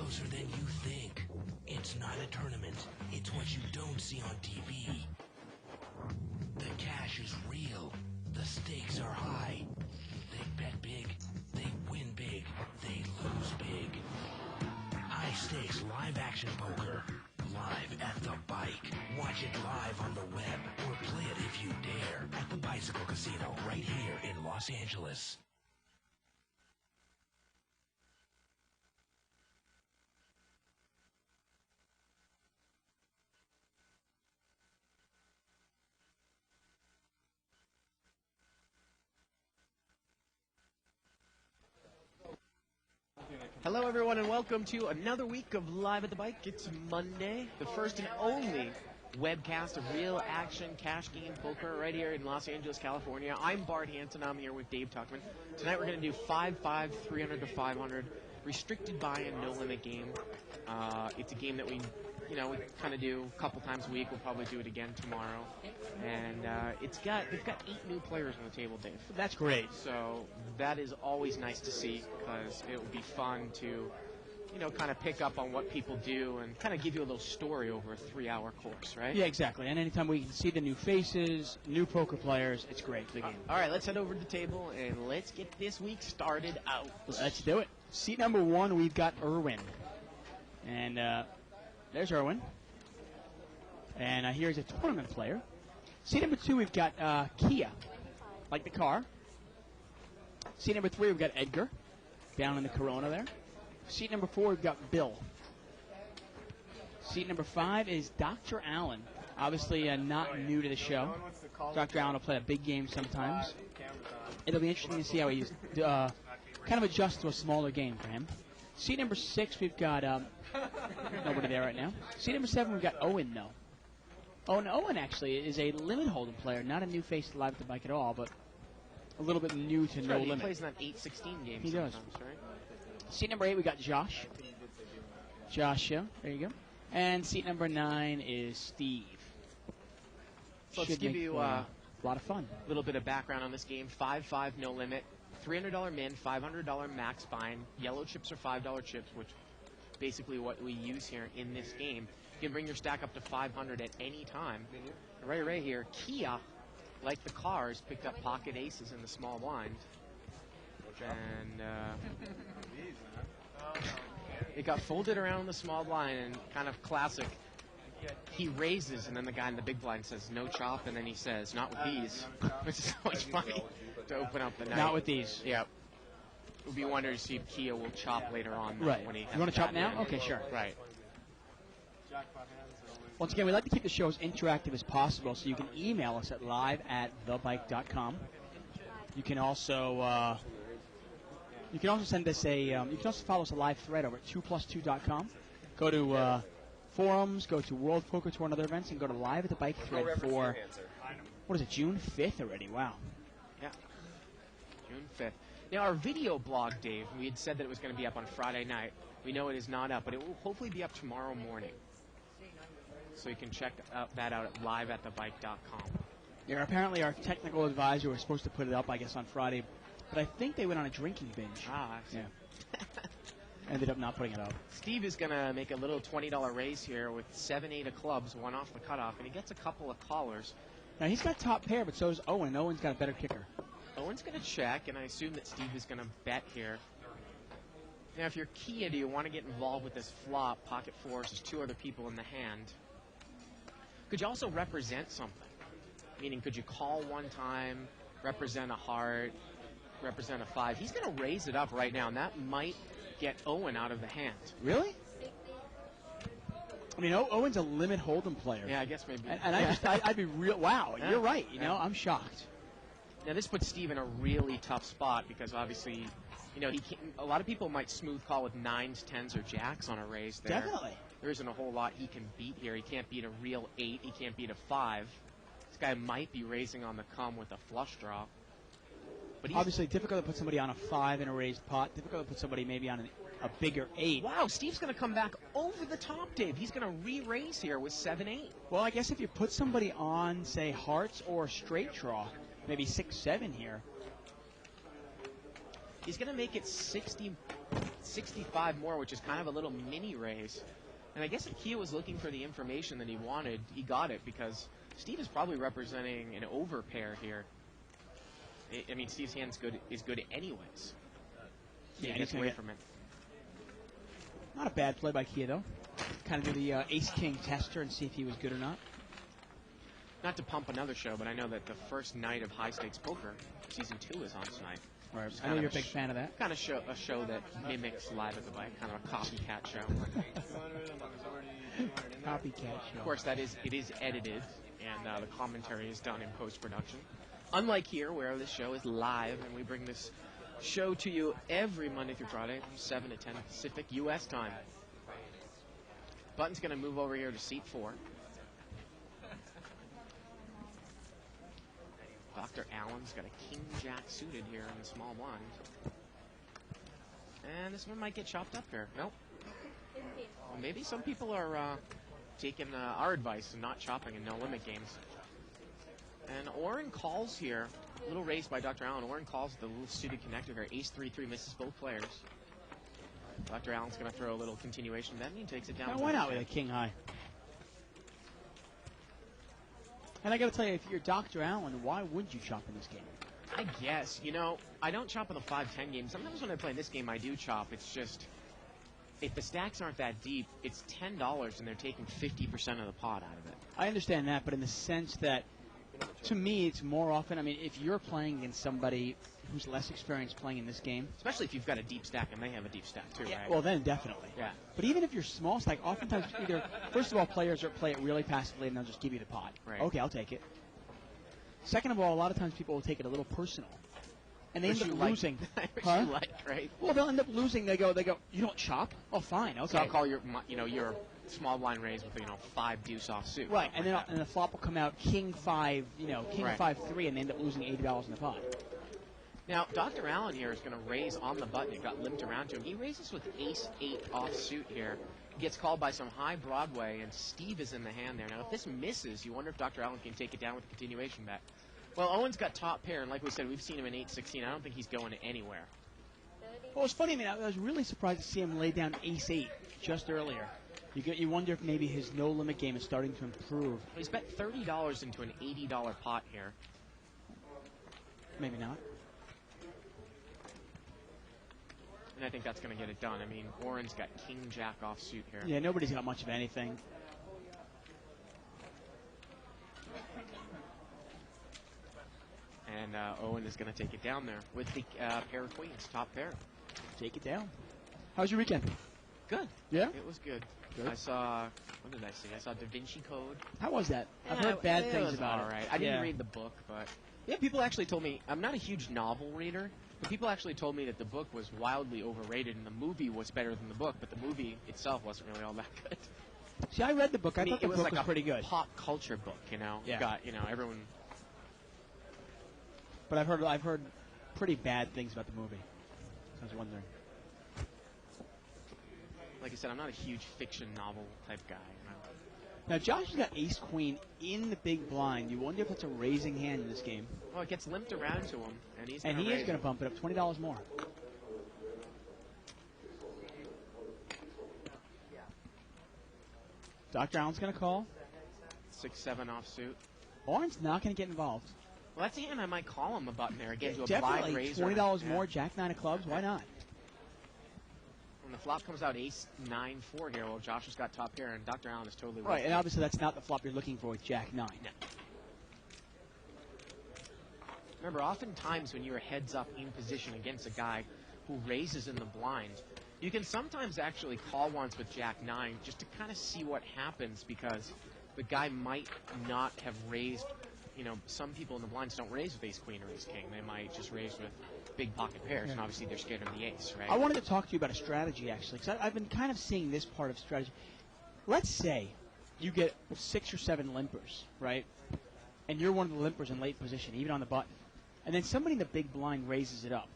closer than you think. It's not a tournament. It's what you don't see on TV. The cash is real. The stakes are high. They bet big. They win big. They lose big. High stakes live action poker. Live at the Bike. Watch it live on the web or play it if you dare at the Bicycle Casino right here in Los Angeles. Hello, everyone, and welcome to another week of Live at the Bike. It's Monday, the first and only webcast of real action cash game poker right here in Los Angeles, California. I'm Bart Hanson. I'm here with Dave Tuckman. Tonight we're going to do 5-5, 300 to 500, restricted buy-in, no-limit game. It's a game that we kind of do a couple times a week. We'll probably do it again tomorrow. And they've got 8 new players on the table, Dave. That's great. So that is always nice to see because it will be fun to, kind of pick up on what people do and kind of give you a little story over a 3-hour course, right? Yeah, exactly. And anytime we can see the new faces, new poker players, it's great for the game. All right, let's head over to the table and let's get this week started out. Let's do it. Seat number 1, we've got Erwin. And there's Erwin. And here's a tournament player. Seat number 2, we've got Kia, like the car. Seat number 3, we've got Edgar, down in the Corona there. Seat number 4, we've got Bill. Seat number 5 is Dr. Allen. Obviously not new to the show. Dr. Allen will play a big game sometimes. It'll be interesting to see how he kind of adjusts to a smaller game for him. Seat number 6, we've got nobody there right now. Seat number 7, we've got Owen, though. Owen actually is a limit hold'em player, not a new face to Live at the Bike at all, but a little bit new to no limit. He plays in that 8-16 game. He does. Right? Seat number 8, we got Josh. Josh, yeah, there you go. And seat number 9 is Steve. So let's give you a lot of fun. A little bit of background on this game. 5-5, no limit. $300 min, $500 max buy-in. Yellow chips are $5 chips, which basically what we use here in this game. You can bring your stack up to 500 at any time. Right here, Kia, like the cars, picked up pocket aces in the small blind. And it got folded around the small blind, and kind of classic. He raises, and then the guy in the big blind says, no chop, and then he says, not with these, which is always funny to open up the night. Not with these. Yep. It would be wondering to see if Kia will chop later on. Right. When he you want to chop now? Okay, sure. Right. Once again, we like to keep the show as interactive as possible, so you can email us at live@thebike.com. You can also send us a. You can also follow us a live thread over at 2plus2.com. Go to forums, go to World Poker Tour and other events, and go to Live at the Bike thread for what is it? June 5th already. Wow. Yeah. June 5th. Now, our video blog, Dave, we had said that it was going to be up on Friday night. We know it is not up, but it will hopefully be up tomorrow morning. So you can check that out at liveatthebike.com. Yeah, apparently our technical advisor was supposed to put it up, I guess, on Friday, but I think they went on a drinking binge. I see. Yeah. Ended up not putting it up. Steve is going to make a little $20 raise here with 7-8 of clubs, one off the cutoff, and he gets a couple of callers. Now, he's got top pair, but so does Owen. Owen's got a better kicker. Owen's going to check, and I assume that Steve is going to bet here. Now, if you're Kia, do you want to get involved with this flop? Pocket fours, there's 2 other people in the hand. Could you also represent something? Meaning, could you call one time, represent a heart, represent a 5? He's going to raise it up right now, and that might get Owen out of the hand. Really? I mean, Owen's a limit hold'em player. Yeah, I guess maybe. And I'd be real. Wow, you're right. I'm shocked. Now, this puts Steve in a really tough spot because obviously, a lot of people might smooth call with 9s, 10s, or jacks on a raise there. Definitely. There isn't a whole lot he can beat here. He can't beat a real 8. He can't beat a 5. This guy might be raising on the come with a flush draw. But obviously, difficult to put somebody on a 5 in a raised pot. Difficult to put somebody maybe on a bigger 8. Wow, Steve's going to come back over the top, Dave. He's going to re-raise here with 7-8. Well, I guess if you put somebody on, say, hearts or straight draw, maybe 6-7 here. He's going to make it 60 65 more, which is kind of a little mini raise. And I guess if Kia was looking for the information that he wanted, he got it, because Steve is probably representing an over pair here. I mean, Steve's hand is good anyways. Yeah, he gets away from it. Not a bad play by Kia, though. Kind of do the ace-king tester and see if he was good or not. Not to pump another show, but I know that the first night of High Stakes Poker, Season 2 is on tonight. Right. I know you're a big fan of that. Kind of a show that mimics Live at the Bike, kind of a copycat show. Copycat show. Of course, it is edited, and the commentary is done in post-production. Unlike here, where this show is live, and we bring this show to you every Monday through Friday from 7 to 10 Pacific U.S. time. Button's going to move over here to seat 4. Dr. Allen's got a king-jack suited here in the small blind. And this one might get chopped up here. Nope. Well, maybe some people are taking our advice and not chopping in no-limit games. And Oren calls here. A little raised by Dr. Allen. Oren calls the little suited connector here. Ace-3-3 misses both players. Dr. Allen's going to throw a little continuation bet, and he takes it down. Now, why not with a king high? And I got to tell you, if you're Dr. Allen, why would you chop in this game? I guess. You know, I don't chop in the 5-10 game. Sometimes when I play this game, I do chop. It's just, if the stacks aren't that deep, it's $10, and they're taking 50% of the pot out of it. I understand that, but in the sense that, to me, it's more often, I mean, if you're playing against somebody who's less experienced playing in this game. Especially if you've got a deep stack, and they have a deep stack too, Yeah, right? well, then definitely. Yeah. But even if you're small stack, oftentimes either, first of all, players play it really passively and they'll just give you the pot. Right. Okay, I'll take it. Second of all, a lot of times people will take it a little personal. And they end up losing. Huh? Right? Well, they'll end up losing. They go, you don't chop? Oh, fine, okay. So I'll call your small blind raise with 5 deuce off suit. Right, and then and the flop will come out king 5, king Right. 5-3, and they end up losing $80 in the pot. Now, Dr. Allen here is going to raise on the button. It got limped around to him. He raises with ace-8 offsuit here. He gets called by some high Broadway, and Steve is in the hand there. Now, if this misses, you wonder if Dr. Allen can take it down with a continuation bet. Well, Owen's got top pair, and like we said, we've seen him in 8-16. I don't think he's going anywhere. Well, it's funny. I mean, I was really surprised to see him lay down ace-8 just earlier. You wonder if maybe his no-limit game is starting to improve. He's bet $30 into an $80 pot here. Maybe not. And I think that's going to get it done. I mean, Oren's got king-jack offsuit here. Yeah, nobody's got much of anything. And Owen is going to take it down there with the pair of queens, top pair. Take it down. How was your weekend? Good. Yeah? It was good. Good. I saw, what did I see? I saw Da Vinci Code. How was that? I've Yeah, heard bad it things was about all right. it. I didn't Yeah. read the book, but yeah, people actually told me, I'm not a huge novel reader, but people actually told me that the book was wildly overrated and the movie was better than the book, but the movie itself wasn't really all that good. See, I read the book. I mean, thought the it was book like was a pretty good. pop culture book, Yeah. Got, everyone. But I've heard pretty bad things about the movie. So I was wondering. Like I said, I'm not a huge fiction novel type guy. Now, Josh has got ace-queen in the big blind. You wonder if that's a raising hand in this game. Well, it gets limped around to him, and he's And gonna he is raise going it. to bump it up $20 more. Dr. Allen's going to call. 6-7 offsuit. Oren's not going to get involved. Well, that's the hand I might call him a button there again to a blind Definitely raiser. $20 Yeah. more, Jack 9 of clubs. Why not? When the flop comes out ace-9-4 here, well, Josh has got top pair, and Dr. Allen is totally Right, with and it. obviously that's not the flop you're looking for with Jack 9. No. Remember, oftentimes when you're heads up in position against a guy who raises in the blind, you can sometimes actually call once with Jack 9 just to kind of see what happens, because the guy might not have raised. Some people in the blinds don't raise with ace queen or ace king. They might just raise with big pocket pairs, and obviously they're scared of the ace, right? I wanted to talk to you about a strategy, actually, because I've been kind of seeing this part of strategy. Let's say you get 6 or 7 limpers, right? And you're one of the limpers in late position, even on the button. And then somebody in the big blind raises it up.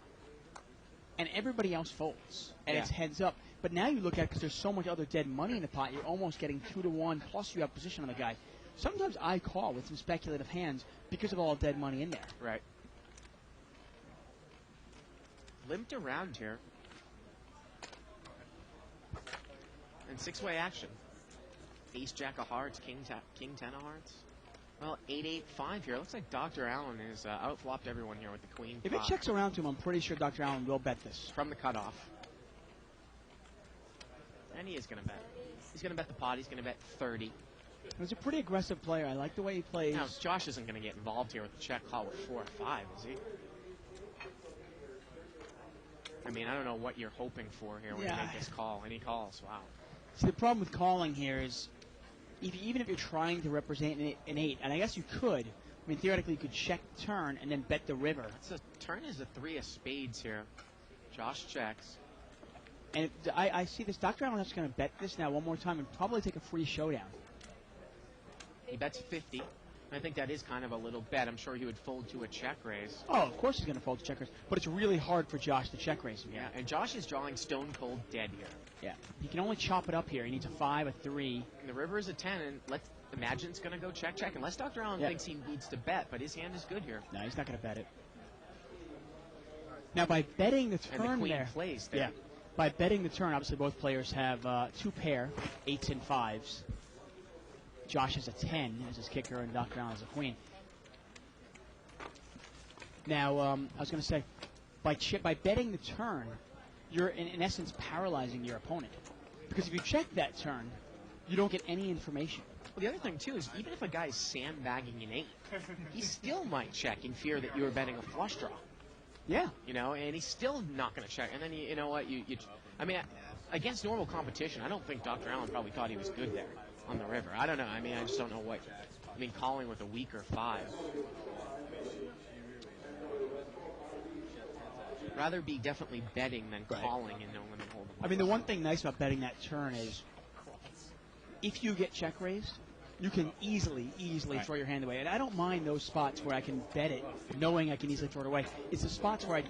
And everybody else folds. And it's heads up. But now you look at it, because there's so much other dead money in the pot, you're almost getting 2-1, plus you have position on the guy. Sometimes I call with some speculative hands because of all the dead money in there. Right. Limped around here. And six-way action. Ace, Jack of Hearts, King 10 of Hearts. Well, 8-8-5 here. Looks like Dr. Allen has outflopped everyone here with the Queen. If it checks around to him, I'm pretty sure Dr. Allen will bet this. From the cutoff. And he is going to bet. He's going to bet the pot. He's going to bet 30. He's a pretty aggressive player. I like the way he plays. Now, Josh isn't going to get involved here with the check call with 4 or 5, is he? I mean, I don't know what you're hoping for here when you make this call. And he calls. Wow. See, the problem with calling here is, even if you're trying to represent an 8, and I guess you could, I mean, theoretically, you could check the turn and then bet the river. So turn is a 3 of spades here. Josh checks. And I see this. Dr. Allen is going to bet this now one more time and probably take a free showdown. He bets 50. I think that is kind of a little bet. I'm sure he would fold to a check raise. Oh, of course he's going to fold to check raise. But it's really hard for Josh to check raise him here. Yeah, and Josh is drawing stone cold dead here. Yeah. He can only chop it up here. He needs a 5, a 3. And the river is a 10, and let's imagine it's going to go check, check. Unless Dr. Allen thinks he needs to bet, but his hand is good here. No, he's not going to bet it. Now, by betting the turn and the queen there. plays there. Yeah. By betting the turn, obviously both players have 2 pair, 8s and 5s. Josh has a 10 as his kicker, and Dr. Allen has a queen. Now, I was going to say, by betting the turn, you're in essence paralyzing your opponent. Because if you check that turn, you don't get any information. Well, the other thing, too, is even if a guy is sandbagging an 8, he still might check in fear that you're betting a flush draw. Yeah. You know, and he's still not going to check. And then, you know what, I mean, against normal competition, I don't think Dr. Allen probably thought he was good there on the river. I don't know. I mean, I just don't know what. I mean, calling with a weaker 5. Rather be definitely betting than calling and knowing the hold. I mean, the one thing nice about betting that turn is if you get check raised, you can easily throw your hand away. And I don't mind those spots where I can bet it, knowing I can easily throw it away. It's the spots where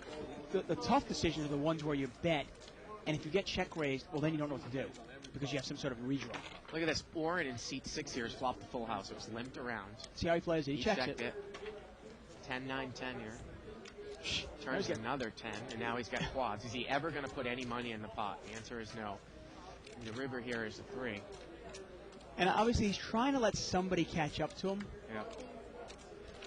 the tough decisions are the ones where you bet, and if you get check raised, well, then you don't know what to do because you have some sort of redraw. Look at this. Oren in seat 6 here has flopped the full house. It was limped around. See how he plays it? He checks checked it. 10, 9, 10 here. Turns another 10, and now he's got quads. Is he ever going to put any money in the pot? The answer is no. And the river here is a 3. And obviously he's trying to let somebody catch up to him. Yeah.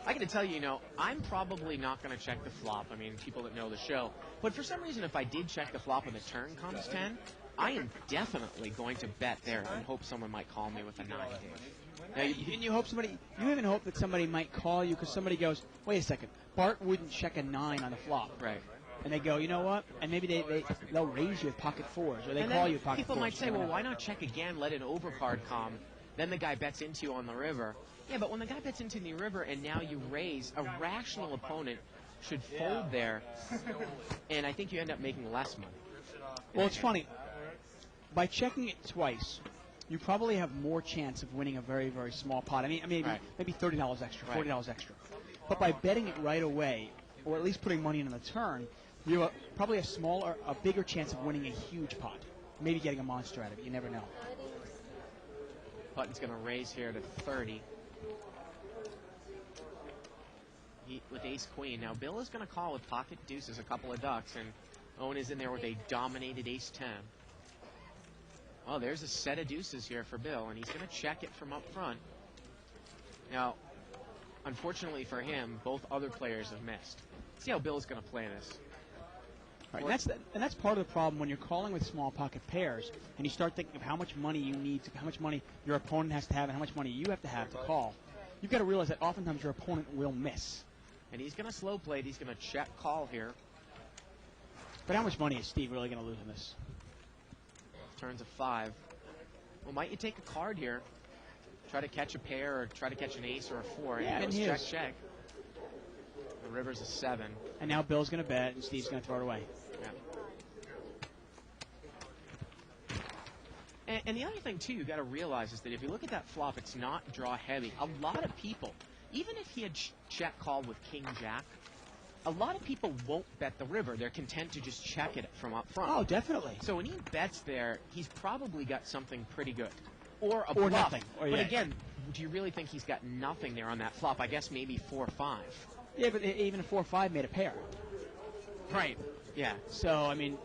I got to tell you, I'm probably not going to check the flop. I mean, people that know the show. But for some reason, if I did check the flop and the turn comes 10, I am definitely going to bet there and hope someone might call me with a 9, Dave. Now, you even hope that somebody might call you because somebody goes, wait a second, Bart wouldn't check a 9 on the flop. Right. And they go, you know what? And maybe they'll raise you with pocket 4s, or they call you with pocket 4s. People might say, well, why not check again, let an overcard come, then the guy bets into you on the river. Yeah, but when the guy bets into the river and now you raise, a rational opponent should fold there, and I think you end up making less money. Well, it's funny. By checking it twice, you probably have more chance of winning a very, very small pot. I mean, maybe $30 extra, $40 extra. But by betting it right away, or at least putting money in on the turn, you have probably a bigger chance of winning a huge pot. Maybe getting a monster out of it. You never know. Button's going to raise here to 30. With ace-queen. Now, Bill is going to call with pocket deuces, a couple of ducks, and Owen is in there with a dominated ace-10. Oh, there's a set of deuces here for Bill, and he's going to check it from up front. Now, unfortunately for him, both other players have missed. See how Bill's going to play this. Right, and that's part of the problem when you're calling with small pocket pairs, and you start thinking of how much money you need, how much money your opponent has to have, and how much money you have to call. You've got to realize that oftentimes your opponent will miss. And he's going to slow play it. He's going to check call here. But how much money is Steve really going to lose in this? Turns a 5. Well, might you take a card here? Try to catch a pair or try to catch an ace or a 4. Yeah, and he goes check. The river's a 7. And now Bill's going to bet and Steve's going to throw it away. Yeah. And the other thing, too, you got to realize is that if you look at that flop, it's not draw heavy. A lot of people, even if he had check called with King Jack, a lot of people won't bet the river. They're content to just check it from up front. Oh, definitely. So when he bets there, he's probably got something pretty good. Or a bluff. Nothing. But again, do you really think he's got nothing there on that flop? I guess maybe 4-5. Yeah, but even a 4-5 made a pair. Right. Yeah. So, I mean,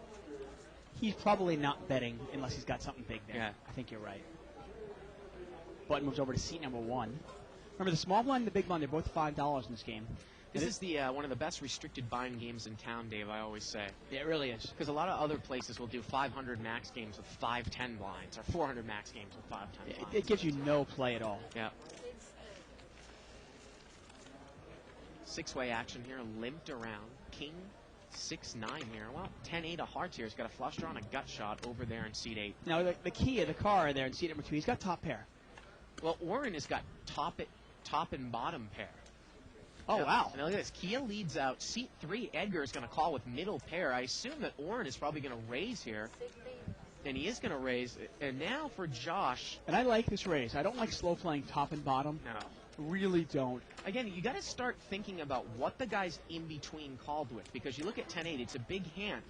he's probably not betting unless he's got something big there. Yeah. I think you're right. Button moves over to seat number 1. Remember, the small blind and the big blind, they're both $5 in this game. This is the one of the best restricted bind games in town, Dave, I always say. Yeah, it really is. Because a lot of other places will do 500 max games with 510 blinds, or 400 max games with 510 blinds. It gives you no play at all. Yeah. Six-way action here, limped around. King 6-9 here. Well, 10-8 of hearts here. He's got a flush draw and a gut shot over there in seat 8. Now, the key of the car there in seat number 2, he's got top pair. Well, Oren has got top and bottom pair. Oh, wow. Now look at this. Kia leads out. Seat 3, Edgar is going to call with middle pair. I assume that Oren is probably going to raise here. And he is going to raise. And now for Josh. And I like this raise. I don't like slow playing top and bottom. No. Really don't. Again, you got to start thinking about what the guys in between called with. Because you look at 10-8, it's a big hand.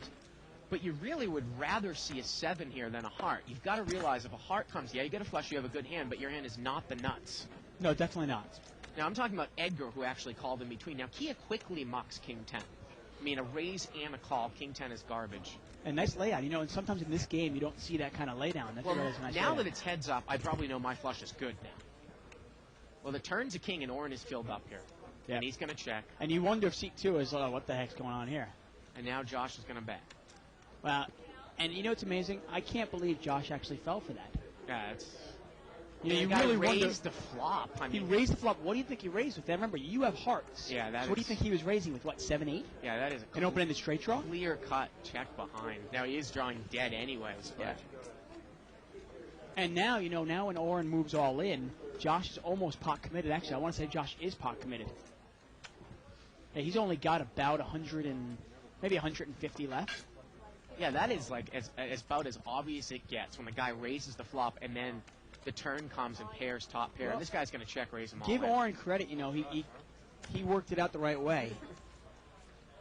But you really would rather see a 7 here than a heart. You've got to realize if a heart comes, yeah, you get a flush, you have a good hand, but your hand is not the nuts. No, definitely not. Now, I'm talking about Edgar, who actually called in between. Now, Kia quickly mucks King 10. I mean, a raise and a call. King 10 is garbage. And nice layout. You know, and sometimes in this game, you don't see that kind of laydown. That's Well, a nice now layout. that it's heads up, I probably know my flush is good now. Well, the turn's a king, and Oren is filled up here. Yeah. And he's going to check. And you wonder if seat 2 is, what the heck's going on here? And now Josh is going to bet. Well, and you know what's amazing? I can't believe Josh actually fell for that. Yeah, it's... You know, the you guy really raised wonder. the flop. I He mean, raised the flop. What do you think he raised with that? Remember, you have hearts. Yeah, that so what do you is- think he was raising with, 7-8? yeah, that is An open-ended straight draw? clear-cut check behind. Now, he is drawing dead anyways. But Yeah. And now, now when Oren moves all in, Josh is almost pot committed. Actually, I want to say Josh is pot committed. Yeah, he's only got about 100 and maybe 150 left. Yeah, that is like as about as obvious it gets when the guy raises the flop and then the turn comes and pairs top pair. Well, And this guy's going to check raise them all. Give in. Oren credit. He worked it out the right way.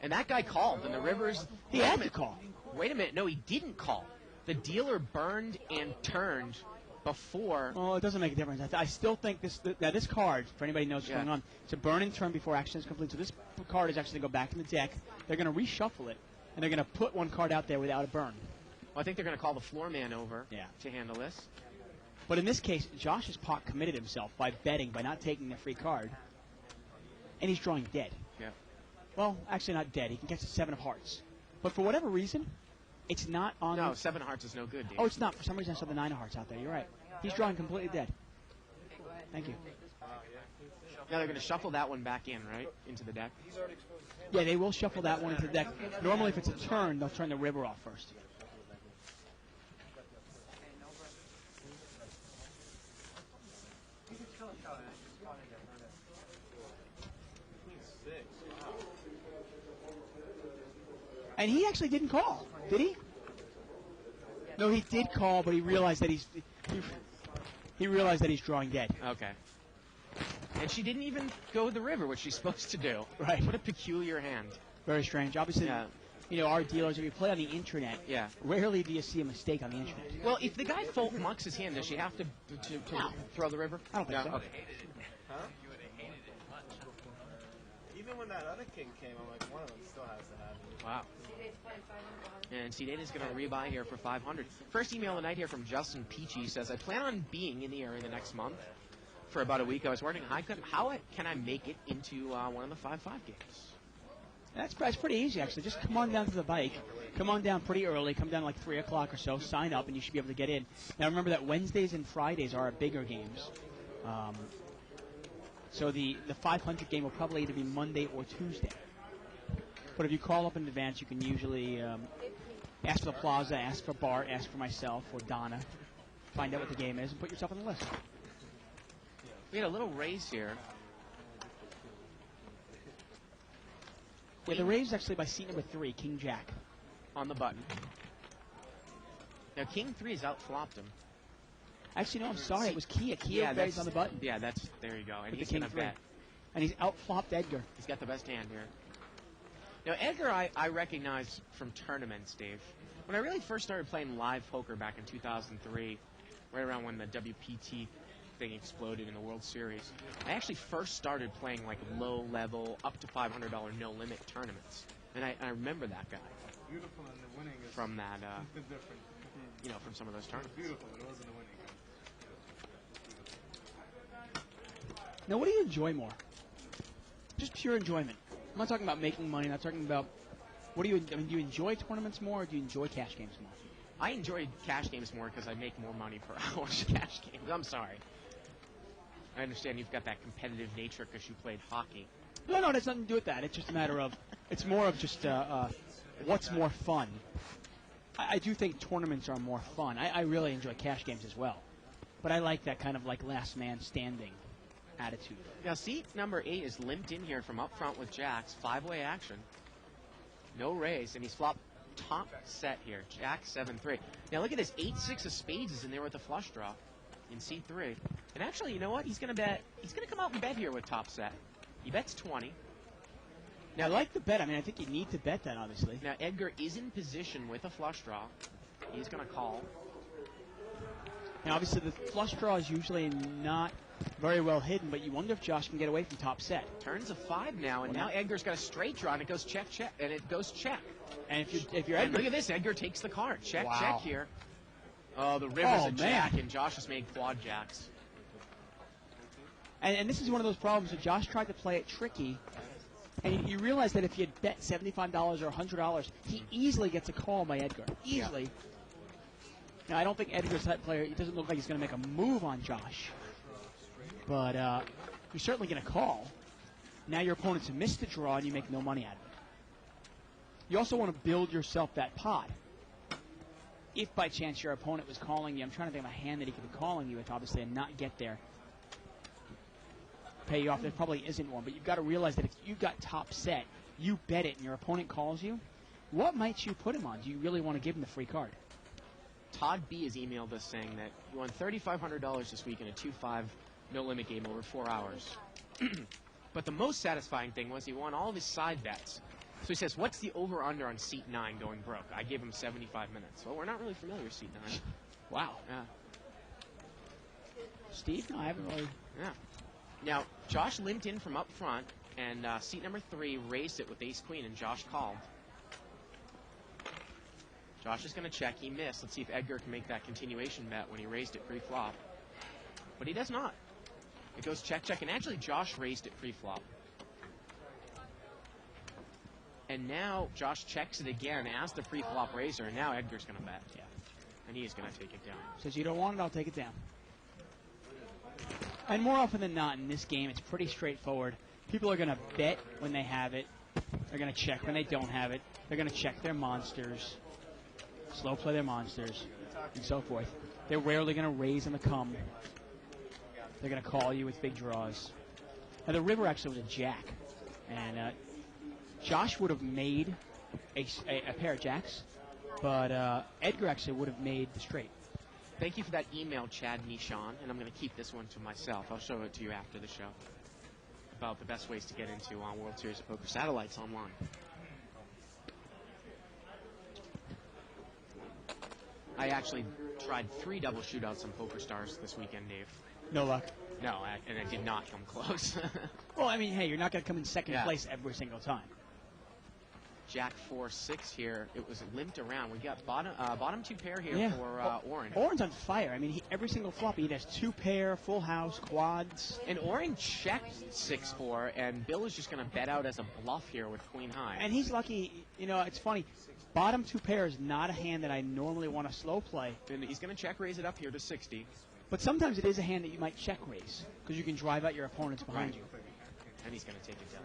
And that guy called, and the Rivers. He wait a had to minute. call. Wait a minute. No, he didn't call. The dealer burned and turned before. Oh, it doesn't make a difference. I still think this card, for anybody who knows what's Yeah. going on, it's a burn and turn before action is complete. So this card is actually going to go back in the deck. They're going to reshuffle it, and they're going to put one card out there without a burn. Well, I think they're going to call the floor man over Yeah. to handle this. But in this case, Josh has pot committed himself by betting, by not taking the free card, and he's drawing dead. Yeah. Well, actually not dead. He can catch the 7 of hearts. But for whatever reason, it's not on... No, 7 hearts is no good, Dave. Oh, it's not. For some reason, I saw the 9 of hearts out there. You're right. He's drawing completely dead. Thank you. Now they're going to shuffle that one back in, right? Into the deck. Yeah, they will shuffle that one into the deck. Normally, if it's a turn, they'll turn the river off first. And he actually didn't call, did he? No, he did call, but he realized that he realized that he's drawing dead. Okay. And she didn't even go the river, which she's supposed to do. Right. What a peculiar hand. Very strange. Obviously, Yeah. our dealers, if you play on the internet, Yeah. rarely do you see a mistake on the internet. Well, if the guy folk mucks his hand, does she have to No. throw the river? I don't think No? so. Okay. Even when that other king came, I'm like, one of them still has to have it. Wow. And C-Data is going to rebuy here for 500. First email of the night here from Justin Peachy says, I plan on being in the area the next month for about a week. I was wondering how can I make it into one of the 5-5 games? That's pretty easy, actually. Just come on down to the bike. Come on down pretty early. Come down like 3 o'clock or so. Sign up, and you should be able to get in. Now, remember that Wednesdays and Fridays are our bigger games. So the 500 game will probably either be Monday or Tuesday. But if you call up in advance, you can usually ask for the Plaza, ask for Bart, ask for myself or Donna. Find out what the game is and put yourself on the list. We had a little raise here. Yeah, the raise is actually by seat number 3, King Jack. On the button. Now, King 3 has outflopped him. Actually, no, I'm sorry. It was Kia. Kia that's on the button. Yeah, there you go. And With he's the King going to 3. bet. And he's outflopped Edgar. He's got the best hand here. Now, Edgar, I recognize from tournaments, Dave. When I really first started playing live poker back in 2003, right around when the WPT thing exploded in the World Series, I actually first started playing like low-level, up to $500 no-limit tournaments. And I remember that guy. beautiful and the winning is from that, different. from some of those It's tournaments. beautiful, but it wasn't the winning. Now, what do you enjoy more? Just pure enjoyment. I'm not talking about making money. I'm not talking about what do you. I mean, do you enjoy tournaments more, or do you enjoy cash games more? I enjoy cash games more because I make more money per hour in cash games. I'm sorry. I understand you've got that competitive nature because you played hockey. No, that's nothing to do with that. It's just a matter of. It's more of just what's more fun. I do think tournaments are more fun. I really enjoy cash games as well, but I like that kind of like last man standing attitude. Now, seat number 8 is limped in here from up front with jacks. 5-way action. No raise, and he's flopped top set here. Jack 7-3. Now, look at this. 8-6 of spades is in there with a flush draw in seat 3. And actually, you know what? He's going to bet. He's going to come out and bet here with top set. He bets 20. Now, I like the bet. I mean, I think you need to bet that, obviously. Now, Edgar is in position with a flush draw. He's going to call. Now, obviously, the flush draw is usually not very well hidden, but you wonder if Josh can get away from top set. Turns a 5 now, and now Edgar's got a straight draw, and it goes check, check, and it goes check. And if you're And Edgar, look at this, Edgar takes the card. Check, Wow. check here. Oh, the river's a man. jack, and Josh has made quad jacks. and this is one of those problems that Josh tried to play it tricky, and you realize that if you had bet $75 or $100, he easily gets a call by Edgar. Easily. Yeah. Now, I don't think Edgar's that player. It doesn't look like he's going to make a move on Josh. But you're certainly going to call. Now your opponent's missed the draw, and you make no money out of it. You also want to build yourself that pot. If by chance your opponent was calling you, I'm trying to think of a hand that he could be calling you with, obviously, and not get there. Pay you off. There probably isn't one, but you've got to realize that if you've got top set, you bet it, and your opponent calls you, what might you put him on? Do you really want to give him the free card? Todd B has emailed us saying that you won $3,500 this week in a 2-5 no-limit game over 4 hours. But the most satisfying thing was he won all of his side bets. So he says, what's the over-under on seat 9 going broke? I gave him 75 minutes. Well, we're not really familiar with seat 9. Wow. Yeah. Steve? No, I haven't really. Yeah. Now, Josh limped in from up front, and seat number 3 raised it with ace-queen, and Josh called. Josh is going to check. He missed. Let's see if Edgar can make that continuation bet when he raised it pre-flop. But he does not. It goes check, check, and actually Josh raised it pre-flop. And now Josh checks it again as the pre-flop raiser, and now Edgar's going to bet. Yeah. And he is going to take it down. Says you don't want it, I'll take it down. And more often than not in this game, it's pretty straightforward. People are going to bet when they have it. They're going to check when they don't have it. They're going to check their monsters, slow play their monsters, and so forth. They're rarely going to raise on the come. They're going to call you with big draws. Now, the river actually was a jack. And Josh would have made a pair of jacks, but Edgar actually would have made the straight. Thank you for that email, Chad Nishan, and I'm going to keep this one to myself. I'll show it to you after the show about the best ways to get into World Series of Poker Satellites online. I actually tried 3 double shootouts on PokerStars this weekend, Dave. No luck. No, and it did not come close. Well, I mean, hey, you're not going to come in second Yeah. place every single time. Jack 4-6 here. It was limped around. We got bottom 2 pair here Yeah. for Oren. Oren's on fire. I mean, every single flop, he has 2 pair, full house, quads. And Oren checked 6-4, and Bill is just going to bet out as a bluff here with queen high. And he's lucky. You know, it's funny. Bottom 2 pair is not a hand that I normally want to slow play. And he's going to check raise it up here to 60. But sometimes it is a hand that you might check raise because you can drive out your opponents behind you. And he's going to take it down.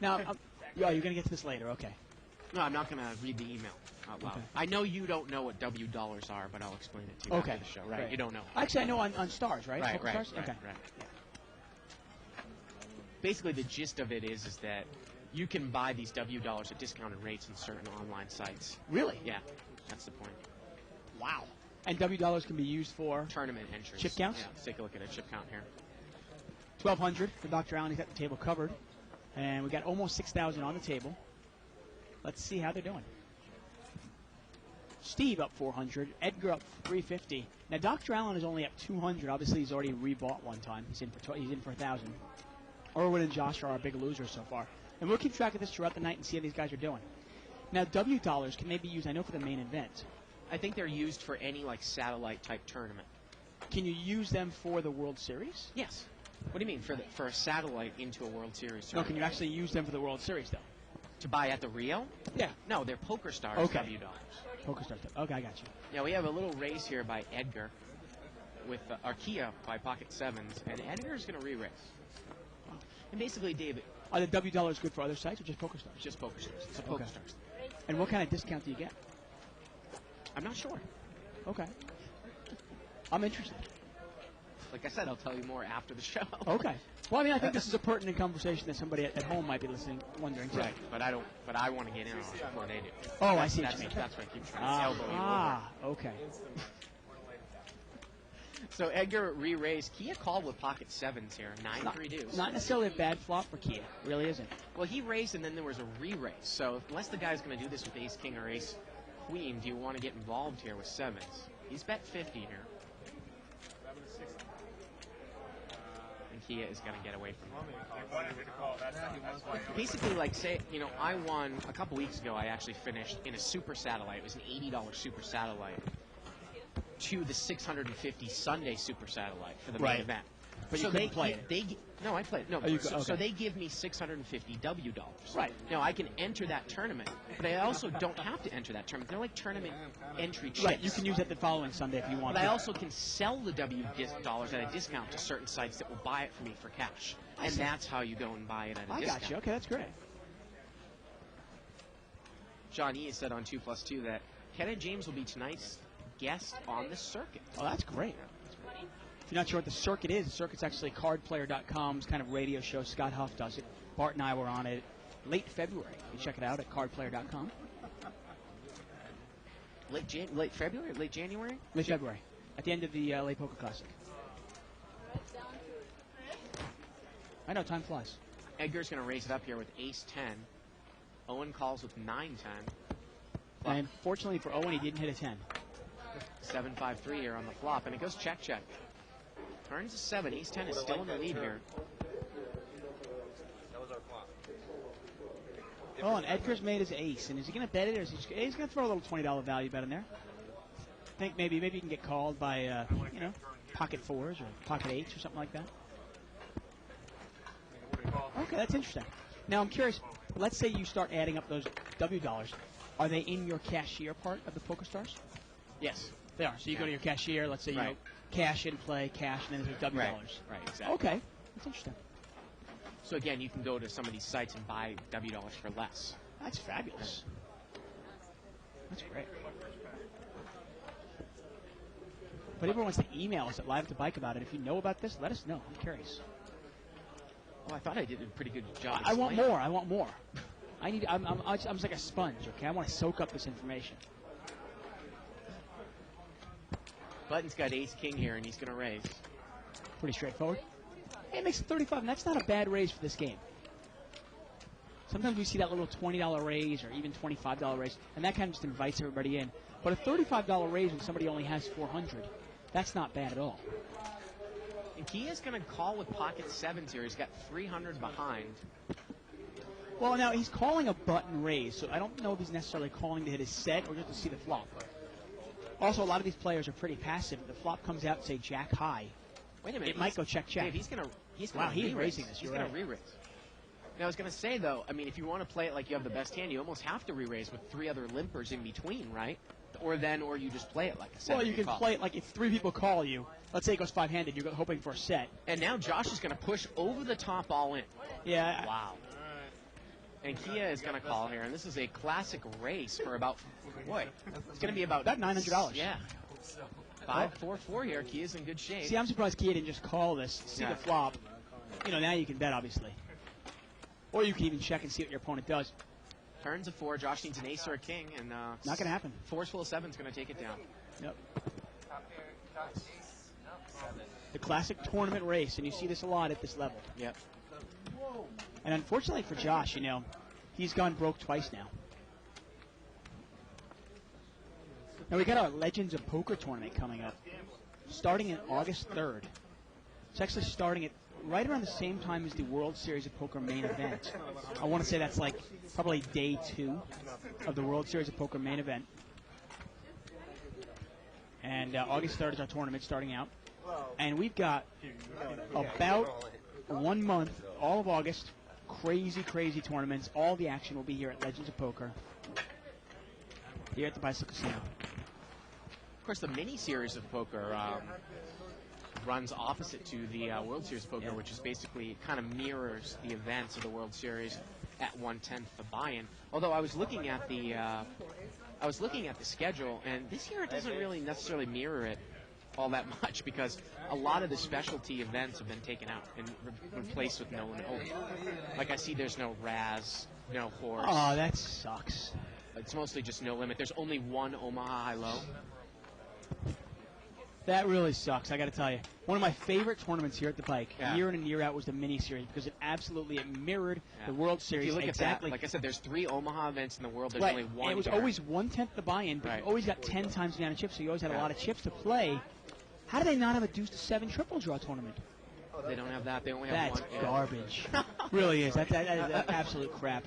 Now, you're going to get to this later. Okay. No, I'm not going to read the email out loud. Okay. I know you don't know what W dollars are, but I'll explain it to you Okay. after the show. Right? Great. You don't know. Actually, I know on stars, right? Right, Poker right, stars? right, Okay. right. Basically, the gist of it is that you can buy these W dollars at discounted rates on certain online sites. Really? Yeah, that's the point. Wow. And W dollars can be used for Tournament entries. Chip counts? Yeah, let's take a look at a chip count here. 1,200 for Dr. Allen. He's got the table covered. And we got almost 6,000 on the table. Let's see how they're doing. Steve up 400. Edgar up 350. Now, Dr. Allen is only up 200. Obviously, he's already rebought one time. He's in for 1,000. Irwin and Josh are our big losers so far. And we'll keep track of this throughout the night and see how these guys are doing. Now, W dollars can maybe use, I know, for the main event. I think they're used for any like satellite type tournament. Can you use them for the World Series? Yes. What do you mean for a satellite into a World Series No, tournament? can you actually use them for the World Series, though? To buy at the Rio? Yeah. No, they're Poker Stars Okay. W dollars. Poker Stars. Okay, I got you. Now we have a little race here by Edgar with Arkia by Pocket Sevens, and Edgar's going to re-race. And basically, David, Are the W dollars good for other sites or just Poker Stars? it's just Poker Stars. It's a Poker Okay. Stars. And what kind of discount do you get? I'm not sure. Okay. I'm interested. Like I said, I'll tell you more after the show. Okay. Well, I mean, I think this is a pertinent conversation that somebody at home might be listening, wondering. too. Right, but I don't. But I want to get in on it before they do. Oh, I see what That's, you mean. that's what I keep trying to elbow you over. Okay. So Edgar re-raised. Kia called with Pocket Sevens here. 9-3 deuce. Not necessarily a bad flop for Kia. Really isn't. Well, he raised and then there was a re-raise. So unless the guy's going to do this with Ace King or Ace Queen, do you want to get involved here with sevens? He's bet 50 here. And Kia is going to get away from him. Basically, like say, you know, I won a couple weeks ago. I actually finished in a super satellite. It was an $80 super satellite to the 650 Sunday super satellite for the Right. main event. But you so couldn't play it. No, I played. No, Oh, you so, okay. so they give me 650 W dollars. Right. Now I can enter that tournament, but I also don't have to enter that tournament. They're like tournament entry chips. Right. You can use that the following Sunday if you want. But I also can sell the dollars at a discount to certain sites that will buy it for me for cash, and that's how you go and buy it at a I discount. got you. Okay, that's great. John E. said on 2+2 that Kenneth James will be tonight's guest on the circuit. Oh, that's great. If you're not sure what the circuit is, the circuit's actually cardplayer.com's kind of radio show. Scott Huff does it. Bart and I were on it late February. You check it out at cardplayer.com. Late February, late January. Late February, at the end of the LA Poker Classic. I know, time flies. Edgar's going to raise it up here with Ace-10. Owen calls with 9-10. And fortunately for Owen, he didn't hit a 10. 7-5-3 here on the flop, and it goes check-check. Turns to 7. Ace-10 is still in the lead here. Oh, and Edgar's made his ace. And is he going to bet it, or is he's going to throw a little $20 value bet in there? I think maybe you can get called by, pocket fours or pocket eights or something like that. Okay, that's interesting. Now, I'm curious. Let's say you start adding up those W dollars. Are they in your cashier part of the Poker Stars? Yes. They are. So you go to your cashier. Let's say you Right. cash in, play, cash, and then there's W dollars. Right, exactly. Okay, that's interesting. So again, you can go to some of these sites and buy W dollars for less. That's fabulous. That's great. But everyone wants to email us at Live at the Bike about it. If you know about this, let us know. I'm curious. Well, I thought I did a pretty good job. I want explaining. more. I want more. I'm just like a sponge. Okay, I want to soak up this information. Button's got Ace King here, and he's going to raise. Pretty straightforward. Hey, it makes it 35, and that's not a bad raise for this game. Sometimes we see that little $20 raise or even $25 raise, and that kind of just invites everybody in. But a $35 raise when somebody only has 400, that's not bad at all. And Kia's going to call with pocket sevens here. He's got 300 behind. Well, now he's calling a button raise, so I don't know if he's necessarily calling to hit his set or just to see the flop. Also, a lot of these players are pretty passive. If the flop comes out, say jack high, Wait a minute. it might go check. Dave, he's going to Wow, he's re-raise. raising this. He's You're going to right. re-raise. Now, I was going to say, though, I mean, if you want to play it like you have the best hand, you almost have to re-raise with 3 other limpers in between, right? Or you just play it like a Well, seven. you can play it like if 3 people call you. Let's say it goes 5-handed. You're hoping for a set. And now Josh is going to push over the top all in. Yeah. Wow. And Kia is going to call here, and this is a classic race for about, boy, it's going to be about $900. Yeah. 5-4-4 here. Kia's in good shape. See, I'm surprised Kia didn't just call this, see Yeah. the flop. Now you can bet, obviously. Or you can even check and see what your opponent does. Turns a 4. Josh needs an ace or a king, and Not going to happen. forceful 7's going to take it down. Yep. The classic tournament race, and you see this a lot at this level. Yep. And unfortunately for Josh, he's gone broke twice now. Now we got our Legends of Poker tournament coming up, starting in August 3rd. It's actually starting at right around the same time as the World Series of Poker main event. I want to say that's like probably day 2 of the World Series of Poker main event. And August 3rd is our tournament starting out. And we've got about 1 month, all of August, crazy, crazy tournaments. All the action will be here at Legends of Poker, here at the Bicycle Casino. Of course, the mini-series of poker runs opposite to the World Series of Poker, which is basically, it kind of mirrors the events of the World Series at 1/10 the buy-in. Although I was looking at the schedule, and this year it doesn't really necessarily mirror it all that much because a lot of the specialty events have been taken out and replaced with no limit hold'em. Like I see there's no Raz, no Horse. Oh, that sucks. It's mostly just no limit. There's only one Omaha High-Low. That really sucks, I got to tell you. One of my favorite tournaments here at the Pike, Yeah. year in and year out, was the mini-series because it mirrored the World Series If you look exactly. at that, like I said, there's 3 Omaha events in the world. There's Right, only one and it was here. always 1/10 the buy-in, but Right. you always got 10 times the amount of chips, so you always had a Yeah. lot of chips to play. How do they not have a deuce to 7 triple draw tournament? They don't have that. They only have That's one. Yeah. garbage. Really is. That is absolute crap.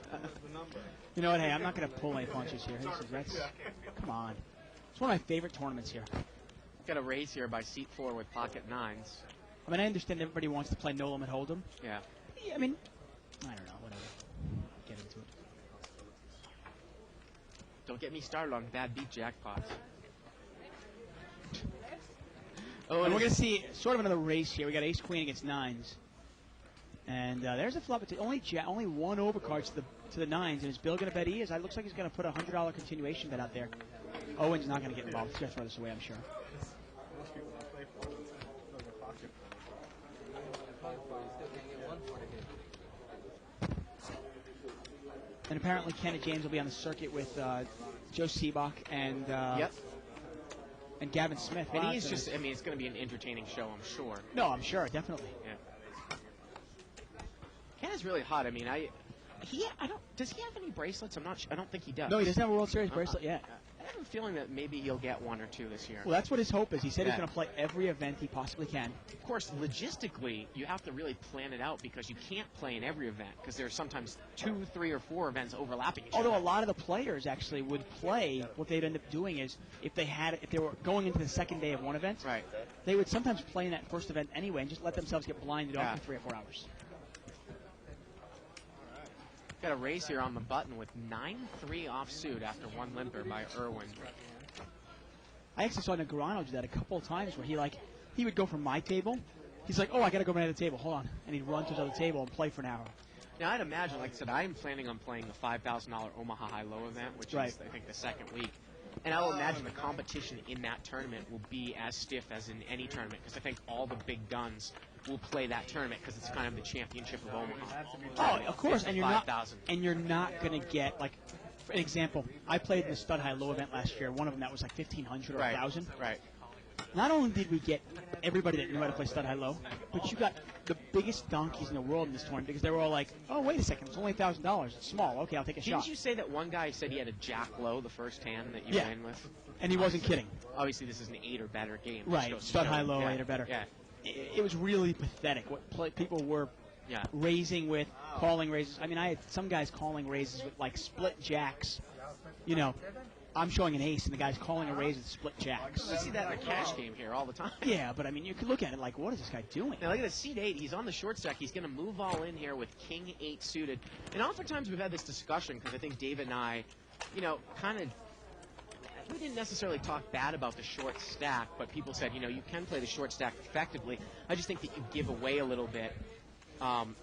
You know what? Hey, I'm not going to pull any punches here. Come on. It's one of my favorite tournaments here. Got a raise here by seat 4 with pocket 9s. I mean, I understand everybody wants to play no limit hold'em. Yeah. I mean, I don't know. Whatever. Get into it. Don't get me started on bad beat jackpots. Oh, and we're going to see sort of another race here. We got ace queen against 9s, and there's a flop. It's only one overcard to the 9s, and is Bill going to bet he is? It looks like he's going to put a $100 continuation bet out there. Owen's not going to get involved. He's going to throw this away, I'm sure. And apparently Kenneth James will be on the circuit with Joe Seabach and Yep. and Gavin Smith. And Wow, he's that's just, I mean, it's going to be an entertaining show, I'm sure. No, I'm sure, definitely. Yeah. Ken is really hot. I mean, does he have any bracelets? I don't think he does. No, he doesn't have a World Series bracelet yet. I have a feeling that maybe he'll get 1 or 2 this year. Well, that's what his hope is. He said Yeah. he's going to play every event he possibly can. Of course, logistically, you have to really plan it out because you can't play in every event because there's sometimes 2, 3, or 4 events overlapping each Although a other. lot of the players actually would play, what they'd end up doing is if they were going into the second day of one event, Right. they would sometimes play in that first event anyway and just let themselves get blinded Yeah. off in 3 or 4 hours. Got a raise here on the button with 9-3 offsuit after 1 limper by Irwin. I actually saw Negreanu do that a couple of times where he would go from my table. He's like, oh, I got to go right to the table. Hold on. And he'd run to the other table and play for an hour. Now, I'd imagine, like I said, I'm planning on playing the $5,000 Omaha High-Low event, which Right. is, I think, the second week. And I will imagine the competition in that tournament will be as stiff as in any tournament because I think all the big guns will play that tournament because it's kind of the championship of Omaha. Oh, of course, and you're not 5,000. going to get like, for an example, I played in the Stud High Low event last year. One of them that was like 1,500 or Right. 1,000. Right. Not only did we get everybody that knew how to play Stud High Low, but you got the biggest donkeys in the world in this tournament because they were all like, oh, wait a second, it's only $1,000. It's small. Okay, I'll take a Didn't shot. you say that one guy said he had a jack low the first hand that you Yeah. win with? And he wasn't kidding. Obviously, this is an 8 or better game. Right, Just Stud goes to High show. Low, Yeah. 8 or better. Yeah. It was really pathetic what people were Yeah. raising with, calling raises. I mean, I had some guys calling raises with like split jacks. You know, I'm showing an ace and the guy's calling a raise with split jacks. You see that in a cash game here all the time. Yeah, but I mean, you could look at it like, what is this guy doing? Now look at the seat 8. He's on the short stack. He's going to move all in here with King 8 suited. And oftentimes we've had this discussion because I think David and I, kind of, we didn't necessarily talk bad about the short stack, but people said, you can play the short stack effectively. I just think that you give away a little bit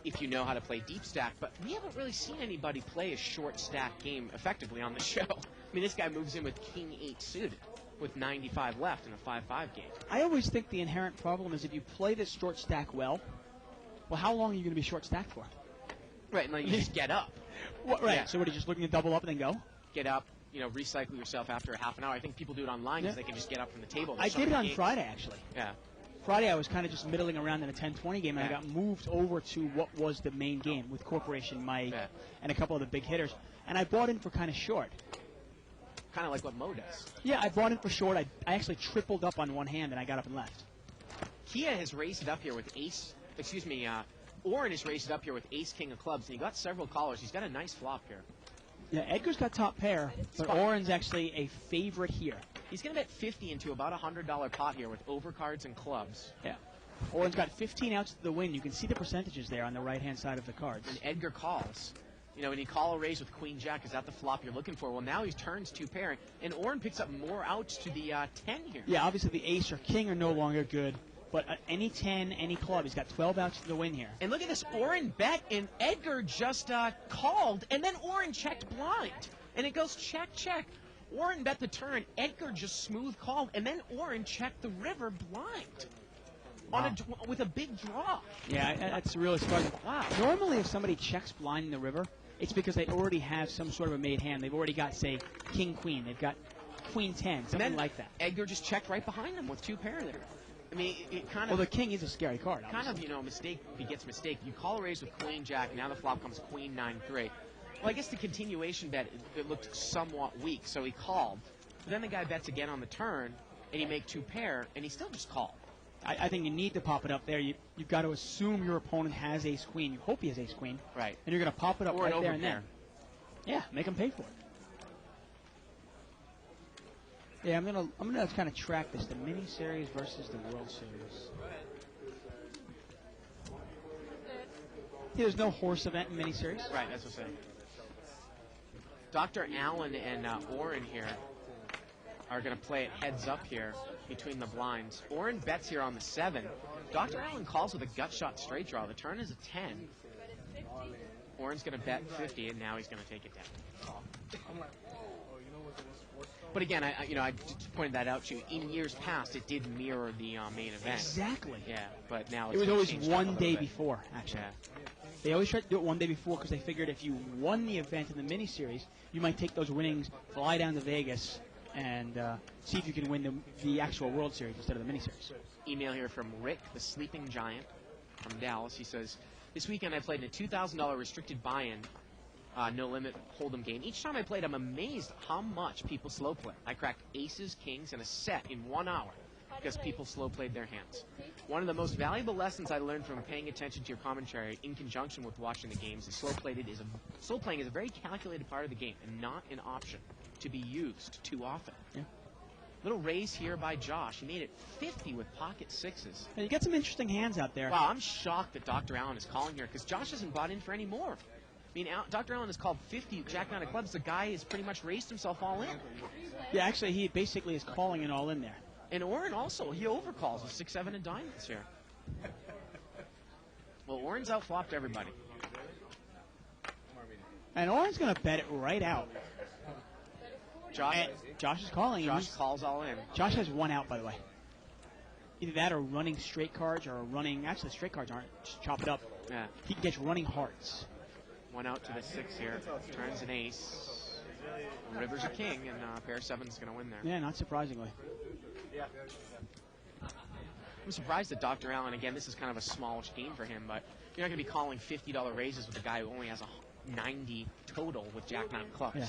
if you know how to play deep stack. But we haven't really seen anybody play a short stack game effectively on the show. I mean, this guy moves in with King 8 suited with 95 left in a 5-5 game. I always think the inherent problem is if you play this short stack well, how long are you going to be short stacked for? Right, and then you just get up. Right, Yeah. so what, are you just looking to double up and then go? Get up, recycle yourself after a half an hour. I think people do it online because Yeah. they can just get up from the table. I There's so did it many on games. Friday, actually. Yeah. Friday I was kind of just middling around in a 10-20 game, and I Yeah. got moved over to what was the main game with Corporation, Mike, Yeah. and a couple of the big hitters. And I bought in for kind of short. Kind of like what Mo does. Yeah, I bought in for short. I actually tripled up on one hand, and I got up and left. Kia has raised it up here with ace excuse me, Oren is raised up here with ace king of clubs, and he got several callers. He's got a nice flop here. Yeah, Edgar's got top pair, but Oren's actually a favorite here. He's going to bet 50 into about a $100 pot here with overcards and clubs. Yeah. Oren's got 15 outs to the win. You can see the percentages there on the right-hand side of the cards. And Edgar calls. You know, when you call a raise with Queen Jack, is that the flop you're looking for? Well, now he turns two pair, and Oren picks up more outs to the 10 here. Yeah, obviously the ace or king are no longer good, but any 10, any club, he's got 12 outs to the win here. And look at this, Oren bet, and Edgar just called, and then Oren checked blind. And it goes check, check. Oren bet the turn, Edgar just smooth called, and then Oren checked the river blind. Wow. With a big draw. Yeah, that's really surprising. Wow. Normally, if somebody checks blind in the river, it's because they already have some sort of a made hand. They've already got, say, king-queen. They've got queen-10, something like that. Edgar just checked right behind them with two pair there. I mean, it kind of... Well, the king is a scary card, obviously. Kind of, you know, mistake begets mistake. You call a raise with Queen Jack, now the flop comes Queen 9-3. Well, I guess the continuation bet, it looked somewhat weak, so he called. But then the guy bets again on the turn, and he make two pair, and he still just called. I think you need to pop it up there. You've got to assume your opponent has ace-queen. You hope he has ace-queen. Right. And you're going to pop it up Or right an there and overpair. then. Yeah, make him pay for it. Yeah, I'm gonna kind of track this, the mini series versus the World Series. Yeah, there's no horse event in mini series. Right, that's what I'm saying. Dr. Allen and Oren here are going to play it heads up here between the blinds. Oren bets here on the 7. Dr. Allen calls with a gut shot straight draw. The turn is a 10. Oren's going to bet 50, and now he's going to take it down. But again, I just pointed that out to you. In years past, it did mirror the main event. Exactly. Yeah, but now It it's was always changed up a one little day bit. before, actually. Yeah. They always tried to do it one day before because they figured if you won the event in the mini series, you might take those winnings, fly down to Vegas, and see if you can win the actual World Series instead of the mini series. Email here from Rick, the Sleeping Giant from Dallas. He says, this weekend I played in a $2,000 restricted buy-in, no limit hold'em game. Each time I played, I'm amazed how much people slow play. I cracked aces, kings, and a set in 1 hour because people slow played their hands. One of the most valuable lessons I learned from paying attention to your commentary in conjunction with watching the games is slow playing is a very calculated part of the game and not an option to be used too often. Yeah. Little raise here by Josh. He made it 50 with pocket sixes. And you got some interesting hands out there. Wow, I'm shocked that Dr. Allen is calling here because Josh hasn't bought in for any more. I mean, Dr. Allen has called 50 Jack Nine of clubs. The guy has pretty much raised himself all in. Yeah, actually, he basically is calling it all in there. And Oren also, he overcalls with 6-7 and diamonds here. Well, Oren's outflopped everybody. And Oren's going to bet it right out. And Josh is calling. Josh calls all in. Josh has one out, by the way. Either that or running straight cards or running... Actually, straight cards aren't. Just chop it up. Yeah. He gets running hearts. One out to the 6 here. Turns an ace. River's a king, and pair 7's going to win there. Yeah, not surprisingly. I'm surprised that Dr. Allen, again, this is kind of a smallish game for him, but you're not going to be calling $50 raises with a guy who only has a 90 total with Jack 9 clubs. Yeah.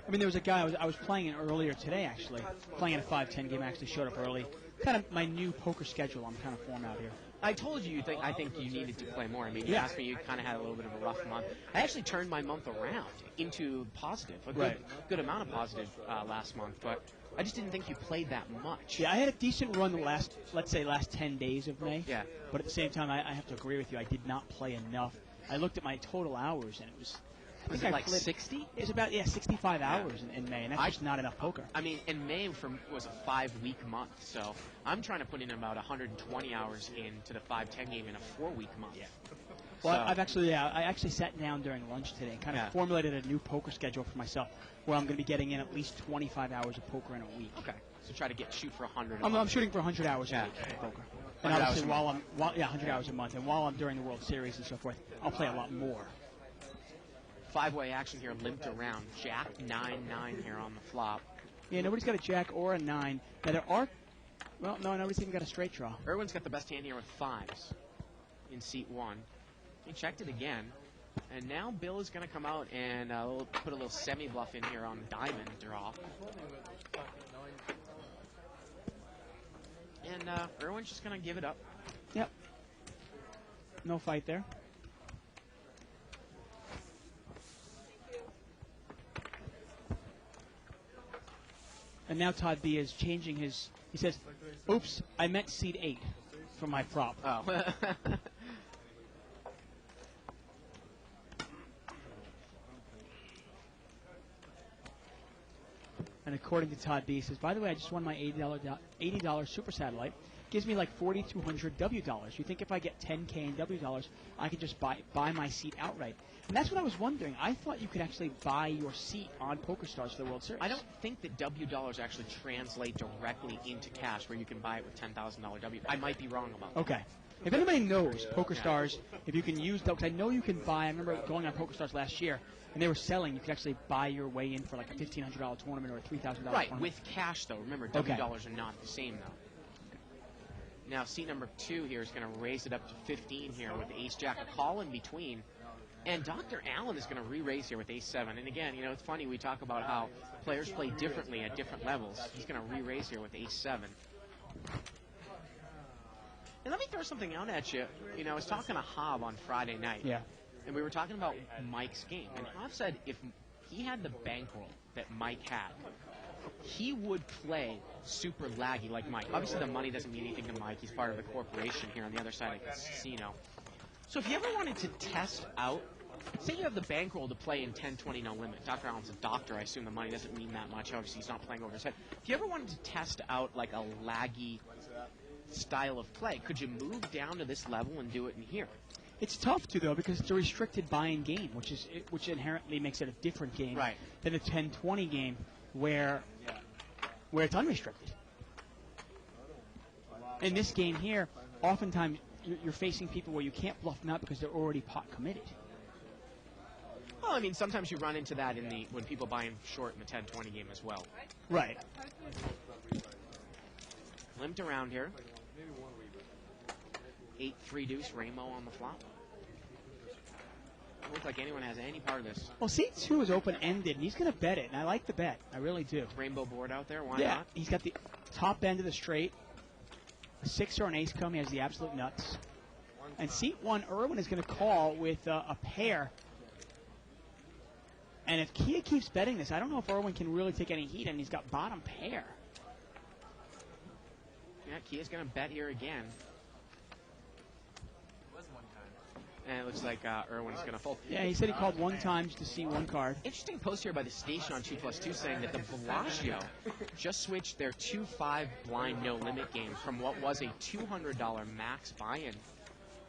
I mean, there was a guy I was playing it earlier today, actually. Playing in a 5-10 game, actually showed up early. Kind of my new poker schedule I'm kind of form out here. I told you, I think you needed to play more. I mean, you asked me, you kind of had a little bit of a rough month. I actually turned my month around into positive, a good amount of positive last month, but I just didn't think you played that much. Yeah, I had a decent run the last 10 days of May. Yeah. But at the same time, I have to agree with you. I did not play enough. I looked at my total hours, and it was... Was it like 60? It's about 65 hours in May, and that's just not enough poker. I mean, in May was a 5-week month, so I'm trying to put in about 120 hours into the 5-10 game in a 4-week month. Yeah. Well, I actually sat down during lunch today and kind of formulated a new poker schedule for myself, where I'm going to be getting in at least 25 hours of poker in a week. Okay. So try to shoot for 100. I'm shooting for 100 hours a week of poker. And obviously, 100 hours a month, and while I'm during the World Series and so forth, I'll play a lot more. 5-way action here, limped around. Jack 9-9 here on the flop. Yeah, nobody's got a jack or a 9. Now there are, well, no, nobody's even got a straight draw. Irwin's got the best hand here with 5s in seat 1. He checked it again, and now Bill is going to come out and put a little semi-bluff in here on diamond draw. And Irwin's just going to give it up. Yep. No fight there. And now Todd B is changing his. He says, "Oops, I meant seat 8 for my prop." Oh. And according to Todd B, he says, "By the way, I just won my $80 super satellite. Gives me like 4,200 W dollars. You think if I get 10K in W dollars, I could just buy my seat outright?" And that's what I was wondering. I thought you could actually buy your seat on PokerStars for the World Series. I don't think that W dollars actually translate directly into cash where you can buy it with $10,000 W. I might be wrong about that. Okay. If anybody knows PokerStars, if you can use because I know you can buy. I remember going on PokerStars last year, and they were selling. You could actually buy your way in for like a $1,500 tournament or a $3,000 Right, tournament. with cash though. Remember, W dollars are not the same though. Now, seat number 2 here is going to raise it up to 15 here with ace-jack, a call in between. And Dr. Allen is going to re-raise here with ace-7. And again, you know, it's funny, we talk about how players play differently at different levels. He's going to re-raise here with ace-7. And let me throw something out at you. You know, I was talking to Hob on Friday night. Yeah. And we were talking about Mike's game. And Hob said if he had the bankroll that Mike had, he would play super laggy like Mike. Obviously, the money doesn't mean anything to Mike. He's part of the corporation here on the other side of the casino. So if you ever wanted to test out, say you have the bankroll to play in 10-20 no limit. Dr. Allen's a doctor. I assume the money doesn't mean that much. Obviously, he's not playing over his head. If you ever wanted to test out like a laggy style of play, could you move down to this level and do it in here? It's tough to though because it's a restricted buy-in game, which inherently makes it a different game Right. than a 10-20 game where it's unrestricted. In this game here, oftentimes you're facing people where you can't bluff them out because they're already pot committed. Well, I mean, sometimes you run into that when people buy in short in the 10-20 game as well. Right. Limped around here. 8-3 deuce, rainbow on the flop. Doesn't look like anyone has any part of this. Well, seat 2 is open-ended, and he's going to bet it, and I like the bet. I really do. Rainbow board out there, why Yeah, not? he's got the top end of the straight, a 6 or an ace come. He has the absolute nuts. And seat 1, Irwin is going to call with a pair. And if Kia keeps betting this, I don't know if Irwin can really take any heat, and he's got bottom pair. Yeah, Kia's going to bet here again. And it looks like Irwin's going to fold. Yeah, he said he called one time just to see one card. Interesting post here by the station on 2+2 saying that the Bellagio just switched their 2-5 blind no limit game from what was a $200 max buy-in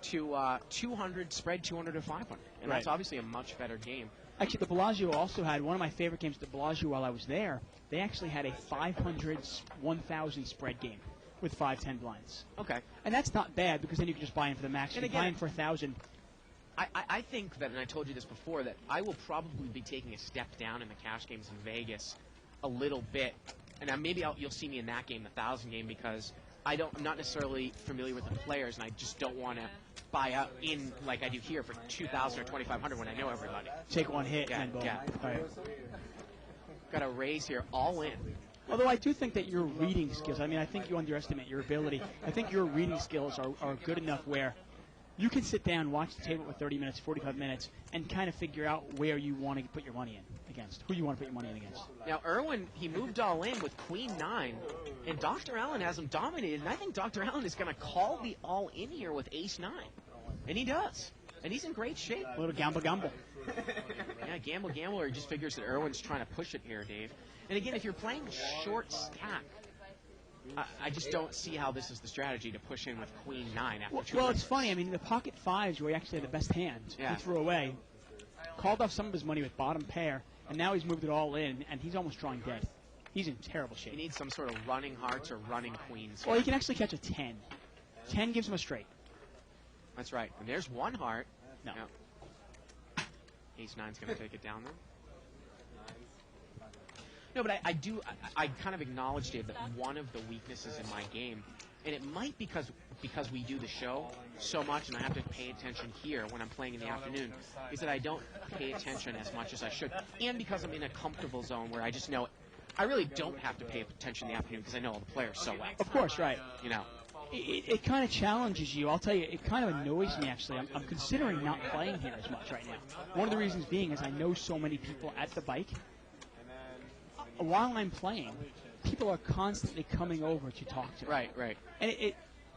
to 200 spread 200 to 500. And that's Right. obviously a much better game. Actually, the Bellagio also had one of my favorite games at the Bellagio while I was there. They actually had a 500 1,000 spread game with 5-10 blinds. Okay. And that's not bad because then you can just buy in for the max. And You again, buy in for 1,000. I think that, and I told you this before, that I will probably be taking a step down in the cash games in Vegas a little bit. And maybe you'll see me in that game, the 1,000 game, because I'm not necessarily familiar with the players, and I just don't want to buy up in like I do here for 2,000 or 2,500 when I know everybody. Take one hit Yeah, and then boom. yeah. All right. Got a raise here, all in. Although I do think that your reading skills, I think you underestimate your ability. I think your reading skills are good enough where you can sit down, watch the table for 30 minutes, 45 minutes, and kind of figure out where you want to put your money in against, who you want to put your money in against. Now, Irwin, he moved all in with Queen 9, and Dr. Allen has him dominated, and I think Dr. Allen is going to call the all in here with Ace 9. And he does. And he's in great shape. A little gamble. Yeah, gamble, or he just figures that Irwin's trying to push it here, Dave. And again, if you're playing short stack, I just don't see how this is the strategy to push in with Queen 9 after two Well, rounds. it's funny. The pocket fives where he actually had the best hand. Yeah. He threw away, called off some of his money with bottom pair, and now he's moved it all in, and he's almost drawing dead. He's in terrible shape. He needs some sort of running hearts or running queens. Well, he can actually catch a 10. 10 gives him a straight. That's right. And there's one heart. No. Yeah. Ace 9's going to take it down there. No, but I kind of acknowledge, Dave, that one of the weaknesses in my game, and it might because we do the show so much and I have to pay attention here when I'm playing in the afternoon, is that I don't pay attention as much as I should. And because I'm in a comfortable zone where I just know I really don't have to pay attention in the afternoon because I know all the players so well. Of course, right. You know. it kind of challenges you. I'll tell you, it kind of annoys me, actually. I'm considering not playing here as much right now. One of the reasons being is I know so many people at the bike. While I'm playing, people are constantly coming over to talk to me. Right. And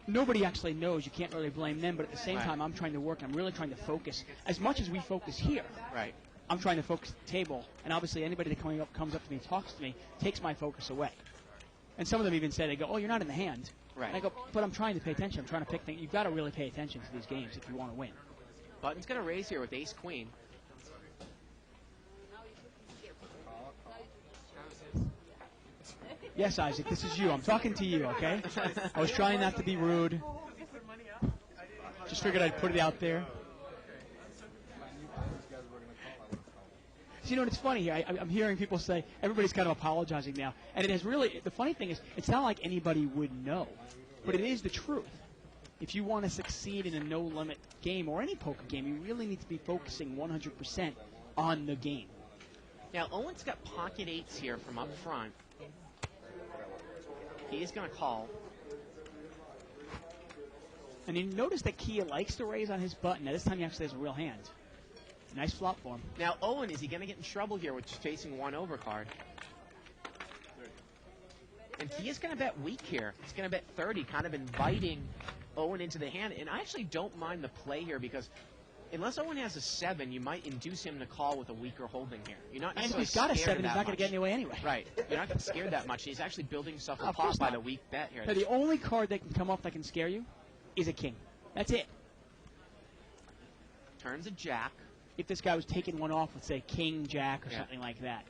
nobody actually knows. You can't really blame them. But at the same Right. time, I'm trying to work. I'm really trying to focus. As much as we focus here, Right. I'm trying to focus at the table. And obviously, anybody that comes up to me and talks to me takes my focus away. And some of them even say, they go, oh, you're not in the hand. Right. And I go, but I'm trying to pay attention. I'm trying to pick things. You've got to really pay attention to these games if you want to win. Button's going to raise here with ace-queen. Yes, Isaac, this is you. I'm talking to you, okay? I was trying not to be rude. Just figured I'd put it out there. So, you know, it's funny here. I'm hearing people say everybody's kind of apologizing now. And it is really, the funny thing is, it's not like anybody would know. But it is the truth. If you want to succeed in a no-limit game or any poker game, you really need to be focusing 100% on the game. Now, Owen's got pocket eights here from up front. He is going to call. And you notice that Kia likes to raise on his button. Now, this time he actually has a real hand. Nice flop for him. Now, Owen, is he going to get in trouble here with facing one overcard? And he is going to bet weak here. He's going to bet 30, kind of inviting Owen into the hand. And I actually don't mind the play here because unless Owen has a 7, you might induce him to call with a weaker holding here. You're not And if necessarily he's got a scared 7, he's that not going much. to get anyway anyway. Right. You're not getting scared that much. He's actually building himself a Of pot course by not. the weak bet here. Now, the only card that can come up that can scare you is a king. That's it. Turns a jack. If this guy was taking one off with, say, king, jack, or Yeah. something like that.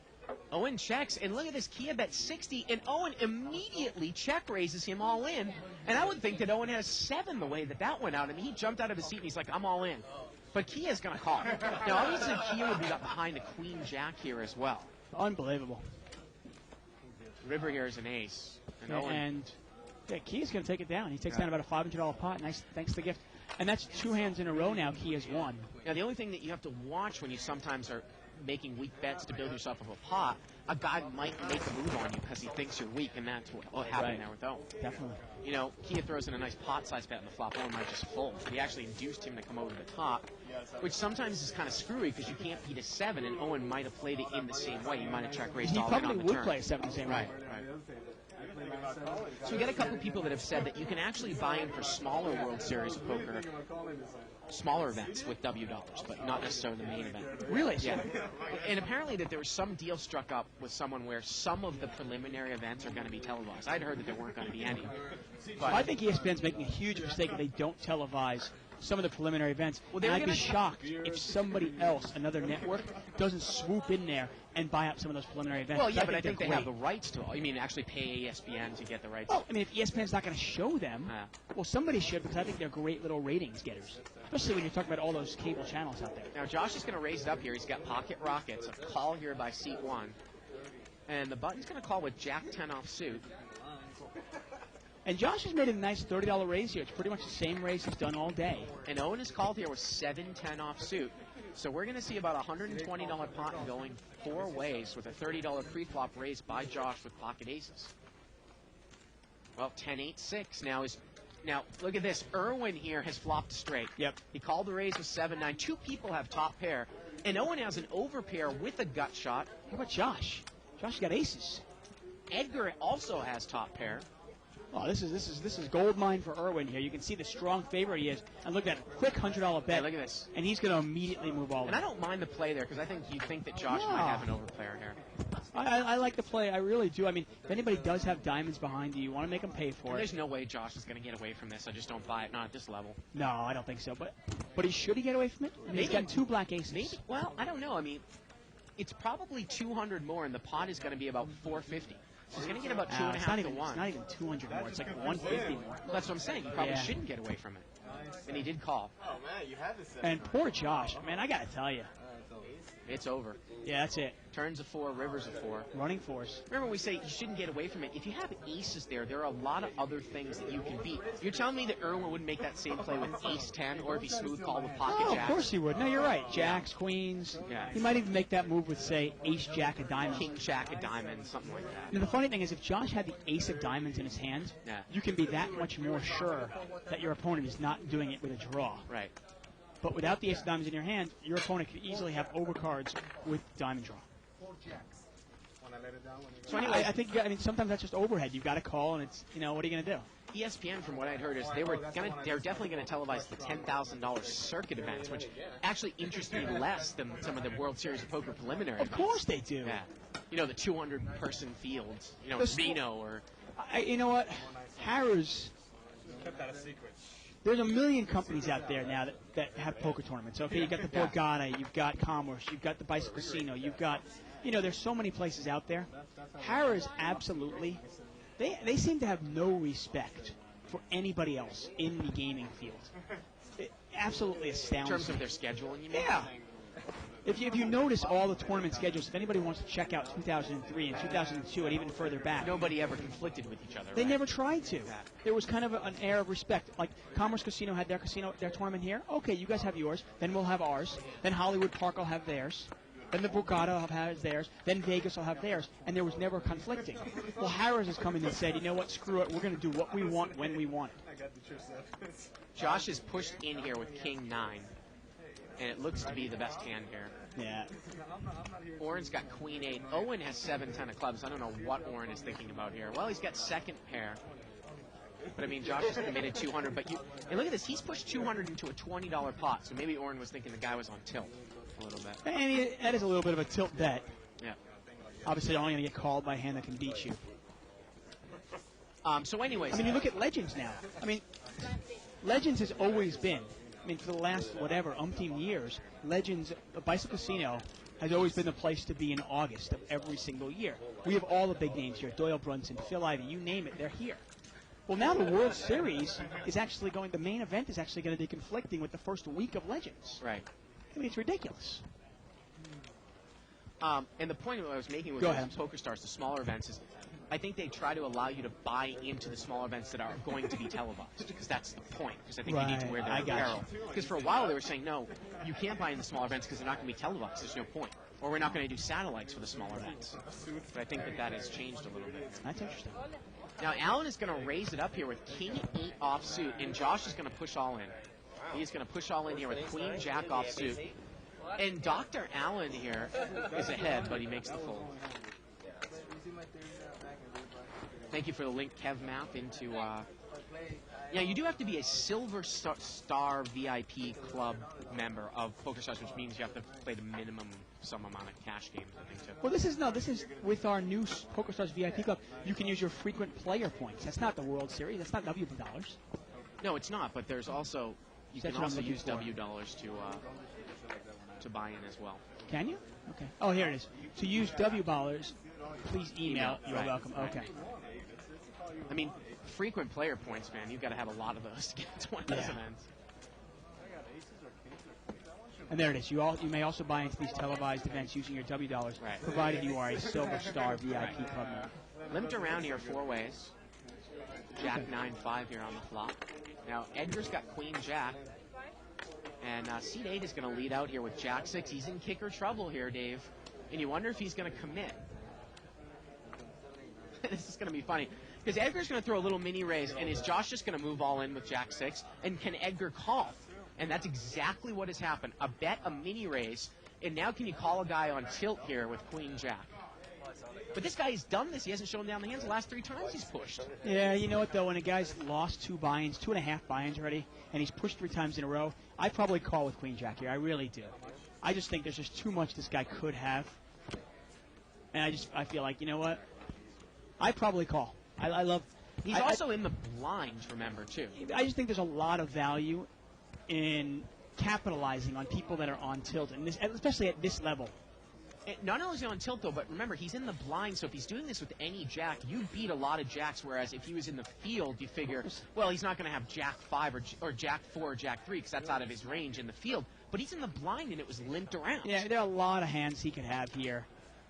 Owen checks, and look at this, Kia bet 60, and Owen immediately check raises him all in. And I would think that Owen has 7 the way that that went out. I mean, he jumped out of his seat, and he's like, I'm all in. But Kia's going to call. Now, obviously, Kia would be up behind the queen jack here as well. Unbelievable. River here is an ace. And Owen, And yeah, Kia's going to take it down. He takes down about a $500 pot. Nice, thanks to the gift. And that's 2 hands in a row now. Kia's won. now, the only thing that you have to watch when you sometimes are making weak bets to build yourself up a pot, a guy might make a move on you because he thinks you're weak, and that's what happened Right. there with Owen. Definitely. You know, Kia throws in a nice pot-sized bet on the flop. Owen might just fold. But he actually induced him to come over the top, which sometimes is kind of screwy because you can't beat a 7, and Owen might have played it in the same way. He might have check-raised He all in probably on the would turn. play a 7 the same Right, way. right. So we got a couple people that have said that you can actually buy in for smaller World Series of Poker, smaller events with W dollars, but not necessarily the main event. Really? Yeah. And apparently that there was some deal struck up with someone where some of the preliminary events are going to be televised. I'd heard that there weren't going to be any. But I think ESPN's making a huge mistake if they don't televise some of the preliminary events. Well, they and were I'd be gonna- shocked if somebody else, another network, doesn't swoop in there and buy up some of those preliminary events. well, yeah, but I think they're they have the great. rights to it. I mean, actually pay ESPN to get the rights. Well, I mean, if ESPN's not going to show them, well, somebody should, because I think they're great little ratings getters, especially when you're talking about all those cable channels out there. Now, Josh is going to raise it up here. He's got pocket rockets, a call here by seat 1. And the button's going to call with Jack 10 off suit. And Josh has made a nice $30 raise here. It's pretty much the same raise he's done all day. And Owen is called here with 7-10 off suit. So we're going to see about a $120 pot going 4 ways with a $30 pre-flop raise by Josh with pocket aces. Well, 10-8-6 now look at this. Irwin here has flopped straight. Yep. He called the raise with 7-9. 2 people have top pair. And Owen has an overpair with a gut shot. How about Josh? Josh got aces. Edgar also has top pair. Oh, this is gold mine for Irwin here. You can see the strong favorite he is. And look at that quick $100 bet. Hey, look at this. And he's going to immediately move all And in. I don't mind the play there because I think you think that Josh might have an overplayer here. I like the play. I really do. I mean, if anybody does have diamonds behind you, you want to make them pay for And it. there's no way Josh is going to get away from this. I just don't buy it. Not at this level. No, I don't think so. But should he get away from it? I mean, he's Maybe. got 2 black aces. Maybe. Well, I don't know. I mean, it's probably 200 more, and the pot is going to be about 450. So he's going to get about 2.5 it's not to even, 1. It's not even 200 more. It's like 150 more. Well, that's what I'm saying. You probably Yeah. shouldn't get away from it. And he did call. Oh man, you had this. And poor Josh, man, I got to tell you. It's over. Yeah, that's it. Turns of 4, rivers of 4. Running force. Remember, we say you shouldn't get away from it. If you have aces there are a lot of other things that you can beat. You're telling me that Irwin wouldn't make that same play with ace 10, or if he smooth called with pocket Oh, jacks? of course he would. No, you're right. Jacks, queens. Yeah. He might even make that move with, say, ace, jack, of diamonds. King, jack, a diamond, something like that. Now, the funny thing is, if Josh had the ace of diamonds in his hand, Yeah. you can be that much more sure that your opponent is not doing it with a draw. Right. But without the ace of diamonds in your hand, your opponent could easily have overcards with diamond draw. When I let it down, when you So anyway, I think sometimes that's just overhead. You've got to call, and it's what are you going to do? ESPN, from what I'd heard, is they're definitely going to televise the $10,000 circuit events, which actually interest me less than some of the World Series of Poker preliminary Of events. course they do. Yeah. The 200-person fields, The Reno or... You know what? Harrah's. kept that a secret. There's a million companies out there now that have poker tournaments. Okay, you've got the Borgata, you've got Commerce, you've got the Bicycle Casino, you've got, there's so many places out there. Harrah's absolutely, they seem to have no respect for anybody else in the gaming field. Absolutely In astounding. terms of their scheduling, you mean? Yeah. If you notice all the tournament schedules, if anybody wants to check out 2003 and 2002 and even further back, Nobody ever conflicted with each other, they right? never tried to. There was kind of an air of respect. Like Commerce Casino had their tournament here. Okay, you guys have yours. Then we'll have ours. Then Hollywood Park will have theirs. Then the Borgata will have theirs. Then Vegas will have theirs. And there was never conflicting. Well, Harrah's has come in and said, you know what, screw it. We're going to do what we want when we want. I got the true stuff. Josh is pushed in here with King 9, and it looks to be the best hand here. Yeah. Oren's got Queen 8. Owen has 7-10 of clubs. I don't know what Oren is thinking about here. Well, he's got second pair. But, Josh has committed 200. And look at this. He's pushed 200 into a $20 pot. So maybe Oren was thinking the guy was on tilt a little bit. And that is a little bit of a tilt bet. Yeah. Obviously, only going to get called by a hand that can beat you. So anyways. You look at Legends now. Legends has always been, for the last, umpteen years, Legends, Bicycle Casino, has always been the place to be in August of every single year. We have all the big names here, Doyle Brunson, Phil Ivey, you name it, they're here. Well, now the World Series is actually the main event is actually going to be conflicting with the first week of Legends. Right. It's ridiculous. And the point I was making with Go ahead. PokerStars, the smaller events, is I think they try to allow you to buy into the smaller events that are going to be televised, because that's the point, because I think you need to wear their apparel. Because for a while they were saying, no, you can't buy into smaller events because they're not going to be televised. There's no point. Or we're not going to do satellites for the smaller events. But I think that has changed a little bit. That's interesting. Now, Allen is going to raise it up here with King 8 offsuit, and Josh is going to push all in. He's going to push all in here with Queen Jack offsuit. And Dr. Allen here is ahead, but he makes the fold. Thank you for the link, KevMap, into... Yeah, you do have to be a Silver Star VIP Club member of PokerStars, which means you have to play the minimum some amount of cash games, I think, too. Well, this is with our new PokerStars VIP Club. You can use your frequent player points. That's not the World Series. That's not W dollars. No, it's not, but there's also... You That's can what I'm also looking use for. W dollars to buy in as well. Can you? Okay. Oh, here it is. To use W dollars, please email. You're Right. welcome. Okay. Frequent player points, man, you've got to have a lot of those to get to one of those events. And there it is. You may also buy into these televised events using your W dollars, Right. provided you are a Silver Star VIP Club member. Limped around here 4 ways. Jack 9-5 here on the flop. Now, Edgar's got Queen Jack. And Seat 8 is going to lead out here with Jack 6. He's in kicker trouble here, Dave. And you wonder if he's going to commit. This is going to be funny. Because Edgar's going to throw a little mini raise, and is Josh just going to move all in with Jack 6? And can Edgar call? And that's exactly what has happened. A bet, a mini raise, and now can you call a guy on tilt here with Queen Jack? But this guy has done this. He hasn't shown down the hands the last 3 times he's pushed. Yeah, you know what, though? When a guy's lost 2 buy-ins, 2.5 buy-ins already, and he's pushed 3 times in a row, I probably call with Queen Jack here. I really do. I just think there's just too much this guy could have. And I feel like, you know what? I probably call. I love... He's also in the blinds, remember, too. I just think there's a lot of value in capitalizing on people that are on tilt, and especially at this level. Not only is he on tilt, though, but remember, he's in the blind, so if he's doing this with any jack, you beat a lot of jacks, whereas if he was in the field, you figure, well, he's not going to have Jack 5 or Jack 4 or Jack 3, because that's out of his range in the field. but he's in the blind and it was limped around. Yeah, there are a lot of hands he could have here.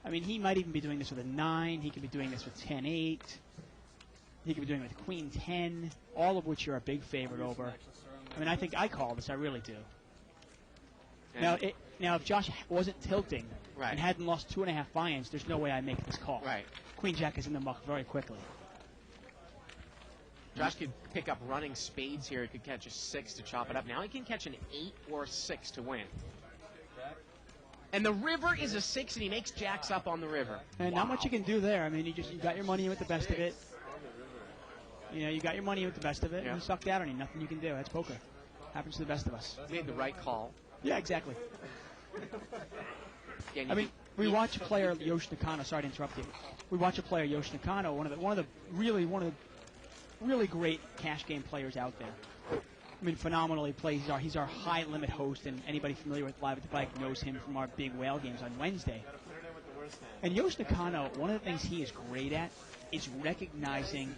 I mean, he might even be doing this with a 9. He could be doing this with 10-8. He could be doing it with Queen 10, all of which you're a big favorite over. I mean, I think I call this. I really do. Now, if Josh wasn't tilting and hadn't lost 2.5 buy-ins, there's no way I make this call. Right. Queen Jack is in the muck very quickly. Josh could pick up running spades here. He could catch a 6 to chop it up. Now he can catch an 8 or a 6 to win. And the river is a 6, and he makes jacks up on the river. And not much you can do there. I mean, you got your money in with the best of it. You know, you got your money in with the best of it, and you sucked out on him. Nothing you can do. That's poker. Happens to the best of us. Made the right call. Yeah, exactly. Yeah, I mean, we watch a player, Yoshi Nakano. Sorry to interrupt you. We watch a player, Yoshi Nakano, one of the really great cash game players out there. I mean, phenomenally plays. He's our high limit host, and anybody familiar with Live at the Bike knows him from our big whale games on Wednesday. And Yoshi Nakano, one of the things he is great at is recognizing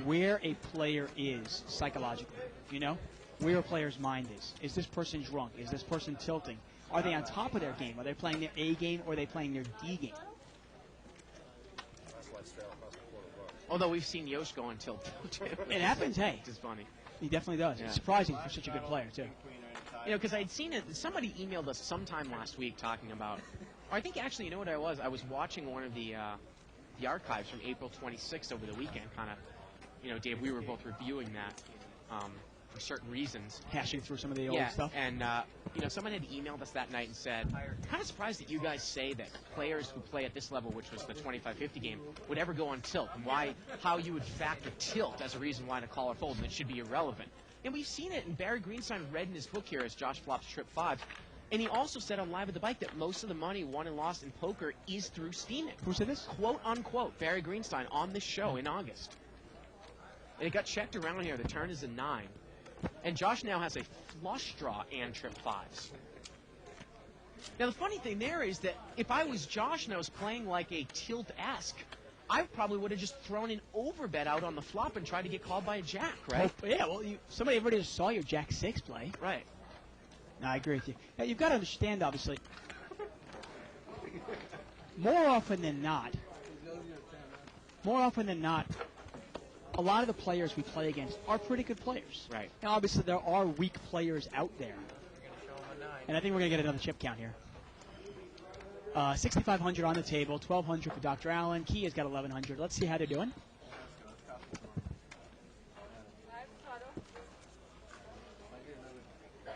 where a player is psychologically. You know, where a player's mind is. Is this person drunk? Is this person tilting? Are they on top of their game? Are they playing their A game or are they playing their D game? Although we've seen Yosh go on tilt. It happens, hey. It's funny. He definitely does. Yeah. It's surprising for such a good player, too. You know, because I'd seen it. Somebody emailed us sometime last week talking about, or I think actually, you know what I was? I was watching one of the archives from April 26th over the weekend, kind of, you know, Dave, we were both reviewing that for certain reasons. Hashing through some of the old stuff. And, you know, someone had emailed us that night and said, kind of surprised that you guys say that players who play at this level, which was the 25-50 game, would ever go on tilt, and how you would factor tilt as a reason why to call or fold, and it should be irrelevant. And we've seen it, and Barry Greenstein read in his book here as Josh flops trip 5. And he also said on Live at the Bike that most of the money won and lost in poker is through steaming. Who said this? Quote, unquote, Barry Greenstein on this show in August. And it got checked around here. The turn is a 9. And Josh now has a flush draw and trip 5s. Now, the funny thing there is that if I was Josh and I was playing like a tilt-esque, I probably would have just thrown an overbet out on the flop and tried to get called by a jack, right? Oh, yeah, well, somebody already just saw your Jack 6 play. Right. No, I agree with you. Now, you've got to understand, obviously, more often than not, a lot of the players we play against are pretty good players. Right. Now, obviously, there are weak players out there. And I think we're going to get another chip count here. 6,500 on the table, 1,200 for Dr. Allen. Kia's got 1,100. Let's see how they're doing.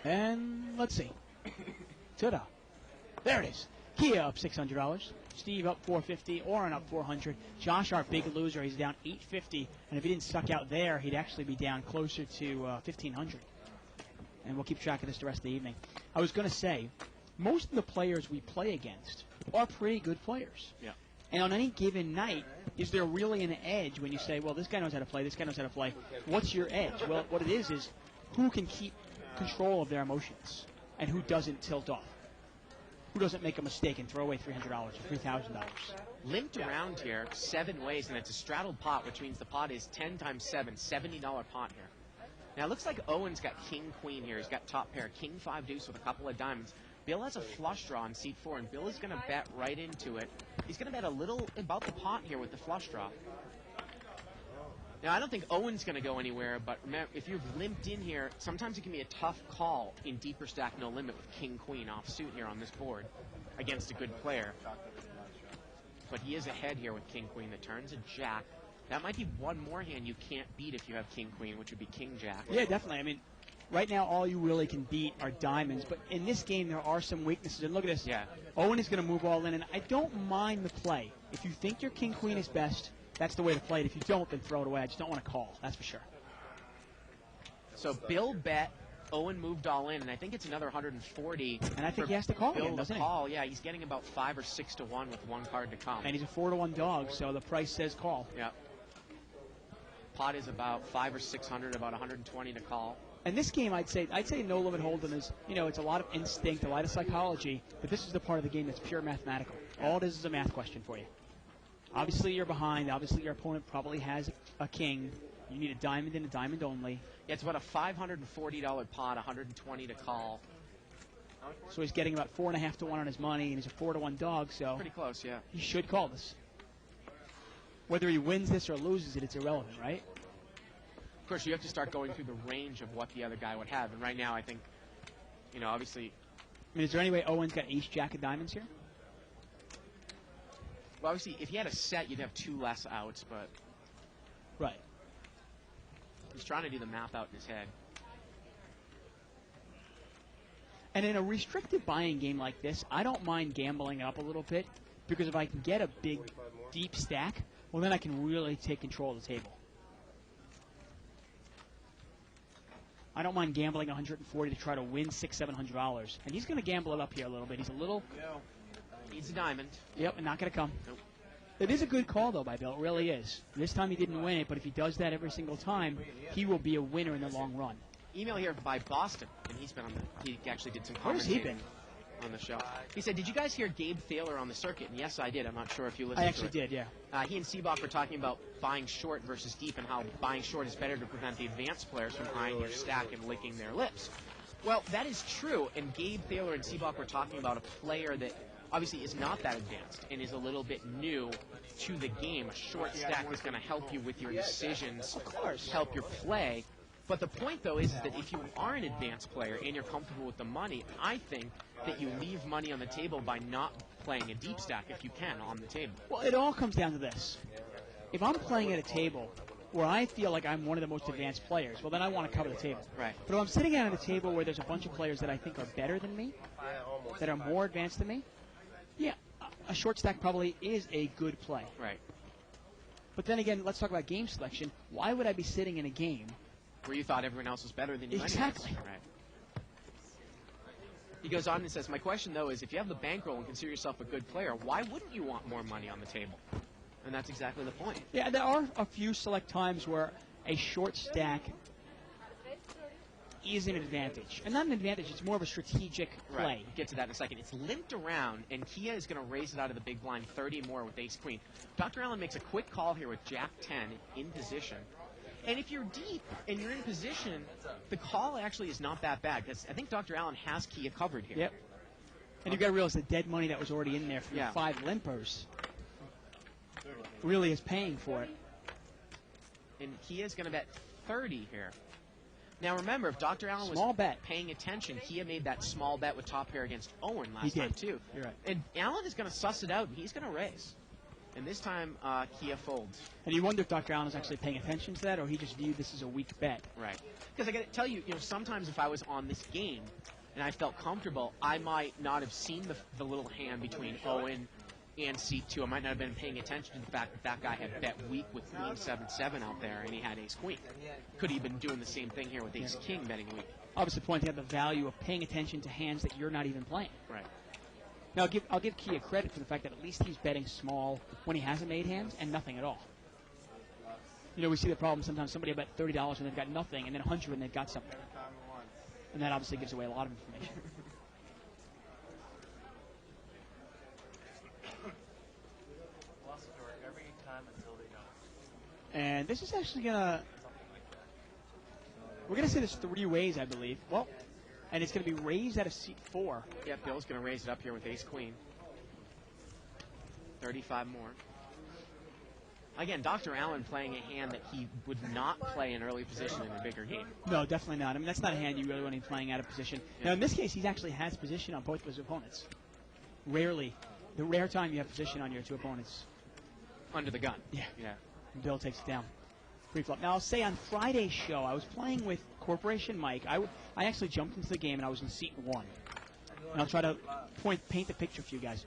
And let's see. Ta-da. There it is. Kia up $600. Steve up $450. Oren up $400. Josh, our big loser, he's down $850. And if he didn't suck out there, he'd actually be down closer to $1,500. And we'll keep track of this the rest of the evening. I was going to say, most of the players we play against are pretty good players. Yeah. And on any given night, is there really an edge when you say, well, this guy knows how to play, this guy knows how to play. What's your edge? Well, what it is who can keep control of their emotions and who doesn't tilt off. Who doesn't make a mistake and throw away $300 or $3,000. Limped around here 7 ways, and it's a straddled pot, which means the pot is 10 times 7, $70 pot here. Now, it looks like Owen's got king-queen here. He's got top pair, king-5 deuce with a couple of diamonds. Bill has a flush draw on seat 4, and Bill is going to bet right into it. He's going to bet a little about the pot here with the flush draw. Now, I don't think Owen's going to go anywhere, but remember, if you've limped in here, sometimes it can be a tough call in deeper stack no limit with king-queen offsuit here on this board against a good player. But he is ahead here with king-queen. The turn's a jack. That might be one more hand you can't beat if you have king-queen, which would be king-jack. Yeah, definitely. I mean, right now all you really can beat are diamonds, but in this game there are some weaknesses. And look at this. Yeah. Owen is going to move all in, and I don't mind the play. If you think your king-queen is best, that's the way to play it. If you don't, then throw it away. I just don't want to call. That's for sure. So Bill bet. Owen moved all in, and I think it's another 140. And I think he has to call Bill again, doesn't he? Call. Yeah, he's getting about 5 or 6 to 1 with one card to come. And he's a 4-to-1 dog, so the price says call. Yeah. Pot is about 500 or 600, about 120 to call. And this game, I'd say no limit hold'em is, it's a lot of instinct, a lot of psychology, but this is the part of the game that's pure mathematical. All it is a math question for you. Obviously, you're behind. Obviously, your opponent probably has a king. You need a diamond and a diamond only. Yeah, it's about a $540 pot, 120 to call. So he's getting about 4.5 to 1 on his money, and he's a 4 to 1 dog. So Pretty close, yeah. he should call this. Whether he wins this or loses it, it's irrelevant, right? Of course, you have to start going through the range of what the other guy would have. And right now, I think, obviously, I mean, is there any way Owen's got ace jack of diamonds here? well, obviously, if he had a set, you'd have 2 less outs, but Right. he's trying to do the math out in his head. And in a restricted buying game like this, I don't mind gambling up a little bit, because if I can get a big, deep stack, well, then I can really take control of the table. I don't mind gambling 140 to try to win $600-700, and he's going to gamble it up here a little bit. He's a little, Needs a diamond. yep, and not going to come. Nope. It is a good call, though, by Bill. It really is. This time he didn't win it, but if he does that every single time, he will be a winner in the long run. Email here by Boston, and he's been on he actually did some Where's he commentating been? on the show. He said, "Did you guys hear Gabe Thaler on the circuit?" And yes, I did. I'm not sure if you listened I to actually it. did, yeah. He and Seabach were talking about buying short versus deep and how buying short is better to prevent the advanced players from eyeing your stack and licking their lips. Well, that is true, and Gabe Thaler and Seabach were talking about a player that obviously is not that advanced and is a little bit new to the game. A short stack is going to help you with your decisions, Of course. help your play. But the point, though, is that if you are an advanced player and you're comfortable with the money, I think that you leave money on the table by not playing a deep stack if you can on the table. Well, it all comes down to this. If I'm playing at a table where I feel like I'm one of the most advanced players, well, then I want to cover the table. Right. But if I'm sitting at a table where there's a bunch of players that I think are better than me, that are more advanced than me, yeah, a short stack probably is a good play. Right. But then again, let's talk about game selection. Why would I be sitting in a game? Where you thought everyone else was better than you. Exactly. Anyways. Right. He goes on and says, "My question, though, is if you have the bankroll and consider yourself a good player, why wouldn't you want more money on the table?" And that's exactly the point. Yeah, there are a few select times where a short stack is an advantage. And not an advantage, it's more of a strategic play. Right. We'll get to that in a second. It's limped around, and Kia is going to raise it out of the big blind 30 more with ace-queen. Dr. Allen makes a quick call here with Jack 10 in position. And if you're deep and you're in position, the call actually is not that bad, because I think Dr. Allen has Kia covered here. Yep. And you've got to realize the dead money that was already in there from Yeah. the 5 limpers really is paying for it. And Kia is going to bet 30 here. Now remember, if Dr. Allen Small was bet. paying attention, Kia made that small bet with top pair against Owen last He time did. too. You're right. And Allen is going to suss it out, and he's going to raise. And this time, Kia folds. And you wonder if Dr. Allen is actually paying attention to that, or he just viewed this as a weak bet. Right. Because I got to tell you, sometimes if I was on this game and I felt comfortable, I might not have seen the little hand between Owen and C2. I might not have been paying attention to the fact that that guy had bet weak with Queen 7-7 out there, and he had Ace-Queen. Could he have been doing the same thing here with Ace-King betting weak? Obviously pointing out the value of paying attention to hands that you're not even playing. Right. Now, I'll give Kia credit for the fact that at least he's betting small when he hasn't made hands and nothing at all. We see the problem sometimes somebody will bet $30 and they've got nothing, and then $100 and they've got something. And that obviously gives away a lot of information. And this is actually we're going to say there's 3 ways, I believe. Well, and it's going to be raised out of seat 4. Yeah, Bill's going to raise it up here with Ace-Queen. 35 more. Again, Dr. Allen playing a hand that he would not play in early position in a bigger game. No, definitely not. I mean, that's not a hand you really want to be playing out of position. Yeah. Now, in this case, he actually has position on both of his opponents. Rarely. The rare time you have position on your 2 opponents. Under the gun. Yeah. Yeah. And Bill takes it down. Pre-flop. Now, I'll say on Friday's show, I was playing with Corporation Mike. I actually jumped into the game, and I was in seat 1. And I'll try to paint the picture for you guys.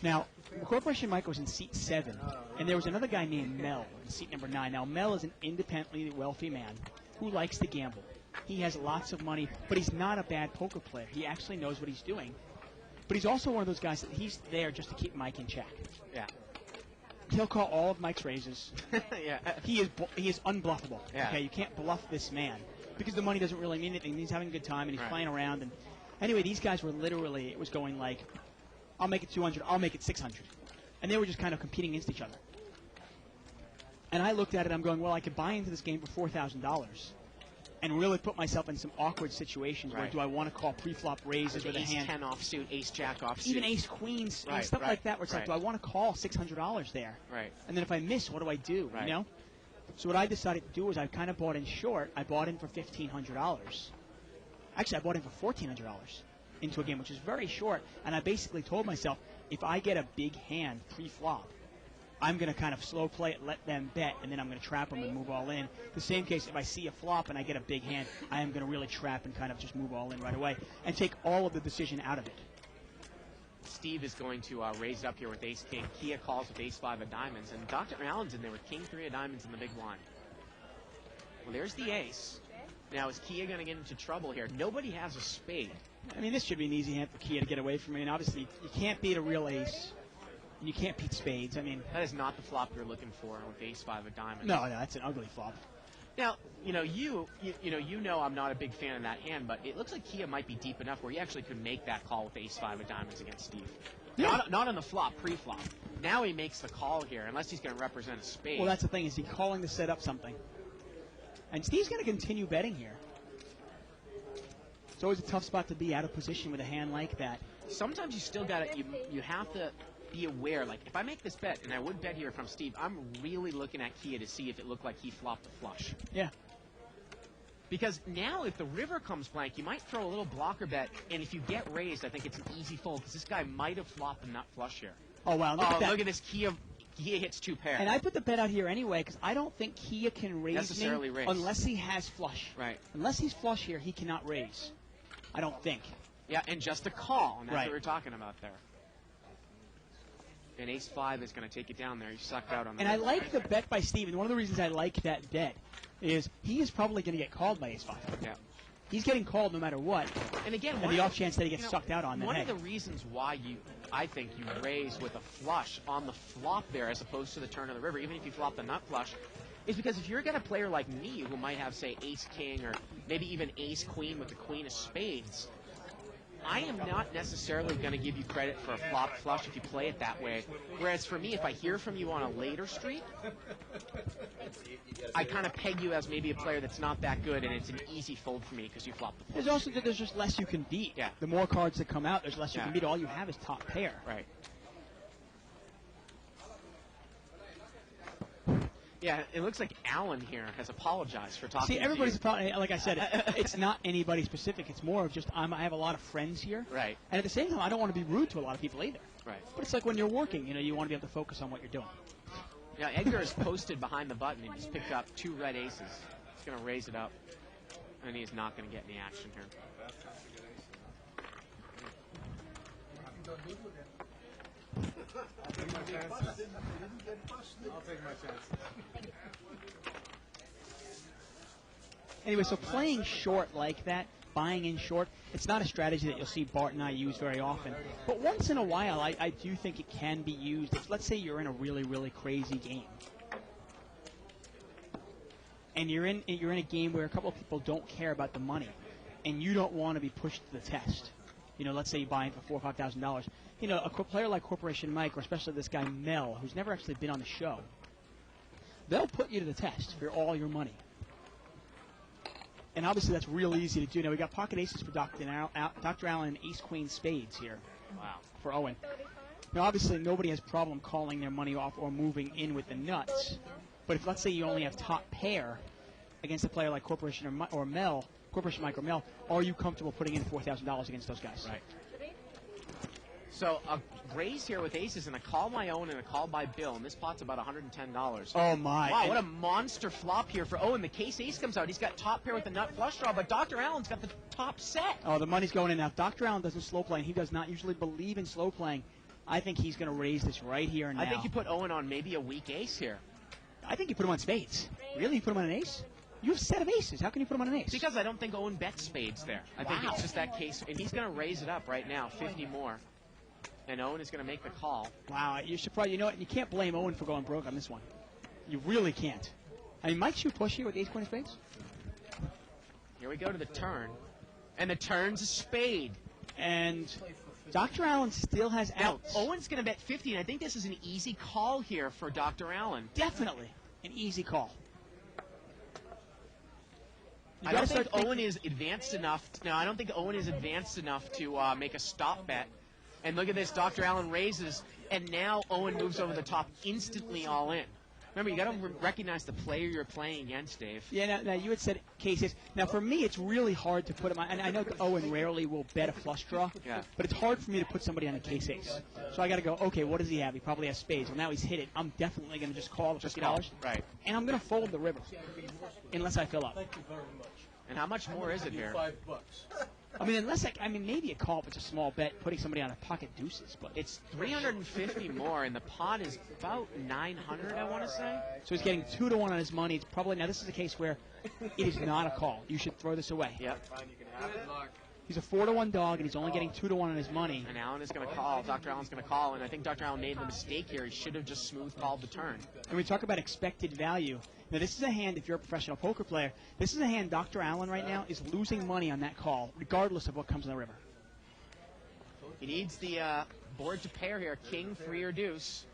Now, Corporation Mike was in seat 7, and there was another guy named Mel in seat number 9. Now, Mel is an independently wealthy man who likes to gamble. He has lots of money, but he's not a bad poker player. He actually knows what he's doing. But he's also one of those guys that he's there just to keep Mike in check. Yeah. He'll call all of Mike's raises. Yeah. He is unbluffable. Yeah. Okay, you can't bluff this man because the money doesn't really mean anything. He's having a good time and he's Right. playing around. And anyway, these guys were literally, it was going like, I'll make it 200, I'll make it 600, and they were just kind of competing against each other. And I looked at it, I'm going, well, I could buy into this game for $4,000, and really put myself in some awkward situations where Right. do I want to call pre-flop raises with a Ace hand. 10 offsuit, Ace Jack offsuit. Even ace queens and Right, stuff right, like that where it's like, right. do I want to call $600 there? Right. And then if I miss, what do I do? Right. You know? So what I decided to do is I kind of bought in short. I bought in for $1,500. Actually, I bought in for $1,400 into a game, which is very short. And I basically told myself, if I get a big hand pre-flop, I'm going to kind of slow play it, let them bet, and then I'm going to trap them and move all in. The same case, if I see a flop and I get a big hand, I am going to really trap and kind of just move all in right away and take all of the decision out of it. Steve is going to raise it up here with ace king. Kia calls with ace 5 of diamonds, and Dr. Allen's in there with king 3 of diamonds in the big blind. Well, there's the ace. Now, is Kia going to get into trouble here? Nobody has a spade. I mean, this should be an easy hand for Kia to get away from. I mean, obviously, you can't beat a real ace. And you can't beat spades. I mean, That is not the flop you're looking for with ace 5 of diamonds. no, that's an ugly flop. Now, you know I'm not a big fan of that hand, but it looks like Kia might be deep enough where he actually could make that call with ace 5 of diamonds against Steve. Yeah. Not on the flop, pre-flop. Now he makes the call here, unless he's going to represent a spade. Well, that's the thing, is he calling to set up something? And Steve's going to continue betting here. It's always a tough spot to be out of position with a hand like that. Sometimes you still got to, you have to be aware, like, if I make this bet, and I would bet here if I'm Steve, I'm really looking at Kia to see if it looked like he flopped a flush. Yeah. Because now if the river comes blank, you might throw a little blocker bet, and if you get raised, I think it's an easy fold, because this guy might have flopped a nut flush here. Oh, wow. Look Oh, at that. look at this. Kia hits 2 pair. And I put the bet out here anyway because I don't think Kia can raise Necessarily me raise. unless he has flush. Right. Unless he's flush here, he cannot raise. I don't think. Yeah, and just a call, and that's Right. what we're talking about there. And ace 5 is going to take it down there. He sucked out on the And I river. like the bet by Steven. One of the reasons I like that bet is he is probably going to get called by ace 5. Yeah. He's getting called no matter what. And again, And the off chance that he gets sucked out on that. one hey. of the reasons why I think you raise with a flush on the flop there as opposed to the turn of the river, even if you flop the nut flush, is because if you're got a player like me who might have, say, ace king or maybe even ace queen with the queen of spades, I am not necessarily going to give you credit for a flop flush if you play it that way. Whereas for me, if I hear from you on a later street, I kind of peg you as maybe a player that's not that good, and it's an easy fold for me because you flop the flush. There's just less you can beat. Yeah. The more cards that come out, there's less you Yeah. can beat. All you have is top pair. Right. Yeah, it looks like Allen here has apologized for talking See, to everybody's you. probably, like I said, it's not anybody specific. It's more of just I have a lot of friends here. Right. And at the same time, I don't want to be rude to a lot of people either. Right. But it's like when you're working, you want to be able to focus on what you're doing. Yeah, Edgar is posted behind the button. He just picked up 2 red aces. He's going to raise it up, and he is not going to get any action here. I'll take my chances. I'll take my chances. Anyway, so playing short like that, buying in short, it's not a strategy that you'll see Bart and I use very often. But once in a while, I do think it can be used. If, let's say you're in a really, really crazy game. And you're in a game where a couple of people don't care about the money, and you don't want to be pushed to the test. Let's say you buy in for $4,000 or $5,000. A player like Corporation Mike, or especially this guy Mel, who's never actually been on the show, they'll put you to the test for all your money. And obviously that's real easy to do. Now we got pocket aces for Dr. Allen and ace queen spades here. Wow. For Owen. Now obviously nobody has problem calling their money off or moving in with the nuts. But if let's say you only have top pair against a player like Corporation or Mel, Corporation Mike or Mel, are you comfortable putting in $4,000 against those guys? Right. So a raise here with aces and a call by Owen and a call by Bill, and this pot's about $110. Oh my! Wow, what a monster flop here for Owen. The case ace comes out. He's got top pair with the nut flush draw, but Dr. Allen's got the top set. Oh, the money's going in now. Dr. Allen doesn't slow play, and he does not usually believe in slow playing. I think he's going to raise this right here and now. I think you put Owen on maybe a weak ace here. I think you put him on spades. Really? You put him on an ace? You have a set of aces. How can you put him on an ace? Because I don't think Owen bets spades there. I think it's just that case, and he's going to raise it up right now, 50 more. And Owen is going to make the call. Wow, you're surprised. You know what? You can't blame Owen for going broke on this one. You really can't. I mean, might you push here with ace queen of spades? Here we go to the turn. And the turn's a spade. And Dr. Allen still has Now, outs. Owen's going to bet 50, and I think this is an easy call here for Dr. Allen. Definitely an easy call. I don't think Owen is advanced enough. I don't think Owen is advanced enough to make a stop bet. And look at this, Dr. Allen raises, and now Owen moves over the top instantly all in. Remember, you got to recognize the player you're playing against, Dave. Yeah, now you had said cases. Now, for me, it's really hard to put him on. And I know Owen rarely will bet a flush draw, but it's hard for me to put somebody on a case ace. So I got to go, okay, what does he have? He probably has spades. Well, now he's hit it. I'm definitely going to just call the $50. Right. And I'm going to fold the river, unless I fill up. Thank you very much. And how much more is it here? $5. I mean, maybe a call if it's a small bet, putting somebody on a pocket deuces, but It's 350 more, and the pot is about 900, I want to say. so he's getting 2-1 on his money. It's probably now this is a case where it is not a call. You should throw this away. Yep. He's a 4-1 dog, and he's only getting 2-1 on his money. And Allen is going to call. Dr. Allen's going to call, and I think Dr. Allen made the mistake here. He should have just smooth called the turn. And we talk about expected value. Now, this is a hand, if you're a professional poker player, this is a hand Dr. Allen right now is losing money on that call, regardless of what comes in the river. He needs the board to pair here, king, 3, or deuce.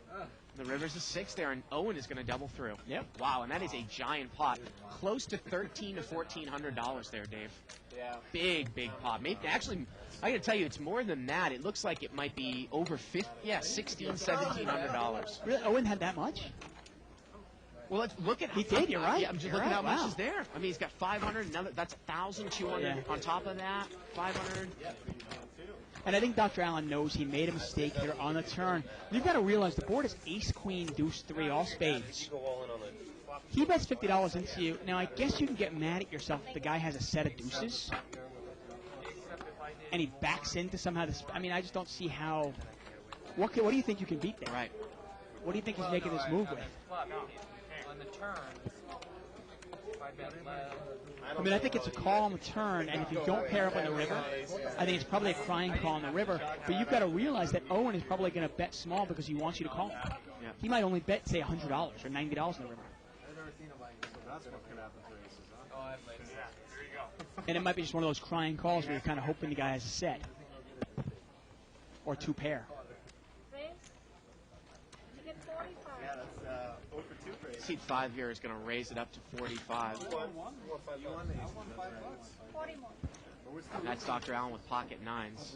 The river's a 6 there, and Owen is going to double through. Yep. Wow, and that is a giant pot. Close to $1,300 to $1,400 there, Dave. Yeah. Big, big pot. Maybe, actually, I got to tell you, it's more than that. It looks like it might be over $1,600, $1,700. Really? Owen had that much? Well, let's look at. He did. You're right. Yeah, I'm just You're looking right. how much Wow. is there. I mean, he's got 500. Another that's 1,200 Yeah. on top of that. 500. And I think Dr. Allen knows he made a mistake here on the turn. You've got to realize the board is ace, queen, deuce, 3, all spades. He bets $50 into you. Now, I guess you can get mad at yourself if the guy has a set of deuces and he backs into somehow this. I mean, I just don't see how. What do you think you can beat there? Right. What do you think he's making this move with? On the turn, I mean, I think it's a call on the turn, and if you don't pair up on the river, I think it's probably a crying call on the river. But you've got to realize that Owen is probably going to bet small because he wants you to call. Yeah. He might only bet, say, $100 or $90 in the river. I've never seen him like this, so that's what could happen to aces, huh? oh, I've laid it. And it might be just one of those crying calls where you're kind of hoping the guy has a set or 2 pair. Raise. You get 45. Yeah, that's 0 for 2 for aces. Seat 5 here is going to raise it up to 45. You won the aces. 40 more. That's Dr. Allen with pocket 9s.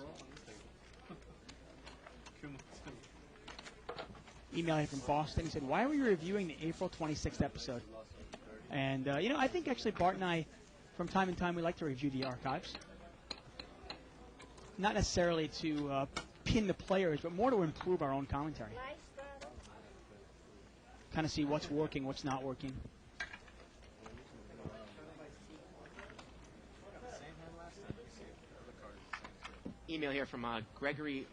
Email here from Boston. He said, why were you reviewing the April 26th episode? And, I think actually Bart and I, from time to time, we like to review the archives. Not necessarily to pin the players, but more to improve our own commentary. Nice battle. Kind of see what's working, what's not working. Email here from Gregory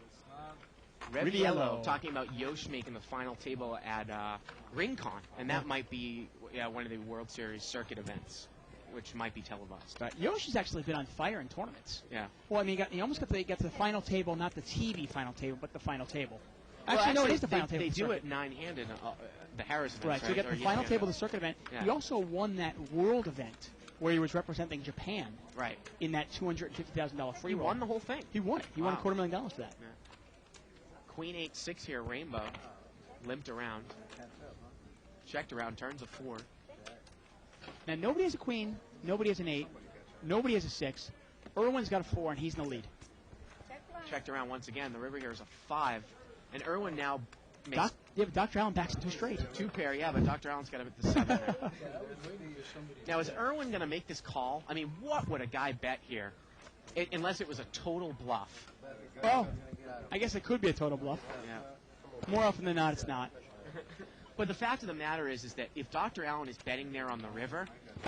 Riviello. Riviello talking about Yosh making the final table at RingCon, and that might be one of the World Series circuit events, which might be televised. But Yoshi's actually been on fire in tournaments. Yeah. Well, I mean, he almost got to the final table, not the TV final table, but the final table. Well, Actually, no, it is the final table. They of the do circuit. it 9-handed, the Harris event. Right, so you get the final table of the circuit event. Yeah. He also won that world event where he was representing Japan Right. in that $250,000 free He roll. won the whole thing. He won it. He won Wow. $250,000 for that. Queen 8-6 here, rainbow. Limped around. Checked around, turns a 4. Now, nobody has a queen. Nobody has an 8. Nobody has a 6. Irwin's got a 4, and he's in the lead. Check line. Checked around once again. The river here is a 5. And Irwin now makes Dr. Allen backs into straight. 2 pair. Yeah, but Dr. Allen's got him at the 7 there. Now, is Irwin going to make this call? I mean, what would a guy bet here? Unless it was a total bluff. Well, I guess it could be a total bluff. Yeah. More often than not, it's not. But the fact of the matter is that if Dr. Allen is betting there on the river,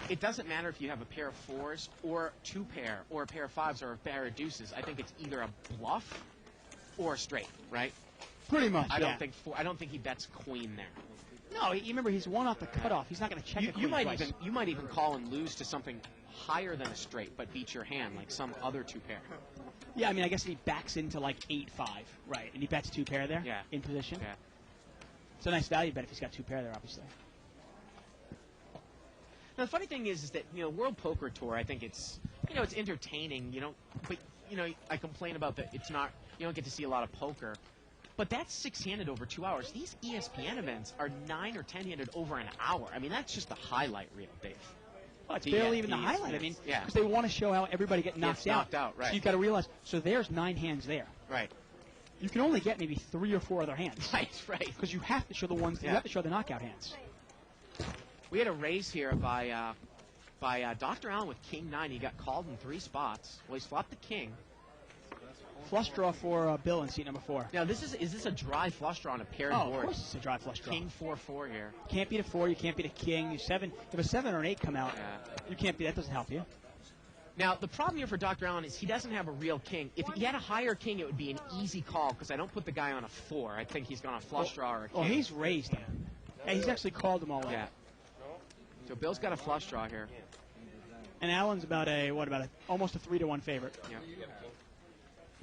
it doesn't matter if you have a pair of 4s or 2 pair or a pair of 5s or a pair of deuces. I think it's either a bluff or a straight, right? Pretty much, I yeah. don't think he bets queen there. No, remember, he's 1 off the cutoff. He's not going to check a You queen might twice. you might even call and lose to something higher than a straight, but beat your hand like some other 2 pair. Yeah, I mean, I guess he backs into like 8-5, right? And he bets 2 pair there Yeah. in position. Yeah. It's a nice value bet if he's got 2 pair there, obviously. Now the funny thing is that World Poker Tour, I think it's it's entertaining, but I complain about that it's not, you don't get to see a lot of poker. But that's 6-handed over 2 hours. These ESPN events are 9 or 10-handed over an hour. I mean, that's just the highlight reel, Dave. Oh, it's He barely gets- even the he gets highlight. I mean, missed. Yeah. because they want to show how everybody gets knocked knocked out, right. So you've got to realize, so there's 9 hands there. Right. You can only get maybe 3 or 4 other hands. Right. Because you have to show the ones, you Yeah. have to show the knockout hands. We had a raise here by Dr. Allen with King 9. He got called in 3 spots. Well, he's flopped the King. Flush draw for Bill in seat number 4. Now, is this a dry flush draw on a paired Oh, of board? course it's a dry flush draw. King 4-4 here. Can't beat a 4, you can't beat a king. You 7, if a 7 or an 8 come out, Yeah. you can't beat that. Doesn't help you. Now, the problem here for Dr. Allen is he doesn't have a real king. If he had a higher king, it would be an easy call because I don't put the guy on a 4. I think he's gone a flush draw or a king. Oh, he's raised him. Yeah, he's actually called them all in. Yeah. So Bill's got a flush draw here. And Allen's about almost a 3-1 favorite. Yeah.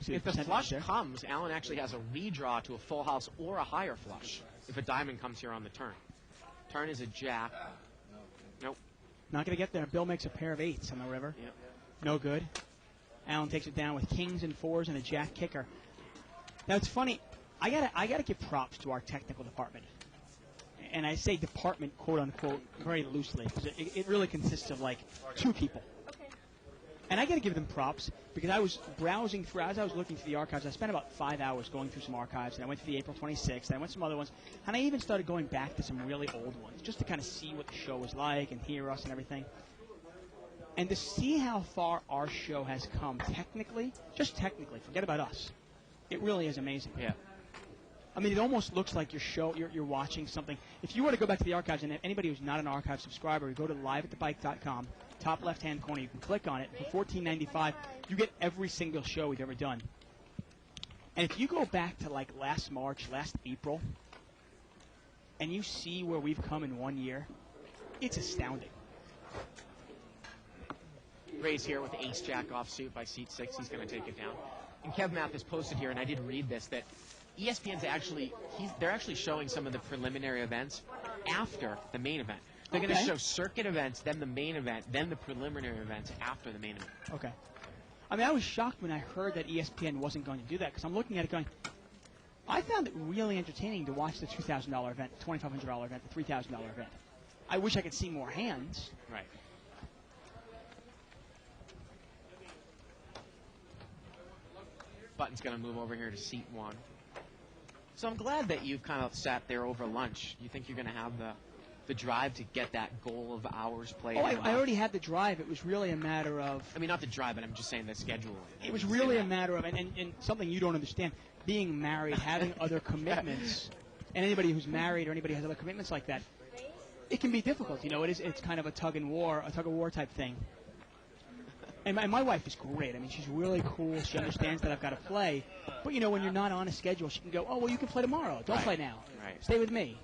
See If the percentage flush there. comes, Allen actually has a redraw to a full house or a higher flush if a diamond comes here on the turn. Turn is a jack. Nope. Not going to get there. Bill makes a pair of 8s on the river. Yep. No good. Allen takes it down with kings and 4s and a jack kicker. Now it's funny. I gotta give props to our technical department, and I say department quote unquote very loosely because it really consists of like 2 people. Okay. And I got to give them props because I was browsing through, as I was looking through the archives, I spent about 5 hours going through some archives, and I went to the April 26th, and I went to some other ones, and I even started going back to some really old ones just to kind of see what the show was like and hear us and everything. And to see how far our show has come technically, just technically, forget about us, it really is amazing. Yeah. I mean, it almost looks like you're watching something. If you were to go back to the archives, and anybody who's not an archive subscriber, you go to liveatthebike.com, top left-hand corner, you can click on it. For $14.95, you get every single show we've ever done. And if you go back to like last March, last April, and you see where we've come in 1 year, it's astounding. Raise here with ace jack offsuit by seat 6. He's going to take it down. And Kev Math has posted here, and I did read this, that ESPN's they're actually showing some of the preliminary events after the main event. They're going to Okay. show circuit events, then the main event, then the preliminary events after the main event. Okay. I mean, I was shocked when I heard that ESPN wasn't going to do that because I'm looking at it going, I found it really entertaining to watch the $2,000 event, the $2,500 event, the $3,000 event. I wish I could see more hands. Right. Button's going to move over here to seat 1. So I'm glad that you've kind of sat there over lunch. You think you're going to have the drive to get that goal of hours played? Oh, I already had the drive. It was really a matter of, I mean, not the drive, but I'm just saying the schedule. it was really a matter of, and something you don't understand, being married, having other commitments, and anybody who's married or anybody who has other commitments like that, it can be difficult. You know, it's kind of a tug of war type thing. And my wife is great. I mean, she's really cool. She understands that I've got to play. But, you know, when you're not on a schedule, she can go, oh, well, you can play tomorrow. Don't Right. play now. Right. Stay with me.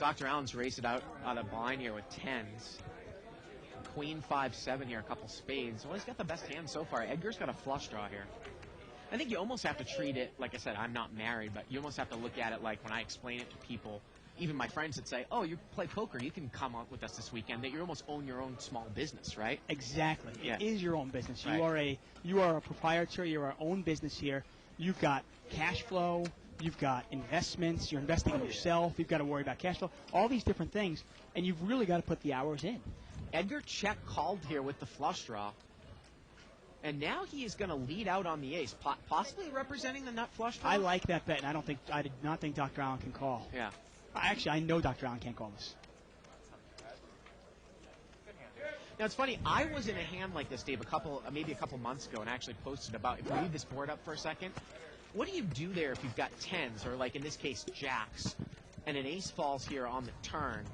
Dr. Allen's raced it out of blind here with 10s. Queen 5-7 here, a couple spades. Well, he's got the best hand so far. Edgar's got a flush draw here. I think you almost have to treat it, like I said, I'm not married, but you almost have to look at it like when I explain it to people, even my friends that say, oh, you play poker, you can come out with us this weekend, that you almost own your own small business, right? Exactly. Yeah. It is your own business. Right. You are a proprietor. You're our own business here. You've got cash flow. You've got investments. You're investing in yourself. You've got to worry about cash flow. All these different things, and you've really got to put the hours in. Edgar check called here with the flush draw. And now he is going to lead out on the ace, possibly representing the nut flush draw. I like that bet, and I did not think Dr. Allen can call. Yeah. Actually, I know Dr. Allen can't call this. Now, it's funny, I was in a hand like this, Dave, maybe a couple months ago, and actually posted about, if we leave this board up for a second, what do you do there if you've got 10s, or like in this case, jacks, and an ace falls here on the turn,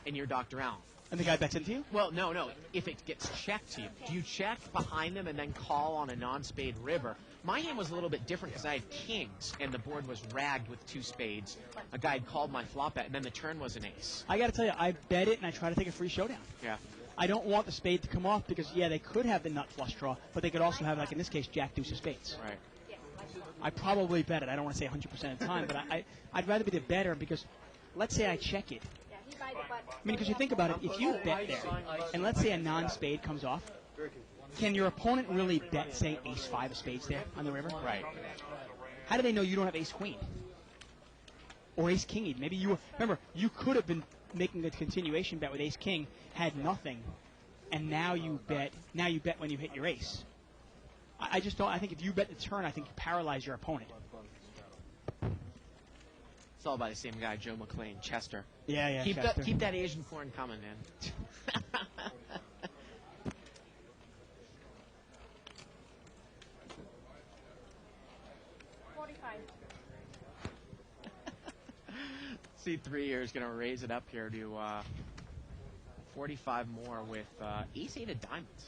and you're Dr. Allen? And the guy bets into you? Well, no. If it gets checked to you, do you check behind them and then call on a non-spade river? My hand was a little bit different because I had kings, and the board was ragged with 2 spades. A guy had called my flop bet, and then the turn was an ace. I got to tell you, I bet it, and I try to take a free showdown. Yeah. I don't want the spade to come off because, yeah, they could have the nut flush draw, but they could also have, like in this case, jack deuce of spades. Right. I probably bet it. I don't want to say 100% of the time, but I'd rather be the better because let's say I check it. I mean, because you think about it, if you bet there, and let's say a non-spade comes off, can your opponent really bet, say, ace-5 of spades there on the river? Right. How do they know you don't have ace-queen? Or ace-king even? Maybe remember, you could have been making a continuation bet with ace-king, had nothing, and now you bet when you hit your ace. I just don't. I think if you bet the turn, I think you paralyze your opponent. It's all by the same guy, Joe McLean, Chester. Yeah, Keep Chester. that Asian corn coming, man. 45. C3 here is going to raise it up here to 45 more with ace-8 of diamonds.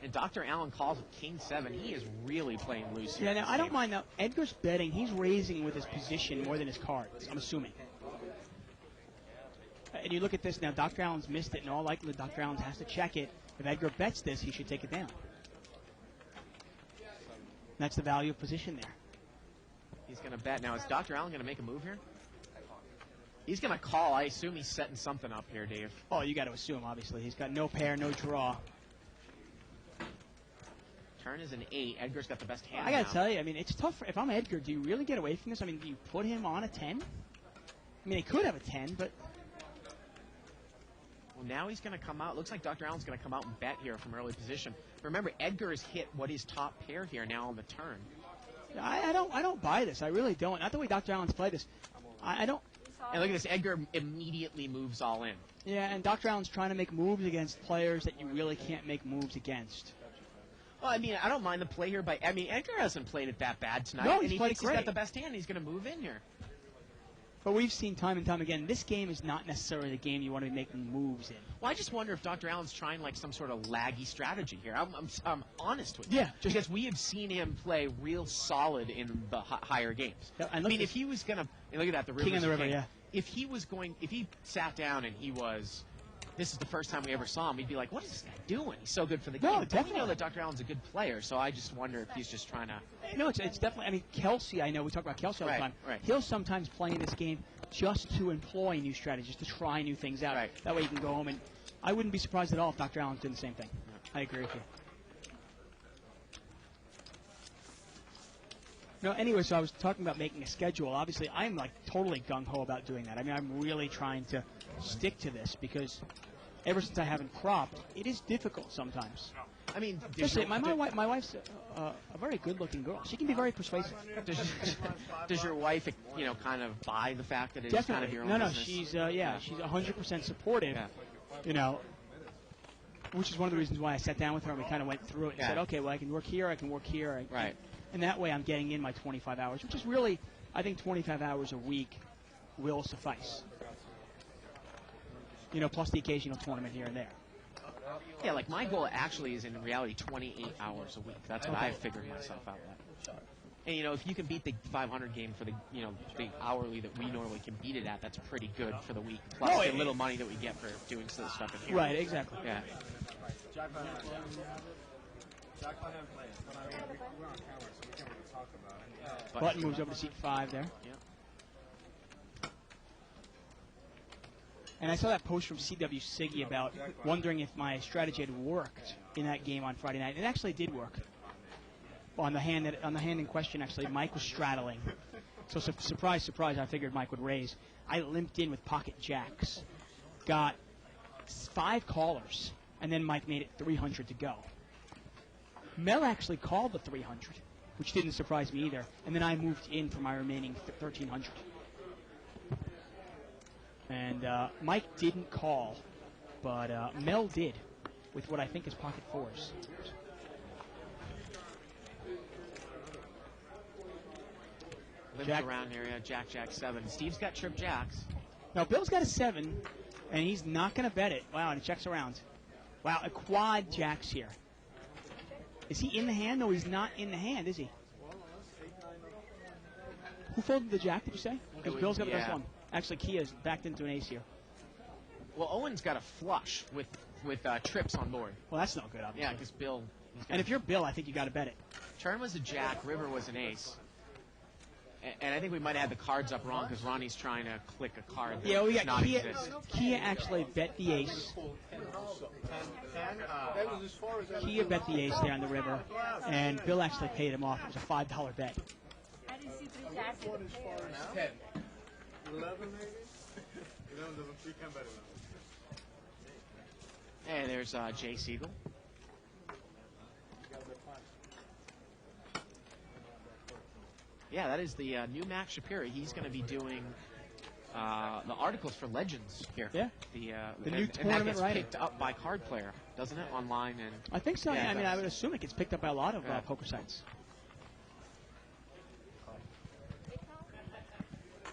And Dr. Allen calls it King 7. He is really playing loose here. Yeah, now I don't mind now. Edgar's betting. He's raising with his position more than his cards, I'm assuming. And you look at this now, Dr. Allen's missed it. In all likelihood, Dr. Allen has to check it. If Edgar bets this, he should take it down. That's the value of position there. He's going to bet. Now, is Dr. Allen going to make a move here? He's going to call. I assume he's setting something up here, Dave. Oh, you got to assume, obviously. He's got no pair, no draw. Turn is an 8. Edgar's got the best hand I got now. to tell you, I mean, it's tough. If I'm Edgar, do you really get away from this? I mean, do you put him on a 10? I mean, he could have a 10, but... Well, now he's going to come out. Looks like Dr. Allen's going to come out and bet here from early position. Remember, Edgar has hit what is top pair here now on the turn. I don't buy this. I really don't. Not the way Dr. Allen's played this. I don't... And look at this. Edgar immediately moves all in. Yeah, and Dr. Allen's trying to make moves against players that you really can't make moves against. Well, I mean, I don't mind the play here, but I mean, Edgar hasn't played it that bad tonight. No, and he's he played thinks great. he's got the best hand. He's going to move in here. But we've seen time and time again, this game is not necessarily the game you want to be making moves in. Well, I just wonder if Dr. Allen's trying like some sort of laggy strategy here. I'm honest with you. Yeah, just- because we have seen him play real solid in the higher games. Yeah, and I look mean, at if he was going to look at that, the King on the River's river, king. yeah. If he sat down and he was, this is the first time we ever saw him, we'd be like, what is this guy doing? He's so good for the No, game. But we definitely. know that Dr. Allen's a good player, so I just wonder if he's just trying to. No, it's definitely, I mean, Kelsey, I know, we talk about Kelsey all the Right, time. right. He'll sometimes play in this game just to employ new strategies, to try new things out. Right. That way you can go home, and I wouldn't be surprised at all if Dr. Allen's doing the same thing. I agree with you. No, anyway, so I was talking about making a schedule. Obviously, I'm like totally gung-ho about doing that. I mean, I'm really trying to stick to this because ever since I haven't cropped, it is difficult sometimes. I mean, Especially, my wife's a very good-looking girl. She can be very persuasive. does your wife, kind of buy the fact that it's kind of Definitely. your own No, business? she's she's 100% supportive. Yeah. Which is one of the reasons why I sat down with her and we kind of went through it and Yeah. said, okay, well, I can work here, I can work here. Right. And that way I'm getting in my 25 hours, which is really, I think 25 hours a week will suffice. Plus the occasional tournament here and there. Yeah, like my goal actually is in reality 28 hours a week. That's what I've figured myself out at. And if you can beat the 500 game for the the hourly that we normally can beat it at, that's pretty good for the week. Plus Oh, the little money that we get for doing some stuff in here. Right, exactly. Yeah. Jack Lehman playing. We're on camera, so we can't really talk about it. Button moves over to seat 5 there. Yeah. And I saw that post from CW Siggy about wondering if my strategy had worked in that game on Friday night. It actually did work. On the hand in question, actually, Mike was straddling. So surprise, surprise, I figured Mike would raise. I limped in with pocket jacks, got 5 callers, and then Mike made it 300 to go. Mel actually called the 300, which didn't surprise me either, and then I moved in for my remaining 1,300. And Mike didn't call, but Mel did, with what I think is pocket 4s. Limps Jack. around here, yeah, Jack 7. Steve's got trip jacks. Now, Bill's got a 7, and he's not going to bet it. Wow, and he checks around. Wow, a quad jacks here. Is he in the hand? No, he's not in the hand, is he? Who folded the jack, did you say? Because Bill's got the best Yeah. one. Actually, Kia's backed into an ace here. Well, Owen's got a flush with trips on board. Well, that's not good, Yeah, obviously. because Bill. And if you're Bill, I think you got to bet it. Turn was a jack, river was an ace. And I think we might have had the cards up wrong because Ronnie's trying to click a card that Yeah, we does got not Kia. exist. Kia actually bet the ace. Kia bet the ace there on the river, and Bill actually paid him off. It was a $5 bet. I didn't see 3 jacks in the pair. 10. 11 maybe? 11 doesn't, you can't bet 11. Hey, there's Jay Siegel. Yeah, that is the new Max Shapiro. He's going to be doing the articles for Legends here. Yeah. The new and that tournament gets writing. picked up by Card Player, doesn't it? Online and. I think so. Yeah, Yeah, it I mean, does. I would assume it gets picked up by a lot of Yeah. poker sites.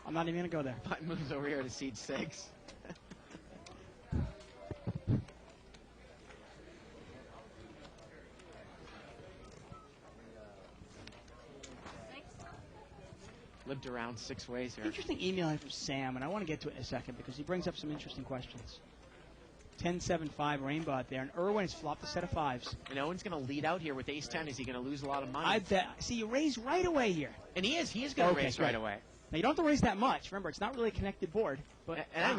I'm not even going to go there. Putt moves over here to seed 6. Lived around 6 ways here. Interesting email here from Sam, and I want to get to it in a second because he brings up some interesting questions. 10-7-5 rainbow out there, and Irwin has flopped a set of 5s. And Owen's going to lead out here with ace-10. Is he going to lose a lot of money? I bet. See, you raise right away here. And he is going to Okay, raise good. right away. Now, you don't have to raise that much. Remember, it's not really a connected board. But And I have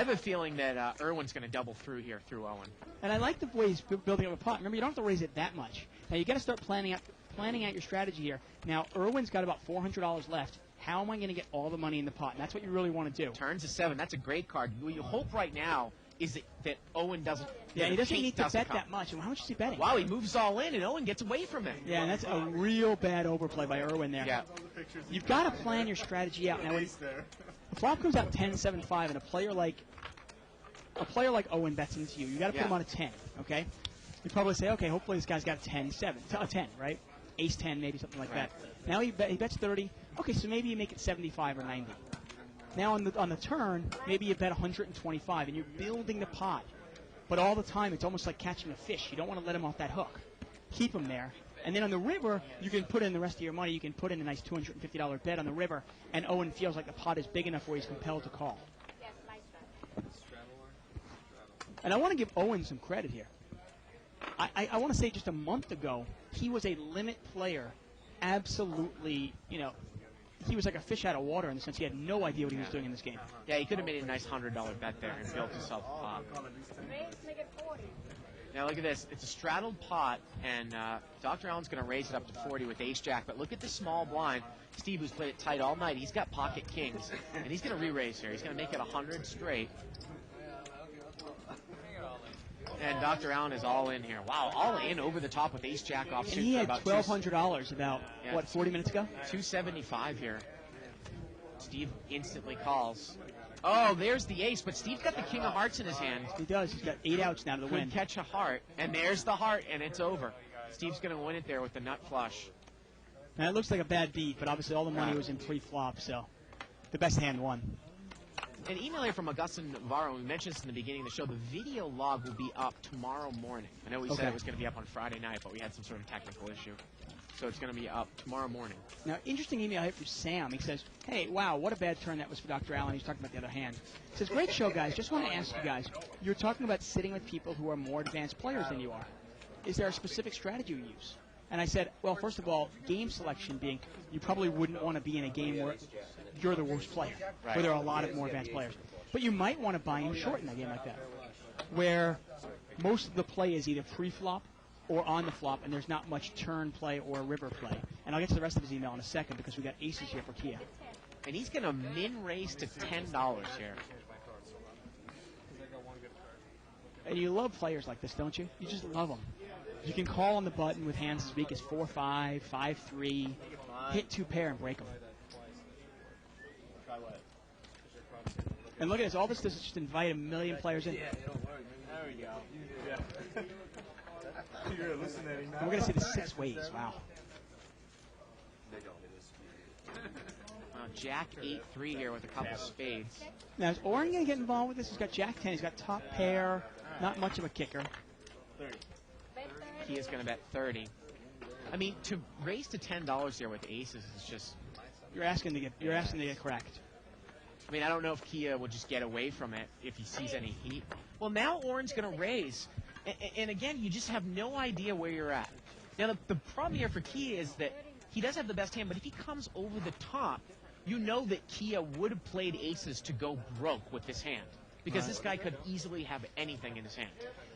a feeling that Irwin's going to double through here through Owen. And I like the way he's building up a pot. Remember, you don't have to raise it that much. Now, you got to start planning out your strategy here. Now, Irwin's got about $400 left. How am I going to get all the money in the pot? And that's what you really want to do. Turns to 7. That's a great card. What you hope right now is that Owen doesn't. Yeah, that he doesn't Pete need to doesn't bet come. that much. And how much is he betting? Wow, he moves all in, and Owen gets away from it. Yeah, and that's a real bad overplay by Irwin there. Yeah. You've got to plan your strategy out. Now, when the flop comes out 10-7-5, and a player like Owen bets into you, you got to put Yeah. him on a 10. Okay. You probably say, okay, hopefully this guy's got a 10, right? Ace 10, maybe something like Right. that. Now he bets 30. Okay, so maybe you make it 75 or 90. Now on the turn, maybe you bet 125, and you're building the pot. But all the time, it's almost like catching a fish. You don't want to let him off that hook. Keep him there. And then on the river, you can put in the rest of your money. You can put in a nice $250 bet on the river, and Owen feels like the pot is big enough where he's compelled to call. Yes, like that. And I want to give Owen some credit here. I want to say just a month ago, he was a limit player. Absolutely, he was like a fish out of water in the sense he had no idea what he was doing in this game. Yeah, he could have made a nice $100 bet there and built himself a pot. Raise, make it 40. Now look at this. It's a straddled pot, and Dr. Allen's going to raise it up to 40 with ace-jack. But look at the small blind. Steve, who's played it tight all night, he's got pocket kings, and he's going to re-raise here. He's going to make it 100 straight. And Dr. Allen is all in here. Wow, all in over the top with ace-jack offsuit. And he had about $1,200 about, Yeah. 40 minutes ago? 275 here. Steve instantly calls. Oh, there's the ace, but Steve's got the king of hearts in his hand. He does. He's got 8 outs now to the Could win. catch a heart, and there's the heart, and it's over. Steve's going to win it there with the nut flush. Now, it looks like a bad beat, but obviously all the money Yeah. was in pre-flop, so the best hand won. An email here from Augustin Navarro. We mentioned this in the beginning of the show. The video log will be up tomorrow morning. I know we said Okay. it was going to be up on Friday night, but we had some sort of technical issue. So it's going to be up tomorrow morning. Now, interesting email here from Sam. He says, hey, wow, what a bad turn that was for Dr. Allen. He's talking about the other hand. He says, great show, guys. Just want to ask you guys, you're talking about sitting with people who are more advanced players than you are. Is there a specific strategy you use? And I said, well, first of all, game selection being you probably wouldn't want to be in a game where you're the worst player, Right. where there are a lot of more advanced players. But you might want to buy in short in a game like that, where most of the play is either pre-flop or on the flop, and there's not much turn play or river play. And I'll get to the rest of his email in a second because we got aces here for Kia. And he's going to min raise to $10 here. And you love players like this, don't you? You just love them. You can call on the button with hands as weak as 4-5, 5-3, hit 2 pair and break them. And look at this. All this does is just invite a million players in. There we go. Yeah. You're hallucinating now. And we're going to see the 6 ways. Wow. Jack 8-3 here with a couple spades. Now, is Oren going to get involved with this? He's got Jack 10. He's got top pair. Not much of a kicker. He is going to bet 30. I mean, to raise to $10 here with aces is just. You're asking to get correct. I mean, I don't know if Kia will just get away from it if he sees any heat. Well, now Oren's going to raise. And again, you just have no idea where you're at. Now, the problem here for Kia is that he does have the best hand, but if he comes over the top, you know that Kia would have played aces to go broke with this hand. Because this guy could easily have anything in his hand.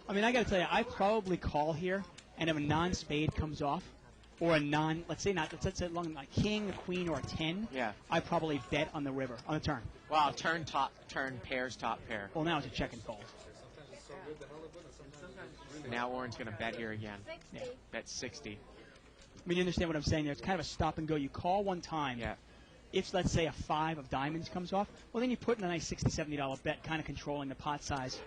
I mean, I got to tell you, I probably call here, and if a non-spade comes off, or a let's say long, like king, a queen, or a 10, Yeah. I probably bet on the river, on the turn. Wow, turn top, turn pairs, top pair. Well, now it's a check and fold. Now Oren's going to bet here again. 60. Bet 60. I mean, you understand what I'm saying there. It's kind of a stop and go. You call one time. Yeah. If, let's say, a 5 of diamonds comes off, well, then you put in a nice $60, $70 bet, kind of controlling the pot size.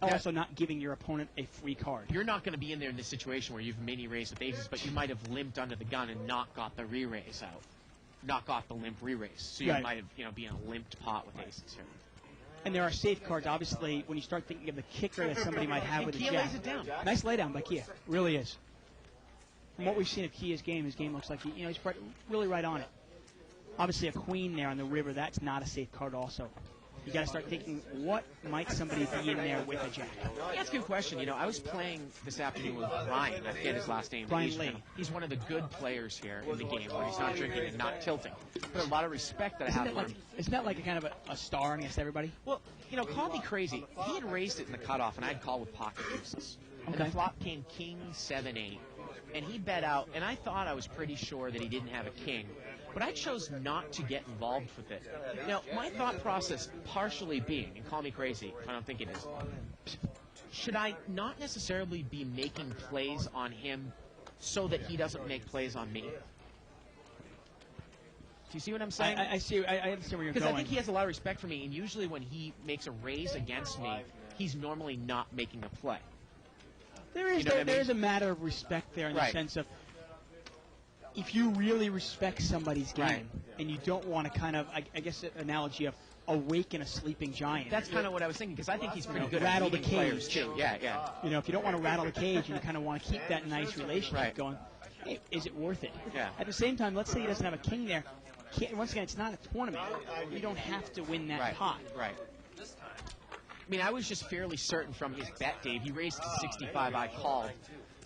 Yeah. Also not giving your opponent a free card. You're not going to be in there in this situation where you've mini raised with aces, but you might have limped under the gun and not got the re-raise out. Not got the limp re-raise. So you Right. might have, be in a limped pot with aces here. And there are safeguards, obviously, when you start thinking of the kicker that somebody might have with a Kia jack. lays it down. Nice laydown by Kia. Really is. From what we've seen of Kia's game, his game looks like he's really right on it. Obviously, a queen there on the river, that's not a safe card also. You got to start thinking, what might somebody be in there with a jack? Yeah, that's a good question. I was playing this afternoon with Brian. I forget his last name. Brian Lee. He's one of the good players here in the game where he's not drinking and not tilting. But a lot of respect that I have for him. Isn't that like a kind of a star against everybody? Well, call me crazy. He had raised it in the cutoff, and I'd call with pocket deuces. And Okay. the flop came king 7-8, and he bet out. And I thought I was pretty sure that he didn't have a king, but I chose not to get involved with it. Now, my thought process partially being, and call me crazy, I don't think it is, should I not necessarily be making plays on him so that he doesn't make plays on me? Do you see what I'm saying? I see. I understand where you're Because going. I think he has a lot of respect for me, and usually when he makes a raise against me, he's normally not making a play. There is You know what I there mean? is a matter of respect there in the Right. sense of if you really respect somebody's game Right. and you don't want to kind of, I guess, an analogy of awaken a sleeping giant. That's kind of what I was thinking, because I think he's pretty good rattle at the reading players, cage. too. Yeah. If you don't want to rattle the cage and you kind of want to keep that nice relationship Right. going, hey, is it worth it? Yeah. At the same time, let's say he doesn't have a king there. Once again, it's not a tournament. You don't have to win that pot. Right. I mean, I was just fairly certain from his bet, Dave. He raised to 65, I called.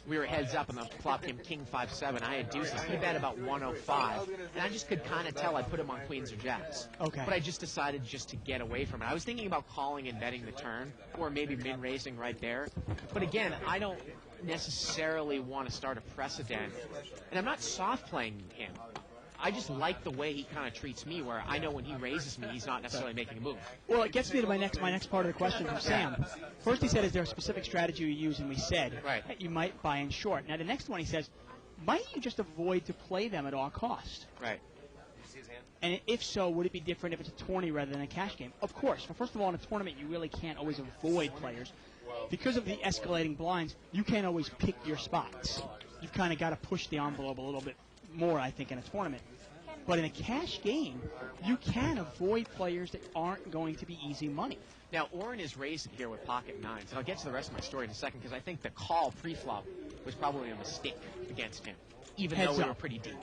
We were heads up, and the flop came king 5-7. I had deuces. He bet about 105, and I just could kind of tell I put him on queens or jacks. Okay. But I just decided just to get away from it. I was thinking about calling and betting the turn, or maybe min-raising right there. But again, I don't necessarily want to start a precedent, and I'm not soft-playing him. I just like the way he kind of treats me, where I know when he raises me, he's not necessarily making a move. Well, it gets me to my next part of the question from Sam. First, he said, "Is there a specific strategy you use?" And we said Right. that you might buy in short. Now, the next one he says, "Might you just avoid to play them at all cost?" Right. And if so, would it be different if it's a tourney rather than a cash game? Of course. Well, first of all, in a tournament, you really can't always avoid players. Because of the escalating blinds, you can't always pick your spots. You've kind of got to push the envelope a little bit more, I think, in a tournament. But in a cash game, you can avoid players that aren't going to be easy money. Now, Oren is raising here with pocket nines, and I'll get to the rest of my story in a second, because I think the call pre-flop was probably a mistake against him, even Heads though we up. were pretty deep.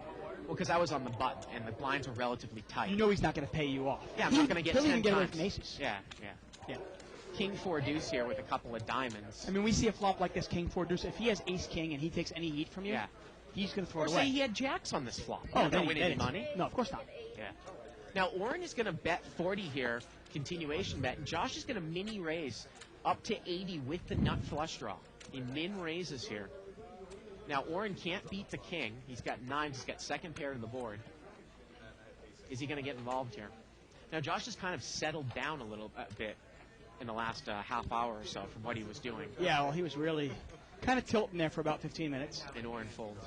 Well, because I was on the button, and the blinds were relatively tight. You know he's not going to pay you off. Yeah, I'm not going to get He'll 10 even get away times. from aces. Yeah. Yeah. King 4 deuce here with a couple of diamonds. I mean, we see a flop like this, King 4 deuce. If he has ace king and he takes any heat from you, Yeah. he's going to throw Or it say away. he had jacks on this flop. Oh, You're then not win any money. No, of course not. Yeah. Now, Oren is going to bet 40 here, continuation bet, and Josh is going to mini raise up to 80 with the nut flush draw. He min raises here. Now, Oren can't beat the king. He's got nines. He's got second pair to the board. Is he going to get involved here? Now, Josh has kind of settled down a little bit in the last half hour or so from what he was doing. Yeah, well, he was really kind of tilting there for about 15 minutes. And Oren folds.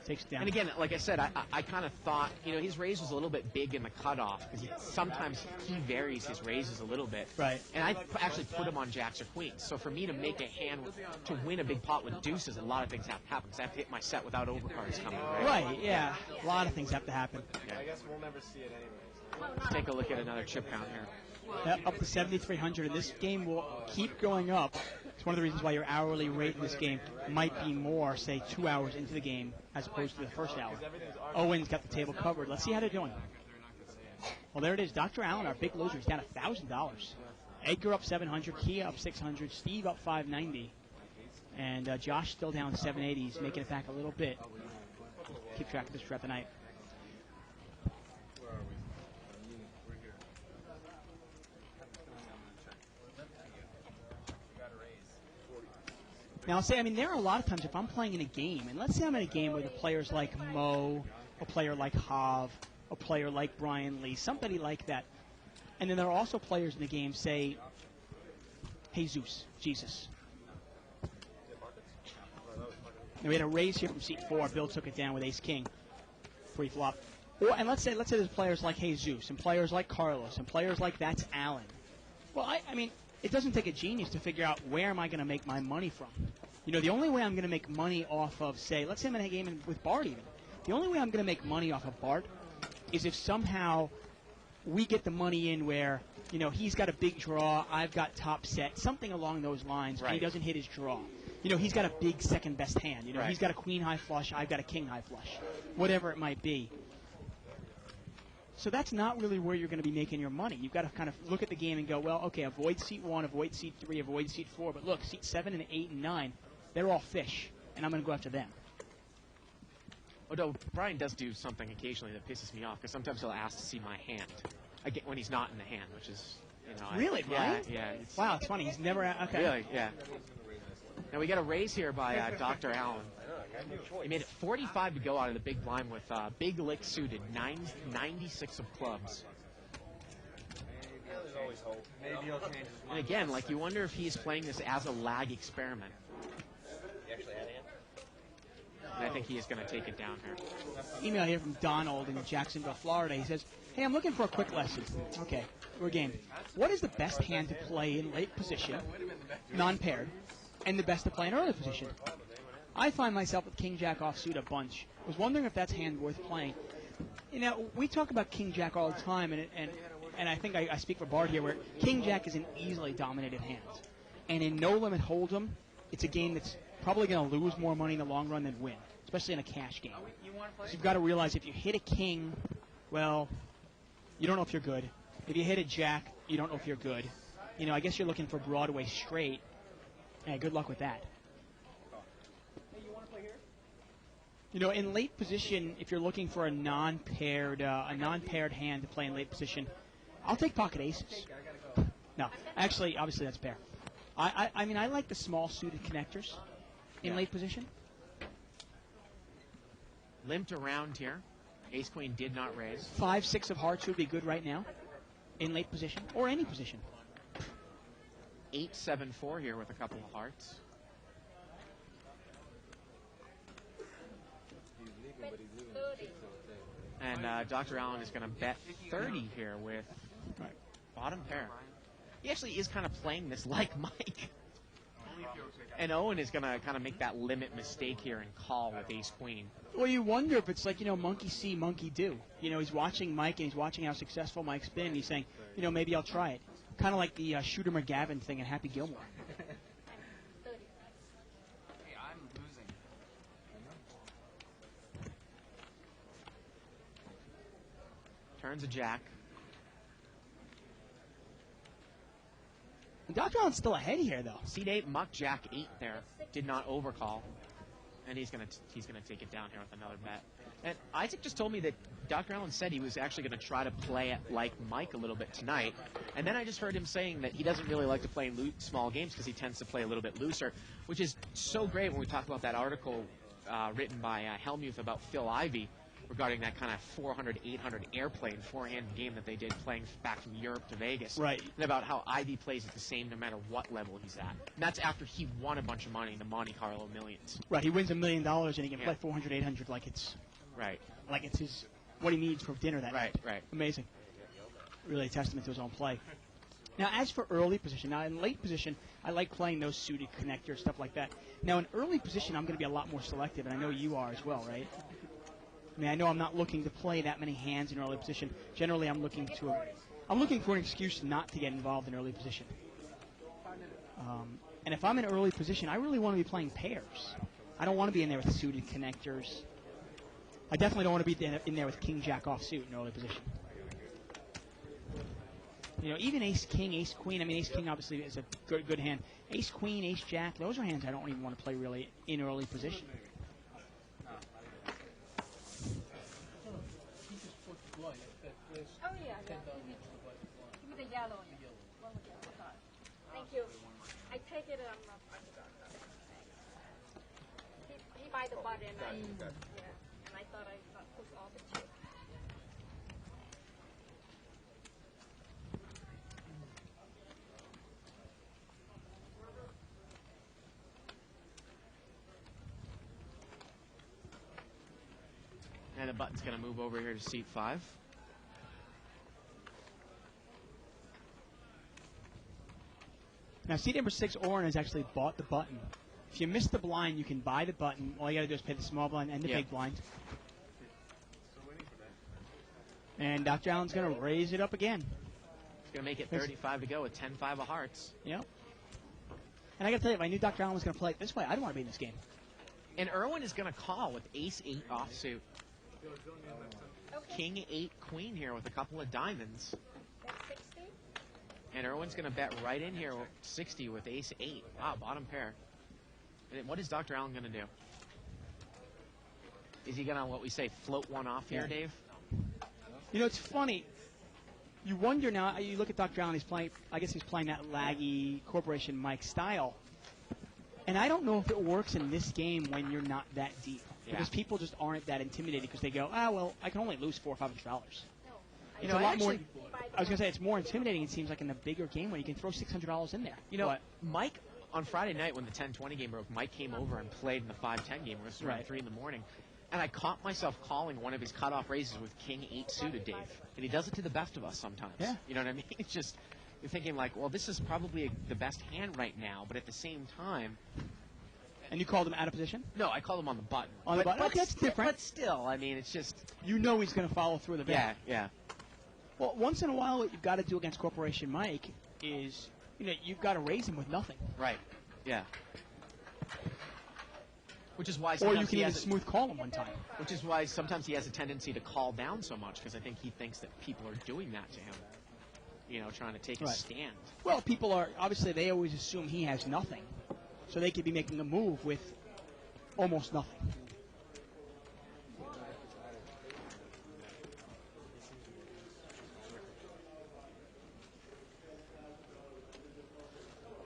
Takes it down. And again, like I said, I kind of thought, his raise was a little bit big in the cutoff because sometimes he varies his raises a little bit. Right. And I actually put him on jacks or queens. So for me to make a hand to win a big pot with deuces, a lot of things have to happen because I have to hit my set without overcards coming. Right, yeah. A lot of things have to happen. I guess we'll never see it anyways. Let's take a look at another chip count here. Up to 7,300, and this game will keep going up. It's one of the reasons why your hourly rate in this game might be more, say, 2 hours into the game as opposed to the first hour. Owen's got the table covered. Let's see how they're doing. Well, there it is. Dr. Allen, our big loser, is down $1,000. Edgar up 700, Kia up 600, Steve up 590, and Josh still down 780. He's making it back a little bit. Keep track of this throughout the night. Now, I'll say, there are a lot of times if I'm playing in a game, and let's say I'm in a game with a players like Mo, a player like Hav, a player like Brian Lee, somebody like that. And then there are also players in the game, say, Jesus. And we had a raise here from seat 4. Bill took it down with ace-king pre-flop. And let's say there's players like Jesus and players like Carlos and players like that's Alan. Well, I mean, it doesn't take a genius to figure out where am I going to make my money from. You know, the only way I'm going to make money off of, say, let's say I'm in a game with Bart even. The only way I'm going to make money off of Bart is if somehow we get the money in where, you know, he's got a big draw, I've got top set, something along those lines, and he doesn't hit his draw. You know, he's got a big second best hand. You know, he's got a queen high flush, I've got a king high flush, whatever it might be. So that's not really where you're going to be making your money. You've got to kind of look at the game and go, well, okay, avoid seat 1, avoid seat 3, avoid seat 4, but look, seat 7 and 8 and 9, they're all fish, and I'm going to go after them. Although Brian does do something occasionally that pisses me off, because sometimes he'll ask to see my hand when he's not in the hand, which is, you know. Really, Brian? Yeah. Wow, it's funny. He's never. Okay. Really, yeah. Now we got a raise here by Dr. Allen. He made it 45 to go out of the big blind with big lick suited, 96 of clubs. Maybe he'll change his mind. And again, like, you wonder if he's playing this as a lag experiment. And I think he is going to take it down here. Email here from Donald in Jacksonville, Florida. He says, hey, I'm looking for a quick lesson. Okay, we're game. What is the best hand to play in late position, non-paired, and the best to play in early position? I find myself with King-Jack offsuit a bunch. I was wondering if that's hand worth playing. You know, we talk about King-Jack all the time, and I think I speak for Bart here, where King-Jack is an easily dominated hand. And in no-limit hold'em, it's a game that's probably going to lose more money in the long run than win, especially in a cash game. So you've got to realize if you hit a king, well, you don't know if you're good. If you hit a jack, you don't know if you're good. You know, I guess you're looking for Broadway straight. Hey, good luck with that. You know, in late position, if you're looking for a non-paired hand to play in late position, I'll take pocket aces. No, actually, obviously that's pair. I mean, I like the small suited connectors in late position. Limped around here. Ace-Queen did not raise. 5, 6 of hearts would be good right now in late position or any position. 8, 7, 4 here with a couple of hearts. And Dr. Allen is going to bet 30 here with bottom pair. He actually is kind of playing this like Mike. And Owen is going to kind of make that limit mistake here and call with ace-queen. Well, you wonder if it's like, you know, monkey see, monkey do. You know, he's watching Mike and he's watching how successful Mike's been, and he's saying, you know, maybe I'll try it. Kind of like the Shooter McGavin thing in Happy Gilmore. Hey, I'm losing. Turns a jack. Dr. Allen's still ahead here, though. Seat 8, muck jack 8 there. Did not overcall. And he's gonna take it down here with another bet. And Isaac just told me that Dr. Allen said he was actually going to try to play it like Mike a little bit tonight. And then I just heard him saying that he doesn't really like to play in small games because he tends to play a little bit looser, which is so great when we talk about that article written by Helmuth about Phil Ivey regarding that kind of 400, 800 airplane forehand game that they did playing back from Europe to Vegas. Right. And about how Ivey plays at the same no matter what level he's at. And that's after he won a bunch of money in the Monte Carlo Millions. Right, he wins $1 million and he can play 400, 800 like it's his what he needs for dinner that night. Right. Amazing. Really a testament to his own play. Now, as for early position, now in late position, I like playing those suited connectors, stuff like that. Now, in early position, I'm going to be a lot more selective, and I know you are as well, right? I mean, I know I'm not looking to play that many hands in early position. Generally, I'm looking for an excuse not to get involved in early position. And if I'm in early position, I really want to be playing pairs. I don't want to be in there with suited connectors. I definitely don't want to be in there with king-jack offsuit in early position. You know, even ace-king, ace-queen. I mean, ace-king obviously is a good hand. Ace-queen, ace-jack, those are hands I don't even want to play really in early position. Oh, yeah. Give me the yellow. Thank you. I take it. He buy the button and I thought I put all the chips. And the button's going to move over here to seat 5. Now, seat number 6, Oren, has actually bought the button. If you miss the blind, you can buy the button. All you got to do is pay the small blind and the big blind. And Dr. Allen's going to raise it up again. He's going to make it 35 to go with 10-5 of hearts. Yep. And I got to tell you, if I knew Dr. Allen was going to play it this way, I don't want to be in this game. And Irwin is going to call with ace-8 offsuit. Okay. King-8 queen here with a couple of diamonds. That's 60. And Irwin's going to bet right in here 60 with ace-8. Wow, bottom pair. And what is Dr. Allen going to do? Is he going to, what we say, float one off here, Yeah. Dave? You know, it's funny. You wonder now, you look at Dr. Allen, he's playing, I guess he's playing that laggy Corporation Mike style. And I don't know if it works in this game when you're not that deep. Yeah. Because people just aren't that intimidated because they go, well, I can only lose $400 or $500. No. You It's know, a lot more. He buy the I was going to say, it's more intimidating, it seems like, in the bigger game where you can throw $600 in there. You know, But Mike, on Friday night when the 10-20 game broke, Mike came over and played in the 5-10 game. It was around Right. 3 in the morning. And I caught myself calling one of his cutoff raises with King-8 suited, Dave. And he does it to the best of us sometimes. Yeah. You know what I mean? It's just, you're thinking like, well, this is probably the best hand right now. But at the same time, and you called him out of position? no, I called him on the button. On the button? Okay, that's different. But still, I mean, it's just, You know he's going to follow through the bet. yeah, yeah. Well, once in a while, what you've got to do against Corporation Mike is, you've got to raise him with nothing. Right. Yeah. Which is why Or sometimes you can he even has smooth call him one time. Which is why sometimes he has a tendency to call down so much, because I think he thinks that people are doing that to him. Trying to take a Right. stand. Well, people are, obviously, they always assume he has nothing. So they could be making a move with almost nothing.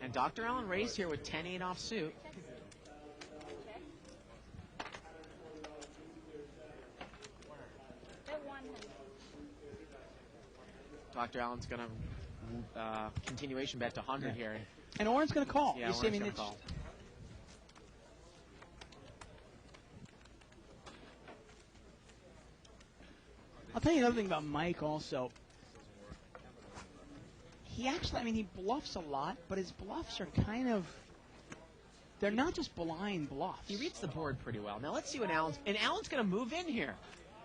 And Dr. Allen raised here with 10-8 offsuit. That one. Dr. Allen's going to continuation bet to 100 here. And Oren's going to call. Yeah, You see, Oren's gonna it's- call. I'll tell you another thing about Mike also. He actually, he bluffs a lot, but his bluffs are kind of, they're not just blind bluffs. He reads the board pretty well. Now let's see what Allen's... And Allen's going to move in here.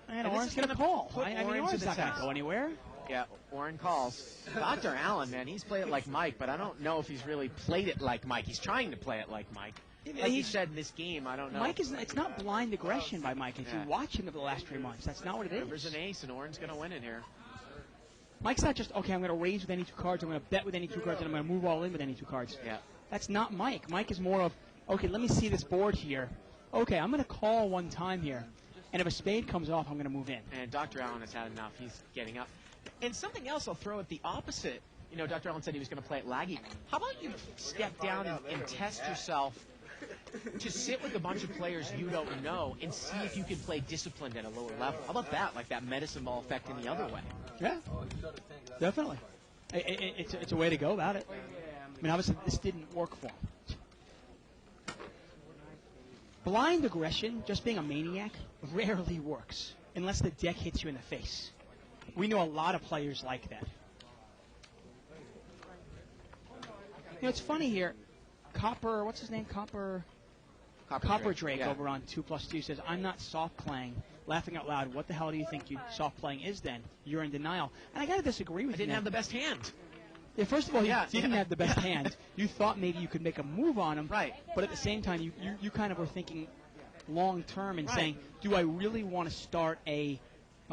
And this Oren's is going to gonna call. put Oren to Oren's the not going to test. go anywhere. Yeah, Oren calls. Dr. Allen, man, he's played it like Mike, but I don't know if he's really played it like Mike. He's trying to play it like Mike. Like you said in this game, I don't know. Mike is, it's not blind aggression by Mike. If Yeah. you watch him over the last 3 months, that's not what it There's is. an ace, and Oren's going to win it here. Mike's not just, okay, I'm going to raise with any 2 cards, I'm going to bet with any 2 cards, and I'm going to move all in with any 2 cards. Yeah. That's not Mike. Mike is more of, okay, let me see this board here. Okay, I'm going to call one time here. And if a spade comes off, I'm going to move in. And Dr. Allen has had enough. He's getting up. And something else I'll throw at the opposite. Dr. Allen said he was going to play it laggy. How about you step down and test yourself to sit with a bunch of players you don't know and see if you can play disciplined at a lower level? How about that? Like that medicine ball effect in the other way. Yeah, definitely. It's a way to go about it. Obviously, this didn't work for him. Blind aggression, just being a maniac, rarely works unless the deck hits you in the face. We know a lot of players like that. It's funny here. Copper, what's his name? Copper Drake yeah. over on 2+2 says, I'm not soft playing. Laughing out loud, what the hell do you think soft playing is then? You're in denial. And I got to disagree with I you. didn't have the best hand. Yeah, first of all, Yeah, you didn't yeah. have the best hand. You thought maybe you could make a move on him. Right. But at the same time, you kind of were thinking long term and Right. saying, do I really want to start A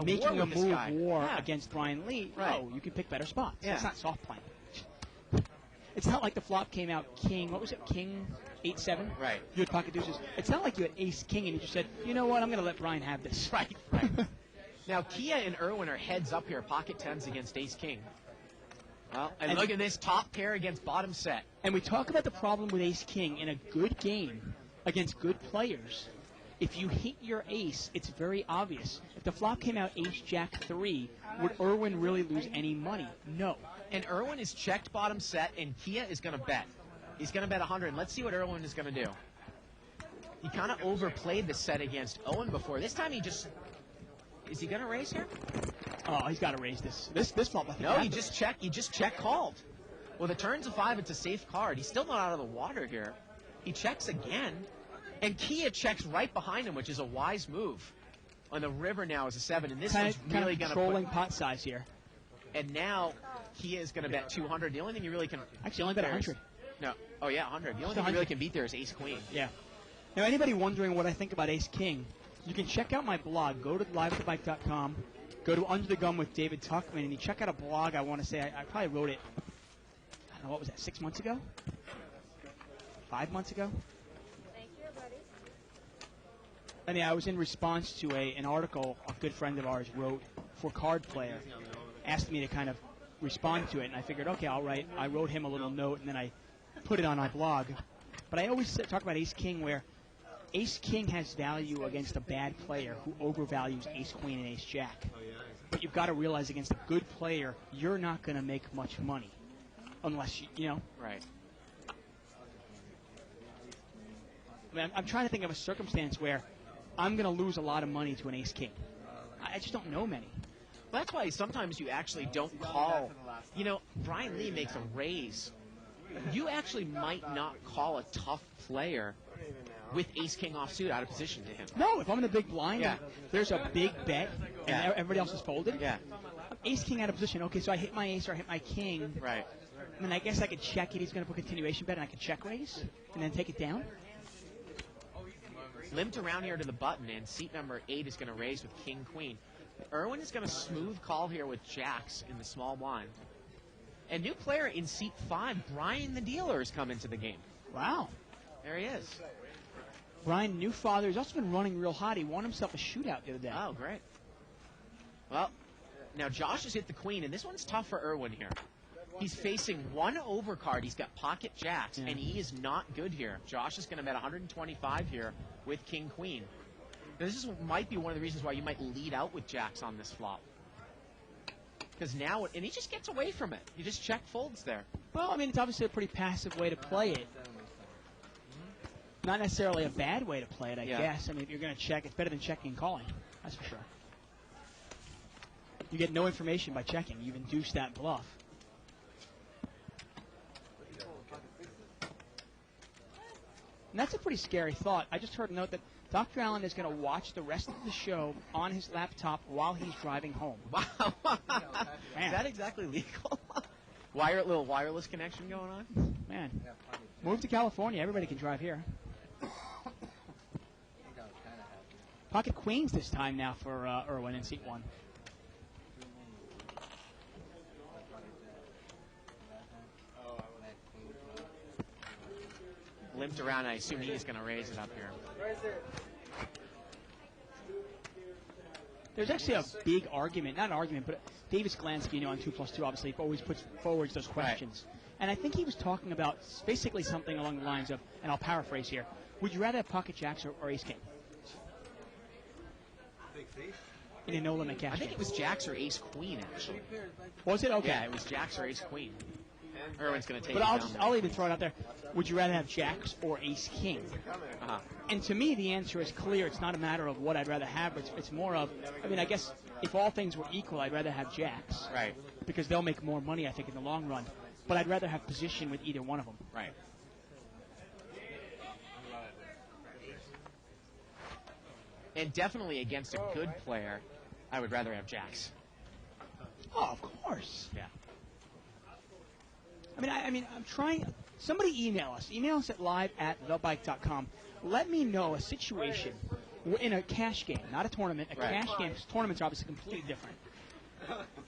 making war a with this move guy. war Yeah. against Brian Lee? Right. No, you can pick better spots. Yeah. It's not soft playing. It's not like the flop came out king, what was it, king 8-7? Right. You had pocket deuces. It's not like you had ace king and you just said, you know what, I'm going to let Brian have this. Right. Now, Kia and Irwin are heads up here, pocket tens against ace king. Well, and And- look at this top pair against bottom set. And we talk about the problem with ace king in a good game against good players. If you hit your ace, it's very obvious. If the flop came out ace jack 3, would Irwin really lose any money? No. And Irwin is checked bottom set, and Kia is going to bet. He's going to bet 100. Let's see what Irwin is going to do. He kind of overplayed the set against Owen before. This time he just Is he going to raise here? Oh, he's got to raise this. This flop. I think No, happened. he just check called. Well, the turn's a 5, it's a safe card. He's still not out of the water here. He checks again, and Kia checks right behind him, which is a wise move. On the river now is a 7, and this kind one's of really going to controlling pot size here. And now Kia is going to bet 200. The only thing you really can Actually, only bet there is- 100. No, oh yeah, 100. The only Just thing you really 100. can beat there is Ace Queen. Yeah. Now, anybody wondering what I think about Ace King, you can check out my blog. Go to liveatthebike.com. Go to Under the Gun with David Tuckman, and you check out a blog. I want to say I probably wrote it. I don't know, what was that? 6 months ago? 5 months ago? Thank you, buddy. I mean, I was in response to an article a good friend of ours wrote for Card Player. Asked me to kind of respond to it, and I figured, okay, I'll write. I wrote him a little note, and then I put it on my blog. But I always talk about Ace King, where Ace King has value against a bad player who overvalues Ace Queen and Ace Jack. But you've got to realize against a good player, you're not going to make much money. Unless, you know. Right. I mean, I'm trying to think of a circumstance where I'm going to lose a lot of money to an Ace King. I just don't know many. That's why sometimes you actually don't call. You know, Brian Lee makes a raise. You actually might not call a tough player with Ace King offsuit out of position to him. No, if I'm in the big blind, Yeah. there's a big bet, and Yeah. everybody else is folded. Yeah. Ace King out of position. Okay, so I hit my ace or I hit my king. Right. And then I guess I could check it. He's going to put continuation bet, and I could check raise and then take it down. Limped around here to the button, and seat number 8 is going to raise with King Queen. Irwin is going to smooth call here with jacks in the small blind. And new player in seat 5, Brian the Dealer, has come into the game. Wow. There he is. Brian, new father, he's also been running real hot. He won himself a shootout the other day. Oh, great. Well, now Josh has hit the queen, and this one's tough for Irwin here. He's facing one overcard. He's got pocket jacks, Yeah. and he is not good here. Josh is going to bet 125 here with King Queen. Now, might be one of the reasons why you might lead out with jacks on this flop. Because now, and he just gets away from it. You just check folds there. Well, I mean, it's obviously a pretty passive way to play it. Not necessarily a bad way to play it, I Yeah. guess. I mean, if you're going to check, it's better than checking and calling. That's for sure. You get no information by checking. You've induced that bluff. And that's a pretty scary thought. I just heard a note that Dr. Allen is going to watch the rest of the show on his laptop while he's driving home. Wow. Is that exactly legal? Little wireless connection going on? Man, move to California. Everybody can drive here. Pocket queens this time now for Irwin in seat 1. Limped around. I assume he's going to raise it up here. There's actually a big argument, not an argument, but Davis Glansky, you know, on 2+2, obviously, always puts forward those questions. And I think he was talking about basically something along the lines of, and I'll paraphrase here, would you rather have pocket jacks or ace king? In a no-limit cash I think game. it was jacks or ace queen, actually. Was it? Okay. Yeah, it was jacks or ace queen. Irwin's going to take But it I'll, down. I'll even throw it out there. Would you rather have jacks or ace king? Uh-huh. And to me, the answer is clear. It's not a matter of what I'd rather have. It's more of, I mean, I guess if all things were equal, I'd rather have jacks. Right. Because they'll make more money, I think, in the long run. But I'd rather have position with either one of them. Right. And definitely against a good player, I would rather have jacks. Oh, of course. Yeah. I mean, I'm trying. Somebody email us. Email us at live@thebike.com. Let me know a situation in a cash game, not a tournament. A Right. cash game. 'Cause tournaments are obviously completely different.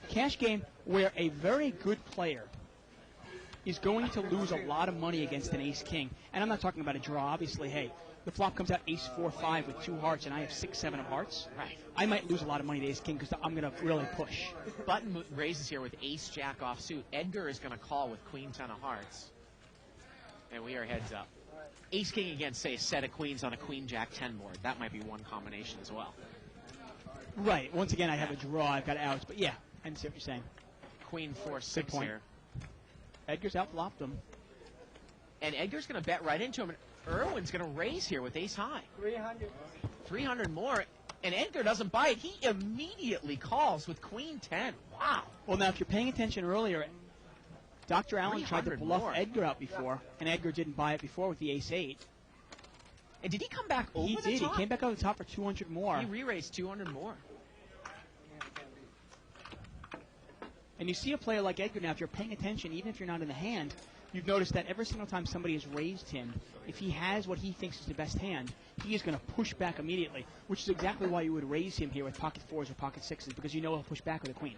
Cash game where a very good player is going to lose a lot of money against an ace king. And I'm not talking about a draw. Obviously, hey, the flop comes out ace 4-5 with 2 hearts, and I have 6-7 of hearts. Right. I might lose a lot of money to ace king because I'm going to really push. Button raises here with ace jack offsuit. Edgar is going to call with queen 10 of hearts. And we are heads up. Ace king against, say, a set of queens on a queen jack 10 board. That might be one combination as well. Right. Once again, I have a draw. I've got outs. But yeah, I understand what you're saying. Queen 4-6 point. here. Edgar's outflopped him. And Edgar's going to bet right into him. And Irwin's going to raise here with ace high. 300. 300 more. And Edgar doesn't buy it. He immediately calls with Queen 10. Wow. Well, now, if you're paying attention earlier, Dr. Allen tried to 300 bluff more. Edgar out before, and Edgar didn't buy it before with the ace-8. And did he come back over He the did. top? He came back over the top for 200 more. He re-raised 200 more. And you see a player like Edgar now, if you're paying attention, even if you're not in the hand, you've noticed that every single time somebody has raised him, if he has what he thinks is the best hand, he is going to push back immediately, which is exactly why you would raise him here with pocket 4s or pocket 6s, because you know he'll push back with a queen.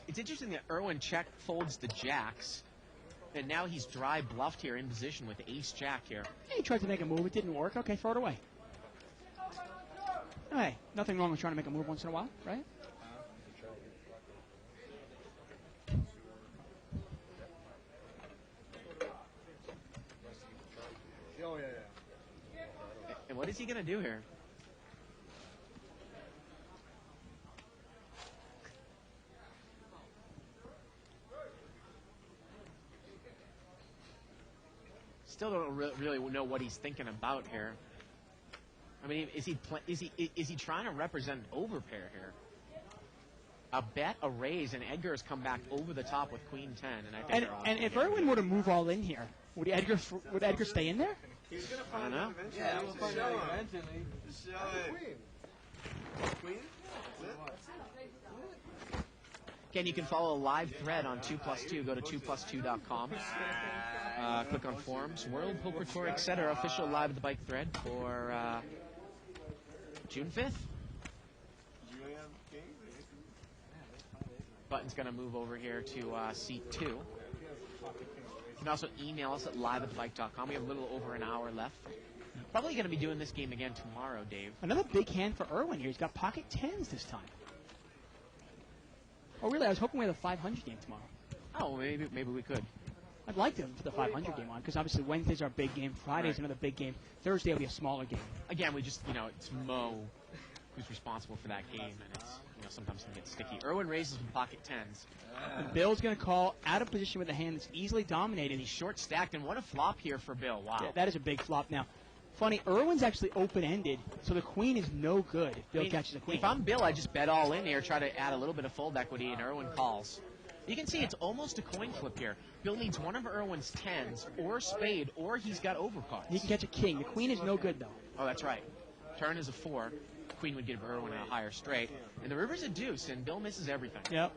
It's interesting that Irwin check folds the jacks, and now he's dry bluffed here in position with ace-jack here. Yeah, he tried to make a move. It didn't work. Okay, throw it away. Hey, nothing wrong with trying to make a move once in a while, right? Oh, yeah, yeah. And what is he going to do here? Still don't really know what he's thinking about here. I mean, is he trying to represent an overpair here? A bet, a raise, and Edgar has come back over the top with Queen 10, and I think. And if Irwin were to move all in here, would Edgar stay in there? He's going to I don't find know. it eventually. Yeah, Just we'll find show out him. eventually. Just show it. Queen? That's it? Again, you can follow a live thread on 2plus2. Go to 2plus2.com. Click on forums, World Poker Tour, etc. Official Live at the Bike thread for June 5th. Button's going to move over here to seat 2. You can also email us at liveatthebike.com. We have a little over an hour left. Probably going to be doing this game again tomorrow, Dave. Another big hand for Irwin here. He's got pocket 10s this time. Oh, really? I was hoping we had a 500 game tomorrow. Oh, maybe we could. I'd like to for the 500 game on, because obviously Wednesday's our big game, Friday's another big game, Thursday will be a smaller game. Again, we just, it's Mo who's responsible for that game, and it's, sometimes can get sticky. Irwin raises with pocket 10s. And Bill's going to call out of position with a hand that's easily dominated. And he's short stacked, and what a flop here for Bill. Wow. Yeah, that is a big flop now. Funny, Irwin's actually open-ended, so the queen is no good if Bill catches a queen. If I'm Bill, I just bet all in here, try to add a little bit of fold equity, and Irwin calls. You can see it's almost a coin flip here. Bill needs one of Irwin's 10s, or a spade, or he's got overcards. He can catch a king. The queen is no good, though. Oh, that's right. Turn is a 4. Queen would give Irwin a higher straight. And the river's a deuce, and Bill misses everything. Yep.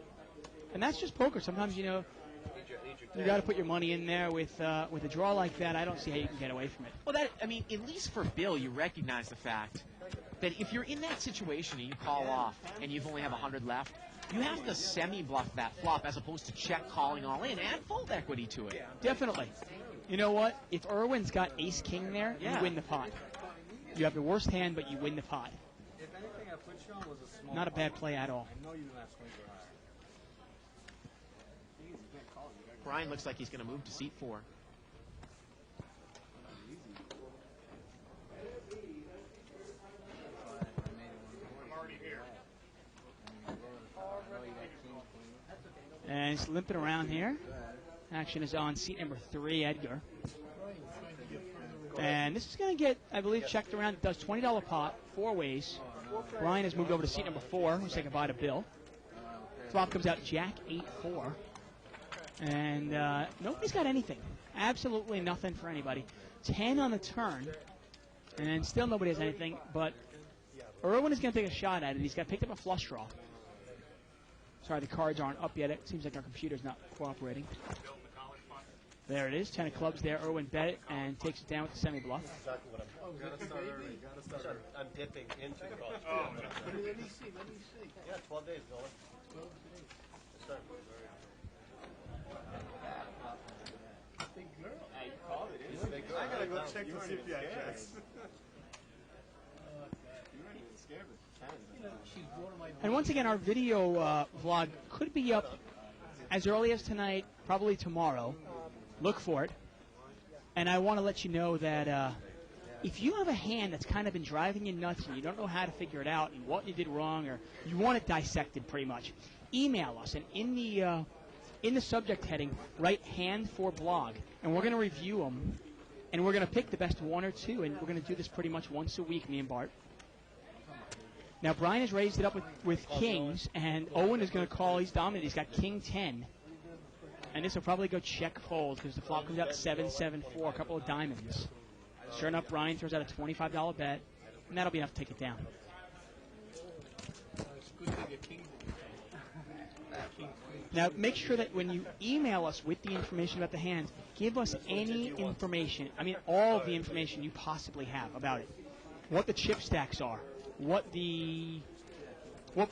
And that's just poker. Sometimes, you got to put your money in there with a draw like that. I don't see how you can get away from it. Well, at least for Bill, you recognize the fact that if you're in that situation and you call off and you've only have 100 left, you have to semi-bluff that flop as opposed to check calling all in. Add fold equity to it. Definitely. You know what? If Irwin's got ace-king there, Yeah. you win the pot. You have the worst hand, but you win the pot. If anything, I put you on was a small Not a bad play at all. I know you don't have swing for high. Brian looks like he's going to move to seat 4. And he's limping around here. Action is on seat number 3, Edgar. And this is going to get, I believe, checked around. It does $20 pot, 4 ways. Brian has moved over to seat number 4. We'll say goodbye to Bill. Flop comes out Jack 8-4. And nobody's got anything. Absolutely nothing for anybody. 10 on the turn. And still nobody has anything. But Irwin is going to take a shot at it. He's got picked up a flush draw. Sorry, the cards aren't up yet. It seems like our computer's not cooperating. There it is. 10 of clubs there. Irwin bet it and takes it down with the semi-bluff. Exactly what I'm Gotta start early. Gotta start early. I'm dipping into the college. Let me see. Yeah, 12 days, Nolan. Start. Big girl. I called it. I gotta go check to see if he checks. And once again, our video vlog could be up as early as tonight, probably tomorrow. Look for it. And I want to let you know that if you have a hand that's kind of been driving you nuts and you don't know how to figure it out and what you did wrong, or you want it dissected pretty much, email us. And in the subject heading, write hand for blog. And we're going to review them And we're going to pick the best one or two, and we're going to do this pretty much once a week, me and Bart. Now, Brian has raised it up with kings, and Owen is going to call. He's dominant. He's got king 10. And this will probably go check fold because the flop comes out 7-7-4, a couple of diamonds. Sure enough, Brian throws out a $25 bet, and that'll be enough to take it down. Now, make sure that when you email us with the information about the hands, give us any information. I mean, all of the information you possibly have about it. What the chip stacks are, what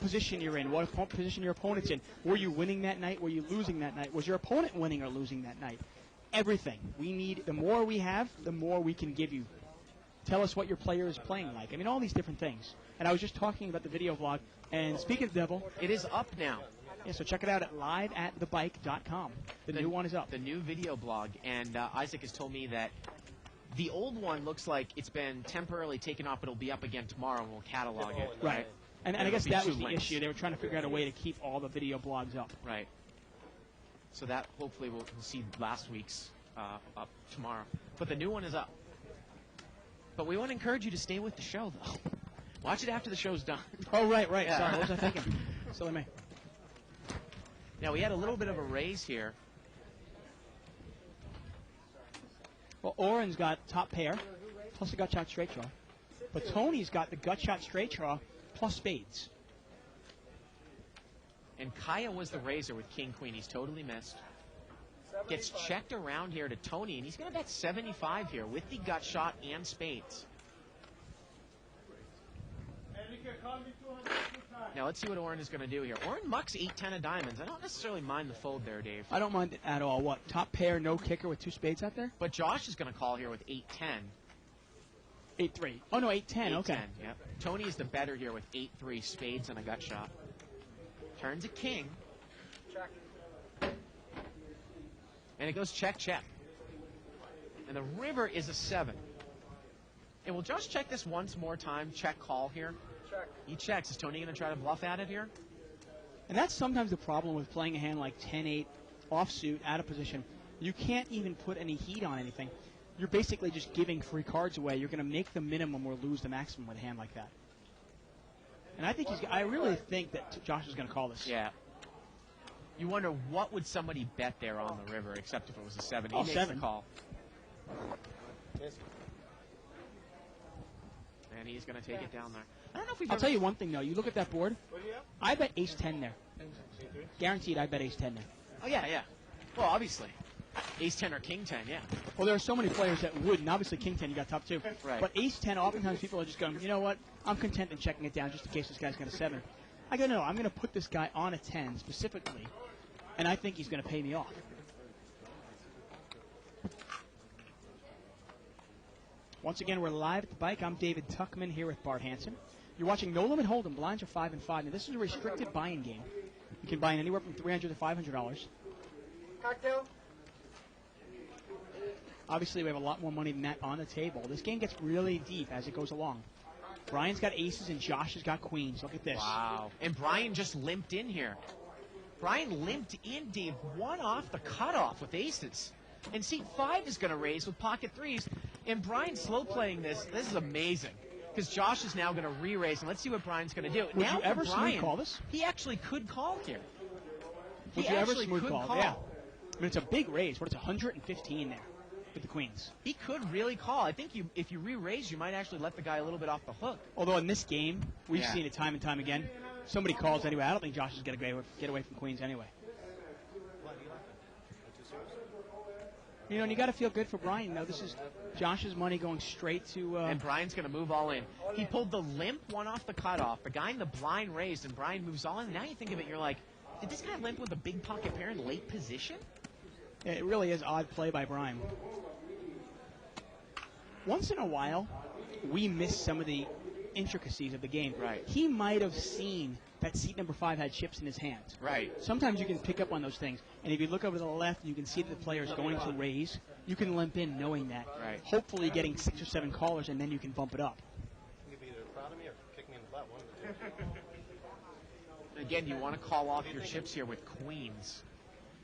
position you're in, what position your opponent's in. Were you winning that night? Were you losing that night? Was your opponent winning or losing that night? Everything. We need, the more we have, the more we can give you. Tell us what your player is playing like. I mean, all these different things. And I was just talking about the video vlog. And speaking of Devil, It is up now. yeah, so check it out at liveatthebike.com. The new one is up. The new video blog. And Isaac has told me that the old one looks like it's been temporarily taken off, but it'll be up again tomorrow, and we'll catalog it. Right. And I It'll guess be that two was the links. issue. They were trying to figure out a way to keep all the video blogs up. Right. So that hopefully we'll see last week's up tomorrow. But the new one is up. But we want to encourage you to stay with the show, though. Watch it after the show's done. Oh, right. Yeah. Sorry, what was I thinking? Silly me. Now, we had a little bit of a raise here. Well, Oren's got top pair, plus a gut shot straight draw. But Tony's got the gut shot straight draw, plus spades. And Kaya was the raiser with king queen. He's totally missed. Gets checked around here to Tony, and he's going to bet 75 here with the gut shot and spades. Now let's see what Oren is going to do here. Oren mucks 8-10 of diamonds. I don't necessarily mind the fold there, Dave. I don't mind it at all. What, top pair, no kicker with two spades out there? But Josh is going to call here with 8-10. 8-3. Oh, no, 8-10. Okay. 8-10, yep. Tony is the better here with 8-3 spades and a gut shot. Turns a king. And it goes check, check. And the river is a 7. And we'll just check this once more time. Check call here. Check. He checks. Is Tony going to try to bluff at it here? And that's sometimes the problem with playing a hand like 10-8, offsuit, out of position. You can't even put any heat on anything. You're basically just giving free cards away. You're going to make the minimum or lose the maximum with a hand like that. And I really think that Josh is going to call this. Yeah. You wonder what would somebody bet there on the river, except if it was a 7. He Oh, makes 7. the call. And he's going to take it down there. I don't know if we've I'll ever- tell you one thing, though. You look at that board, What do you have? I bet ace-10 there. Guaranteed I bet ace-10 there. Oh, yeah, yeah. Well, obviously. Ace-10 or king-10, yeah. Well, there are so many players that would, and obviously king-10, you got top 2. Right. But ace-10, oftentimes people are just going, you know what, I'm content in checking it down just in case this guy's got a 7. I go, no, I'm going to put this guy on a 10 specifically, and I think he's going to pay me off. Once again, we're live at the bike. I'm David Tuckman here with Bart Hanson. You're watching No Limit Hold'em. Blinds are 5 and 5. Now, this is a restricted buy-in game. You can buy in anywhere from $300 to $500. Cocktail? Obviously, we have a lot more money than that on the table. This game gets really deep as it goes along. Brian's got aces and Josh has got queens. Look at this. Wow. And Brian just limped in here. Brian limped in, Dave, one off the cutoff with aces. And seat 5 is going to raise with pocket 3s. And Brian's slow playing this. This is amazing. Because Josh is now going to re-raise. And let's see what Brian's going to do. Would now you for ever smooth Brian, call this? He actually could call here. Would He you ever actually smooth could call? call. Yeah. I mean, it's a big raise. What, it's 115 there with the queens. He could really call. I think if you re-raise, you might actually let the guy a little bit off the hook. Although in this game, we've Yeah. seen it time and time again. Somebody calls anyway. I don't think Josh is going to get away from queens anyway. You know, and you got to feel good for Brian, though. This is Josh's money going straight to... And Brian's going to move all in. He pulled the limp one off the cutoff. The guy in the blind raised, and Brian moves all in. Now you think of it, you're like, did this guy limp with a big pocket pair in late position? Yeah, it really is odd play by Brian. Once in a while, we miss some of the intricacies of the game. Right. He might have seen that seat number 5 had chips in his hand. Right. Sometimes you can pick up on those things. And if you look over to the left, you can see that the player is going to raise. You can limp in knowing that. Right. Hopefully getting 6 or 7 callers, and then you can bump it up. You can be either proud of me or kick me in the butt, one of the two. Again, you want to call off your chips here with queens.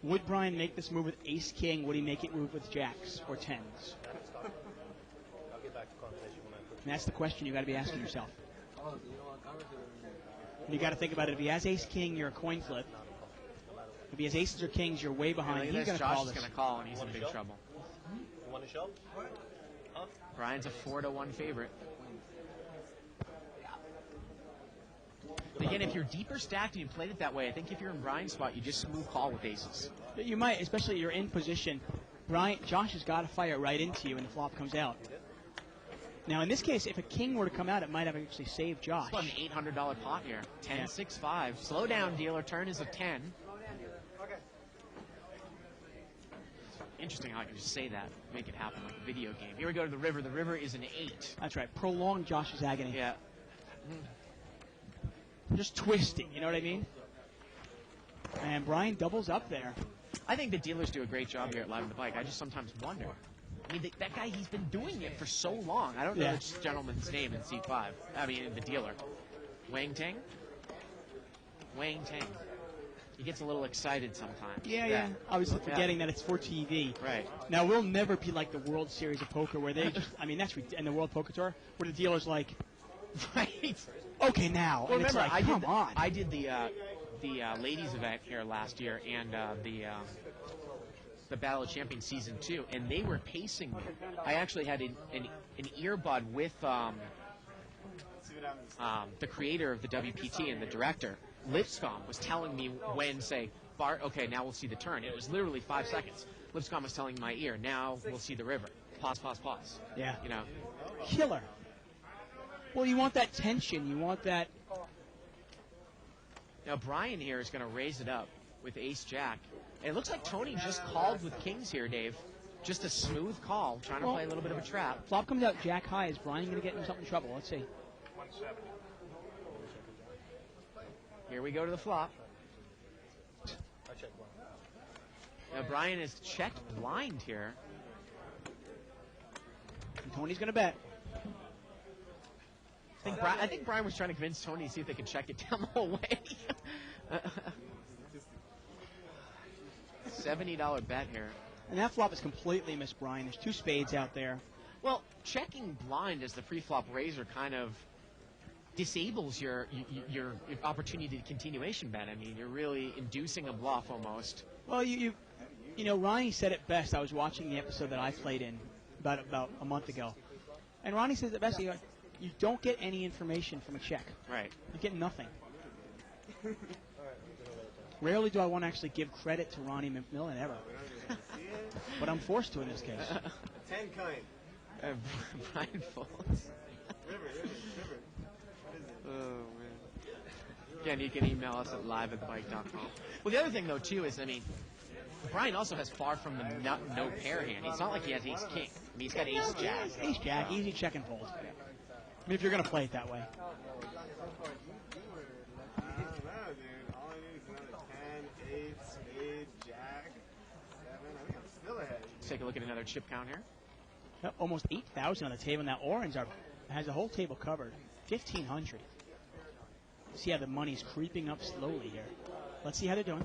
Would Brian make this move with Ace King? Would he make it move with Jacks or 10s? I'll get back to conversation when I put And that's the question you got to be asking yourself. You got to think about it. If he has Ace King, you're a coin flip. If he has aces or kings, you're way behind. He's He's going to Josh call is this. going to call, and he's in big trouble. You want to show? Huh? Brian's a 4-1 favorite. Again, if you're deeper stacked and you played it that way, I think if you're in Brian's spot, you just smooth call with aces. You might, especially if you're in position. Josh has got to fire right into you when the flop comes out. Now, in this case, if a king were to come out, it might have actually saved Josh. It's about an $800 pot here. 10-6-5. Slow down, dealer. Turn is a 10. Interesting how I can just say that, make it happen like a video game. Here we go to the river. The river is an 8. That's right. Prolong Josh's agony. Yeah. Just twisting, you know what I mean? And Brian doubles up there. I think the dealers do a great job here at Live on the Bike. I just sometimes wonder. I mean, that guy, he's been doing it for so long. I don't know this gentleman's name in C5. I mean, the dealer. Wang Tang? Wang Tang. He gets a little excited sometimes. Yeah. Obviously forgetting that it's for TV. Right. Now, we'll never be like the World Series of Poker where they just, I mean, and the World Poker Tour, where the dealer's like, Right. okay, now. Well, and it's remember, like, come on. I did the ladies event here last year and the Battle of Champions Season 2, and they were pacing me. I actually had an earbud with the creator of the WPT and the director. Lipscomb was telling me when, say, Bart, okay, now we'll see the turn. It was literally 5 seconds. Lipscomb was telling my ear, now we'll see the river. Pause, pause, pause. Yeah. You know. Killer. Well, you want that tension. You want that. Now, Brian here is going to raise it up with ace-jack. And it looks like Tony just called with kings here, Dave. Just a smooth call, trying to play a little bit of a trap. Flop comes out jack high. Is Brian going to get himself in trouble? Let's see. 170. Here we go to the flop. I check one. Now, Brian is checked blind here. And Tony's going to bet. I think Brian was trying to convince Tony to see if they could check it down the whole way. $70 bet here. And that flop is completely missed Brian. There's 2 spades out there. Well, checking blind as the pre-flop raiser kind of disables your opportunity to continuation bet. I mean, you're really inducing a bluff almost. Well, you know, Ronnie said it best. I was watching the episode that I played in about a month ago. And Ronnie says it best. You don't get any information from a check. Right. You get nothing. Rarely do I want to actually give credit to Ronnie McMillan ever. But I'm forced to in this case. 10 kind. Brian folds. River. Oh, man. Again, you can email us at live@thebike.com. Well, the other thing, though, too, is, I mean, Brian also has far from the no pair hand. It's not like he has ace-king. I mean, he's got ace-jack. Ace-jack, easy check and fold. I mean, if you're going to play it that way. I don't know, dude. All I need is another 10, 8, spade, jack, 7. I think I'm still ahead. Let's take a look at another chip count here. Yep, almost 8,000 on the table. Now, Orange has the whole table covered. 1,500. See how the money's creeping up slowly here. Let's see how they're doing.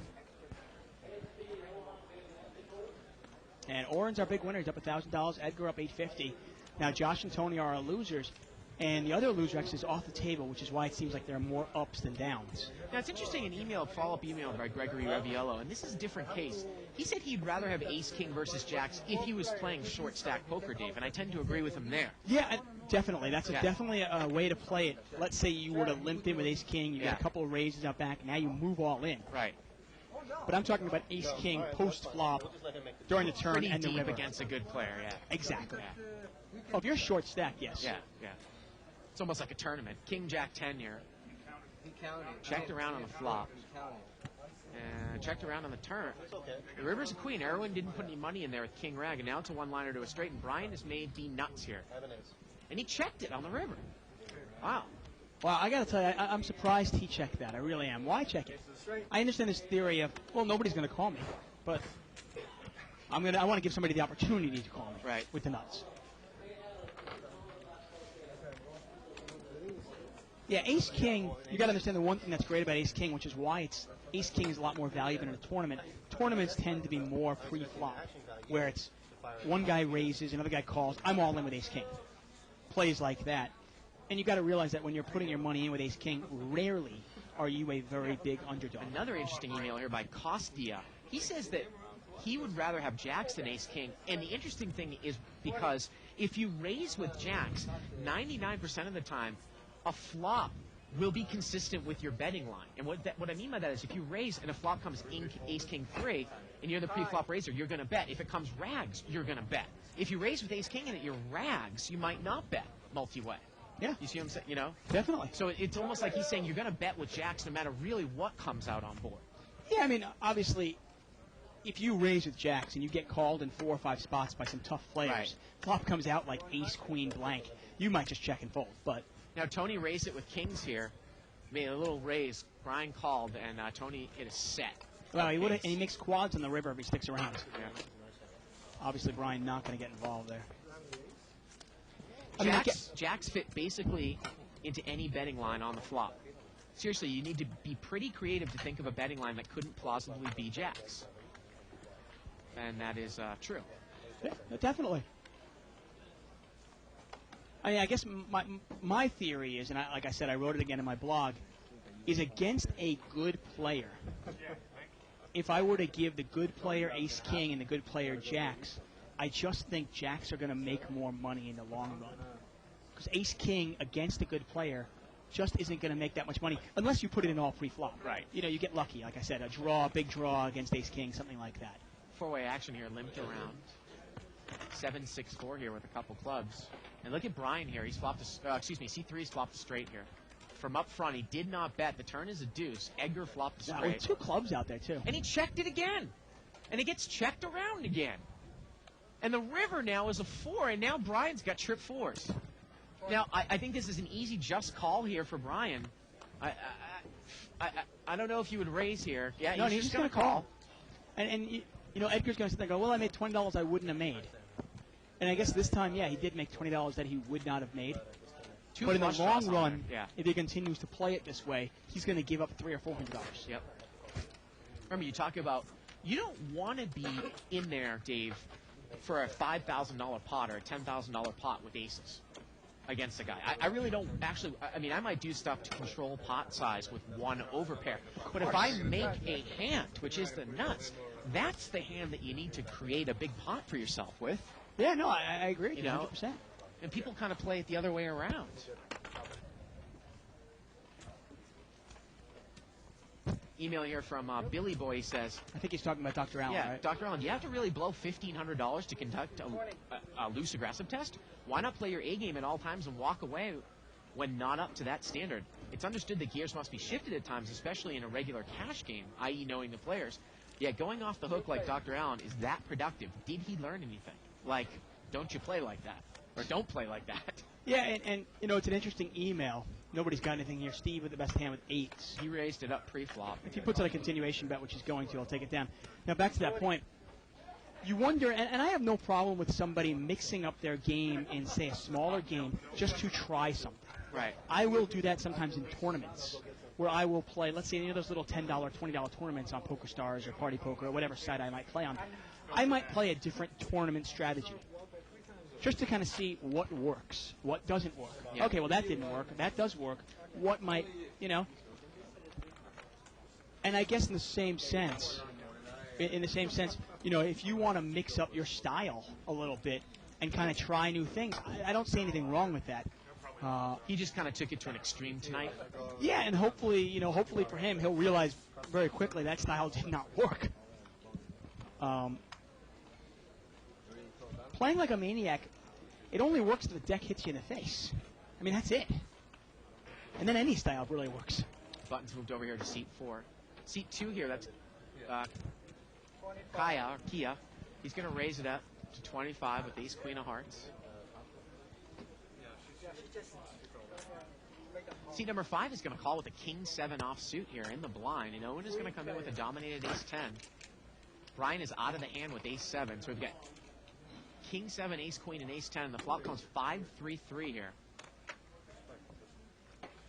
And Orange, our big winner, is up $1,000. Edgar up $850. Now, Josh and Tony are our losers. And the other loser actually is off the table, which is why it seems like there are more ups than downs. Now, it's interesting, a follow-up email by Gregory Raviello, and this is a different case. He said he'd rather have ace-king versus jacks if he was playing short-stack poker, Dave, and I tend to agree with him there. Yeah, definitely. That's definitely a way to play it. Let's say you were to limp in with ace-king, you get a couple of raises out back, now you move all in. Right. But I'm talking about ace-king post-flop during the turn Pretty and the deep river. against a good player, yeah. Exactly. Yeah. Oh, if you're short-stack, yes. Yeah. It's almost like a tournament. King, jack, 10 here. He counted. Checked around on the flop. He counted. And checked around on the turn. The river's a queen. Erwin didn't put any money in there with king rag, and now it's a one-liner to a straight, and Brian has made the nuts here. And he checked it on the river. Wow. Well, I got to tell you, I'm surprised he checked that. I really am. Why check it? I understand this theory of, well, nobody's going to call me, but I want to give somebody the opportunity to call me with the nuts. Yeah, ace-king, you got to understand the one thing that's great about ace-king, which is why ace-king is a lot more valuable in a tournament. tournaments tend to be more pre-flop, where it's one guy raises, another guy calls, I'm all in with ace-king. Plays like that. And you got to realize that when you're putting your money in with ace-king, rarely are you a very big underdog. Another interesting email here by Costia. He says that he would rather have jacks than ace-king. And the interesting thing is because if you raise with jacks, 99% of the time, a flop will be consistent with your betting line. And what I mean by that is if you raise and a flop comes in ace-king 3, and you're the pre-flop raiser, you're going to bet. If it comes rags, you're going to bet. If you raise with ace-king and you're rags, you might not bet multi-way. Yeah. You see what I'm saying? You know? Definitely. So it's almost like he's saying you're going to bet with jacks no matter really what comes out on board. Yeah, I mean, obviously, if you raise with jacks and you get called in 4 or 5 spots by some tough players, Right. flop comes out like ace, queen, blank, you might just check and fold. But Now, Tony raised it with kings here. Made a little raise. Brian called, and Tony hit a set. well, he would, Ace. and he makes quads on the river if he sticks around. Yeah. Obviously, Brian not going to get involved there. I mean, I Jacks fit basically into any betting line on the flop. Seriously, you need to be pretty creative to think of a betting line that couldn't plausibly be jacks. And that is true. Yeah, definitely. I mean, I guess my theory is, and like I said, I wrote it again in my blog, is against a good player. If I were to give the good player ace-king and the good player jacks, I just think jacks are going to make more money in the long run. Because ace-king against a good player just isn't going to make that much money unless you put it in all pre-flop. Right. You know, you get lucky. Like I said, a big draw against ace-king, something like that. Four-way action here, limped around. 7-6-4 here with a couple clubs. And look at Brian here. He's flopped C3's flopped a straight here. From up front, he did not bet. The turn is a deuce. Edgar flopped a Yeah, straight. with 2 clubs out there, too. And he checked it again. And it gets checked around again. And the river now is a 4, and now Brian's got trip 4s. Now, I think this is an easy just call here for Brian. I don't know if you would raise here. Yeah, No, he's he's just going just to call. And you know, Edgar's going to sit there and go, well, I made $20 I wouldn't have made. And I guess this time, yeah, he did make $20 that he would not have made. Two But in the flush draws long on run, there. Yeah. if he continues to play it this way, he's going to give up $300 or $400. Yep. Remember, you talk about you don't want to be in there, Dave, for a $5,000 pot or a $10,000 pot with aces against a guy. I really don't actually. I mean, I might do stuff to control pot size with one overpair. But if I make a hand, which is the nuts, that's the hand that you need to create a big pot for yourself with. Yeah, no, I agree. You know, 100%. and people kind of play it the other way around. Email here from Billy Boy says, I think he's talking about Dr. Allen, yeah, right? Dr. Allen, do you have to really blow $1,500 to conduct a loose aggressive test? Why not play your A game at all times and walk away when not up to that standard? It's understood that gears must be shifted at times, especially in a regular cash game, i.e. knowing the players. Yet going off the hook like Dr. Allen is that productive. Did he learn anything? Like, don't you play like that? Or don't play like that. Yeah, and you know, it's an interesting email. Nobody's got anything here. Steve with the best hand with 8s. He raised it up pre-flop. If he puts out a continuation bet, which he's going to, I'll take it down. Now, back to that point. You wonder, and I have no problem with somebody mixing up their game in, say, a smaller game just to try something. Right. I will do that sometimes in tournaments where I will play, let's say, any of those little $10, $20 tournaments on PokerStars or Party Poker or whatever site I might play on. I might play a different tournament strategy just to kind of see what works, what doesn't work. Yeah. Okay, well, that didn't work. That does work. What might, you know? And I guess in the same sense, you know, if you want to mix up your style a little bit and kind of try new things, I don't see anything wrong with that. He just kind of took it to an extreme tonight. Yeah, and hopefully for him, he'll realize very quickly that style did not work. Playing like a maniac, it only works if the deck hits you in the face. I mean, that's it. And then any style really works. Buttons moved over here to seat 4. Seat 2 here, that's Kia. He's going to raise it up to 25 with ace, queen of hearts. Seat number 5 is going to call with a king 7 offsuit here in the blind, and Owen is going to come in with a dominated ace 10. Brian is out of the hand with ace 7, so we've got king 7, ace queen, and ace 10, and the flop comes 5-3-3 here.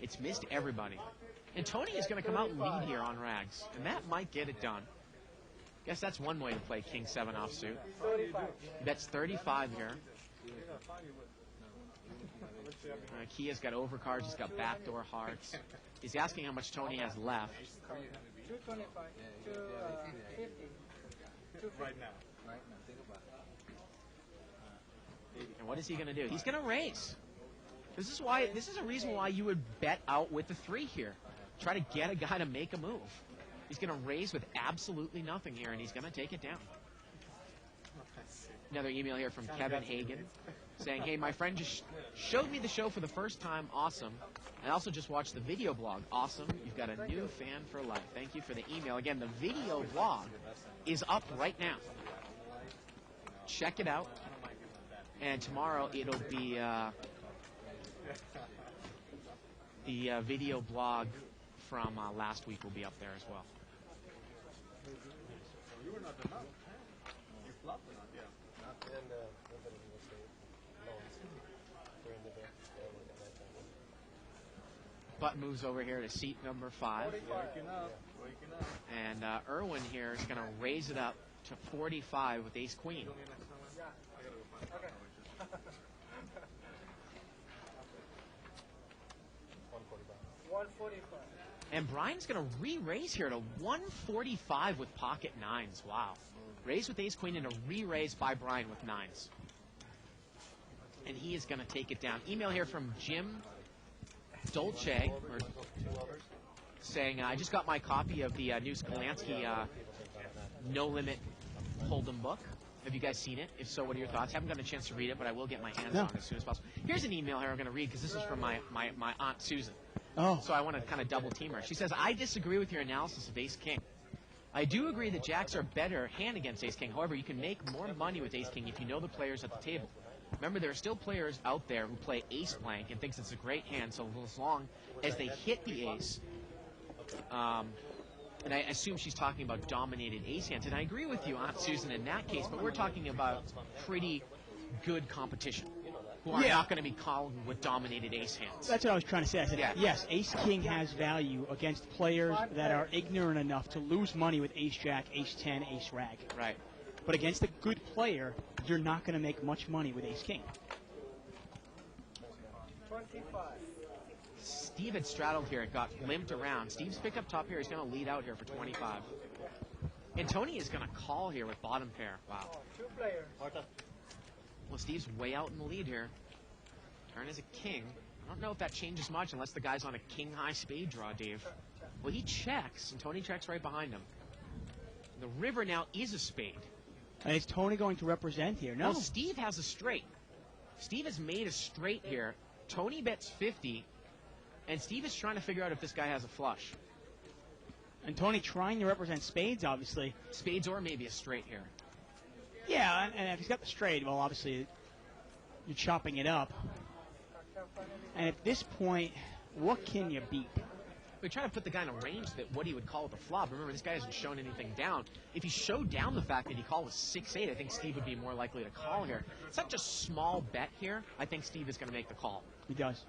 It's missed everybody. And Tony is going to come out and lead here on rags, and that might get it done. Guess that's one way to play King 7 offsuit. 35. That's 35 here. Kia's got overcards. He's got backdoor hearts. He's asking how much Tony has left. 225. 250. Right now. And what is he going to do? He's going to raise. This is a reason why you would bet out with the 3 here. Try to get a guy to make a move. He's going to raise with absolutely nothing here, and he's going to take it down. Another email here from Kevin Hagen saying, hey, my friend just showed me the show for the first time. Awesome. I also just watched the video blog. Awesome. You've got a new fan for life. Thank you for the email. Again, the video blog is up right now. Check it out. And tomorrow it'll be the video blog from last week will be up there as well. You were not enough. You flopped or not? Yeah. Butt moves over here to seat number 5. Waking up. Waking up. And Irwin here is going to raise it up to 45 with ace queen. Okay. 145. And Brian's going to re-raise here to 145 with pocket 9s. Wow. Raise with ace queen and a re-raise by Brian with 9s. And he is going to take it down. Email here from Jim Dolce saying, I just got my copy of the new Skalansky No Limit Hold'em book. Have you guys seen it? If so, what are your thoughts? Haven't gotten a chance to read it, but I will get my hands on it as soon as possible. Here's an email here I'm going to read because this is from my Aunt Susan. Oh. So I want to kind of double team her. She says, I disagree with your analysis of ace-king. I do agree that jacks are better hand against ace-king. However, you can make more money with ace-king if you know the players at the table. Remember, there are still players out there who play ace-blank and thinks it's a great hand, so as long as they hit the ace, and I assume she's talking about dominated ace hands. And I agree with you, Aunt Susan, in that case, but we're talking about pretty good competition who are not going to be calling with dominated ace hands. That's what I was trying to say. I said, Yeah. yes, ace-king has value against players that are ignorant enough to lose money with ace-jack, ace-10, ace-rag. Right. But against a good player, you're not going to make much money with ace-king. 25. Steve had straddled here. It got limped around. Steve's picked up top here. He's going to lead out here for 25. And Tony is going to call here with bottom pair. Wow. 2 players. Well, Steve's way out in the lead here. Turn is a king. I don't know if that changes much unless the guy's on a king-high spade draw, Dave. Well, he checks, and Tony checks right behind him. The river now is a spade. And is Tony going to represent here? No. Well, Steve has a straight. Steve has made a straight here. Tony bets 50, and Steve is trying to figure out if this guy has a flush. And Tony trying to represent spades, obviously. Spades or maybe a straight here. Yeah, and if he's got the straight, well, obviously you're chopping it up. And at this point, what can you beat? We try to put the guy in a range that what he would call with a flop. Remember, this guy hasn't shown anything down. If he showed down the fact that he called with 6-8, I think Steve would be more likely to call here. Such a small bet here. I think Steve is going to make the call. He does.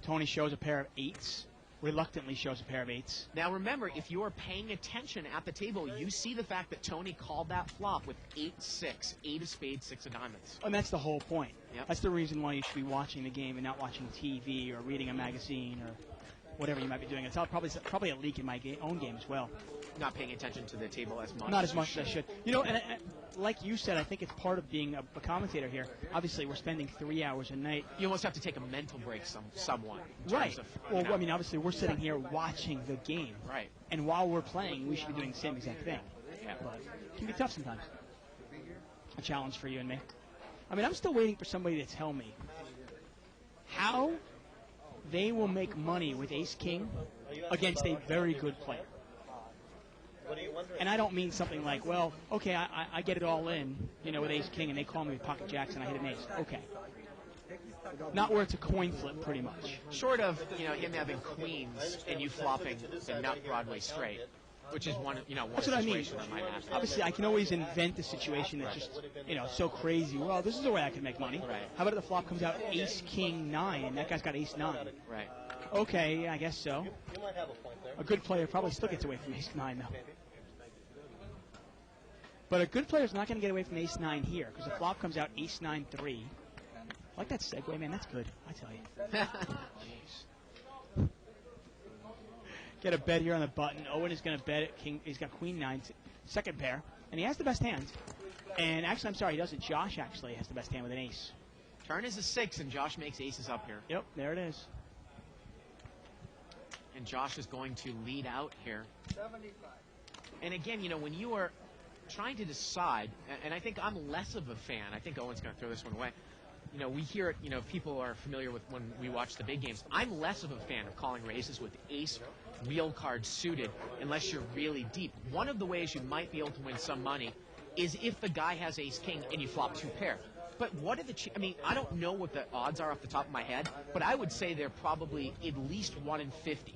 Tony shows a pair of 8s. Reluctantly shows a pair of 8s. Now remember, if you are paying attention at the table, you see the fact that Tony called that flop with 8-6, 8 of spades, 6 of diamonds. And that's the whole point. Yep. That's the reason why you should be watching the game and not watching TV or reading a magazine or whatever you might be doing. It's probably a leak in my own game as well. Not paying attention to the table as much. Not as much as I should. You know, and like you said, I think it's part of being a commentator here. Obviously, we're spending 3 hours a night. You almost have to take a mental break somewhat. in Right. terms of, Well, I mean, obviously, we're sitting here watching the game. Right. And while we're playing, we should be doing the same exact thing. Yeah. But it can be tough sometimes. A challenge for you and me. I mean, I'm still waiting for somebody to tell me how they will make money with ace-king against a very good player. And I don't mean something like, well, okay, I get it all in, with ace-king, and they call me with pocket jacks, and I hit an ace. Okay. Not where it's a coin flip, pretty much. Short of, him having queens and you flopping the nut Broadway straight, which is one That's what I mean. situation that might happen. Obviously, I can always invent a situation that's just, so crazy. Well, this is the way I can make money. Right. How about if the flop comes out ace-king-9, and that guy's got ace-9? Right. Okay, I guess so. You might have a point there. A good player probably still gets away from ace-9, though. But a good player is not going to get away from ace-9 here because the flop comes out ace-9-3. I like that segue, man. That's good, I tell you. Jeez. Get a bet here on the button. Owen is going to bet at king. He's got queen-9, second pair, and he has the best hand. And actually, I'm sorry, he doesn't. Josh actually has the best hand with an ace. Turn is a 6, and Josh makes aces up here. Yep, there it is. And Josh is going to lead out here. And again, you know, when you are trying to decide, and I think I'm less of a fan. I think Owen's going to throw this one away. You know, we hear it, you know, people are familiar with when we watch the big games. I'm less of a fan of calling raises with ace wheel card suited unless you're really deep. One of the ways you might be able to win some money is if the guy has ace-king and you flop 2 pair. But what are the I mean, I don't know what the odds are off the top of my head, but I would say they're probably at least 1 in 50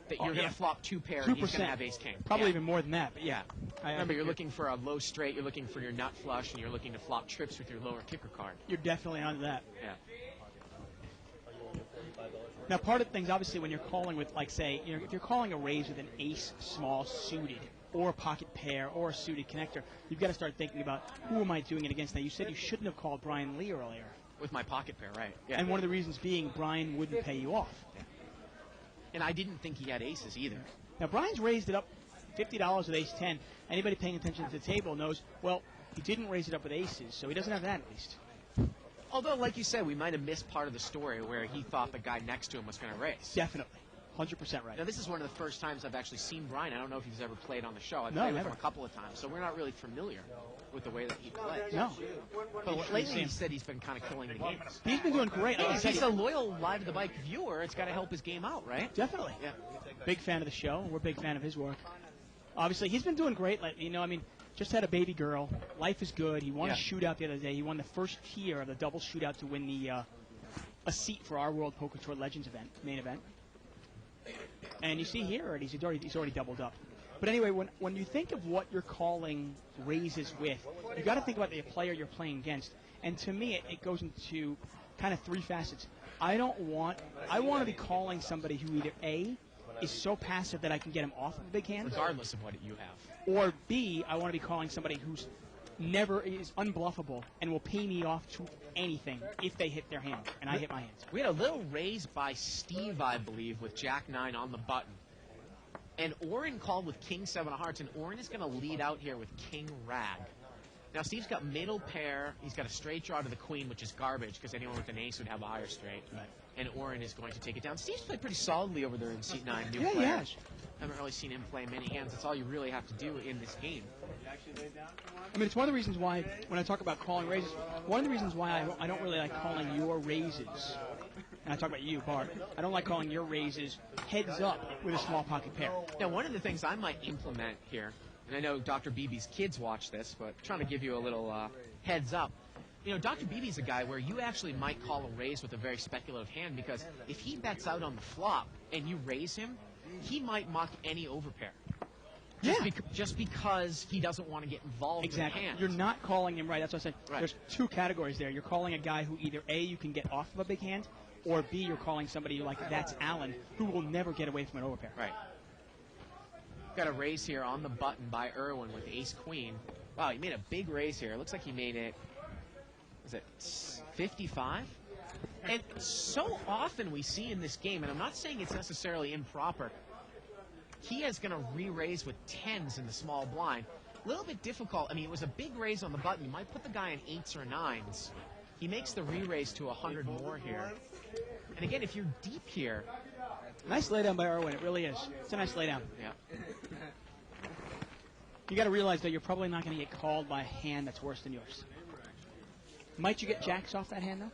that you're going to flop 2 pair and he's going to have ace-king. Probably even more than that, but yeah. Remember, you're looking for a low straight, you're looking for your nut flush, and you're looking to flop trips with your lower kicker card. You're definitely on that. Yeah. Now, part of things, obviously, when you're calling with, like, say, you know, if you're calling a raise with an ace small suited or a pocket pair or a suited connector, you've got to start thinking about who am I doing it against. Now, you said you shouldn't have called Brian Lee earlier. With my pocket pair, right. Yeah. And one of the reasons being Brian wouldn't pay you off. Yeah. And I didn't think he had aces either. Now, Brian's raised it up $50 with ace-10. Anybody paying attention to the table knows, well, he didn't raise it up with aces, so he doesn't have that at least. Although, like you said, we might have missed part of the story where he thought the guy next to him was going to raise. Definitely. 100% right. Now, this is one of the first times I've actually seen Brian. I don't know if he's ever played on the show. I've No, played with never. him a couple of times, so we're not really familiar with the way that he plays. No. But lately he said he's been kind of killing the games. He's been doing great. Like I If said, he's a loyal Live at the Bike viewer, it's got to help his game out, right? Definitely. Yeah. Big fan of the show. We're a big fan of his work. Obviously, he's been doing great. Like, you know, I mean, just had a baby girl. Life is good. He won a shootout the other day. He won the first tier of the double shootout to win the a seat for our World Poker Tour Legends event, main event. And you see here, he's already doubled up. But anyway, when you think of what you're calling raises with, you got to think about the player you're playing against. And to me, it goes into kind of 3 facets. I want to be calling somebody who either A, is so passive that I can get him off of a big hand, Regardless of what you have. or B, I want to be calling somebody who's never is unbluffable and will pay me off to anything if they hit their hand and I hit my hands. We had a little raise by Steve, I believe, with Jack-9 on the button. And Oren called with King-7 of hearts, and Oren is going to lead out here with King-Rag. Now, Steve's got middle pair. He's got a straight draw to the queen, which is garbage, because anyone with an ace would have a higher straight. Right. And Oren is going to take it down. Steve's played pretty solidly over there in seat 9. New Yeah, player. he has. Haven't really seen him play many hands. That's all you really have to do in this game. I mean, it's one of the reasons why, when I talk about calling raises, one of the reasons why I don't really like calling your raises, and I talk about you, Bart, I don't like calling your raises heads up with a small pocket pair. Now, one of the things I might implement here, and I know Dr. Beebe's kids watch this, but trying to give you a little heads up. You know, Dr. Beebe's a guy where you actually might call a raise with a very speculative hand, because if he bets out on the flop and you raise him, he might mock any overpair. Just because he doesn't want to get involved Exactly. in hands. You're not calling him right. That's what I said. Right. There's 2 categories there. You're calling a guy who either A, you can get off of a big hand, or B, you're calling somebody like that's Allen, who will never get away from an overpair. Right. Got a raise here on the button by Irwin with ace-queen. Wow, he made a big raise here. It looks like he made it, is it 55? And so often we see in this game, and I'm not saying it's necessarily improper, he is going to re-raise with 10s in the small blind. A little bit difficult. I mean, it was a big raise on the button. You might put the guy in 8s or 9s. He makes the re-raise to 100 more here. And again, if you're deep here... Nice laydown by Irwin. It really is. It's a nice laydown. Yeah. You got to realize that you're probably not going to get called by a hand that's worse than yours. Might you get jacks off that hand, though?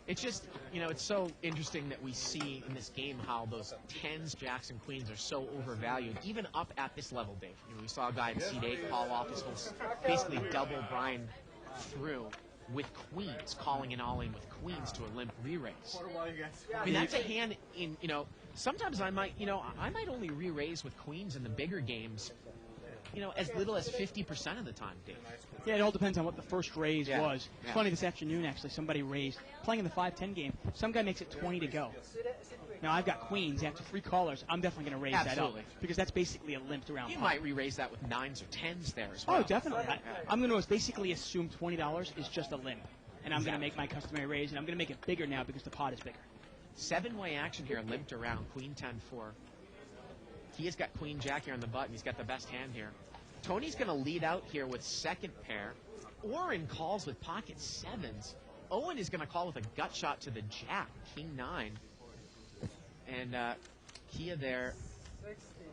It's just, you know, it's so interesting that we see in this game how those 10s, jacks, and queens are so overvalued, even up at this level, Dave. You know, we saw a guy in seat 8 call off his whole, basically double Brian through with queens, calling an all-in with queens to a limp re-raise. I mean, that's a hand in, you know, sometimes I might only re-raise with queens in the bigger games, you know, as little as 50% of the time, Dave. Yeah, it all depends on what the first raise was. It's Yeah. funny, this afternoon, actually, somebody raised, playing in the 5-10 game, some guy makes it 20 to go. Now I've got queens. After 3 callers, I'm definitely going to raise Absolutely. that up because that's basically a limped around. You pot. might re-raise that with 9s or 10s there as well. Oh, definitely. I'm going to basically assume $20 is just a limp, and I'm going to make my customary raise, and I'm going to make it bigger now because the pot is bigger. 7-way action here, limped around, queen 10-4. He has got queen jack here on the button. He's got the best hand here. Tony's going to lead out here with second pair. Oren calls with pocket 7s. Owen is going to call with a gut shot to the jack, king 9. And Kia there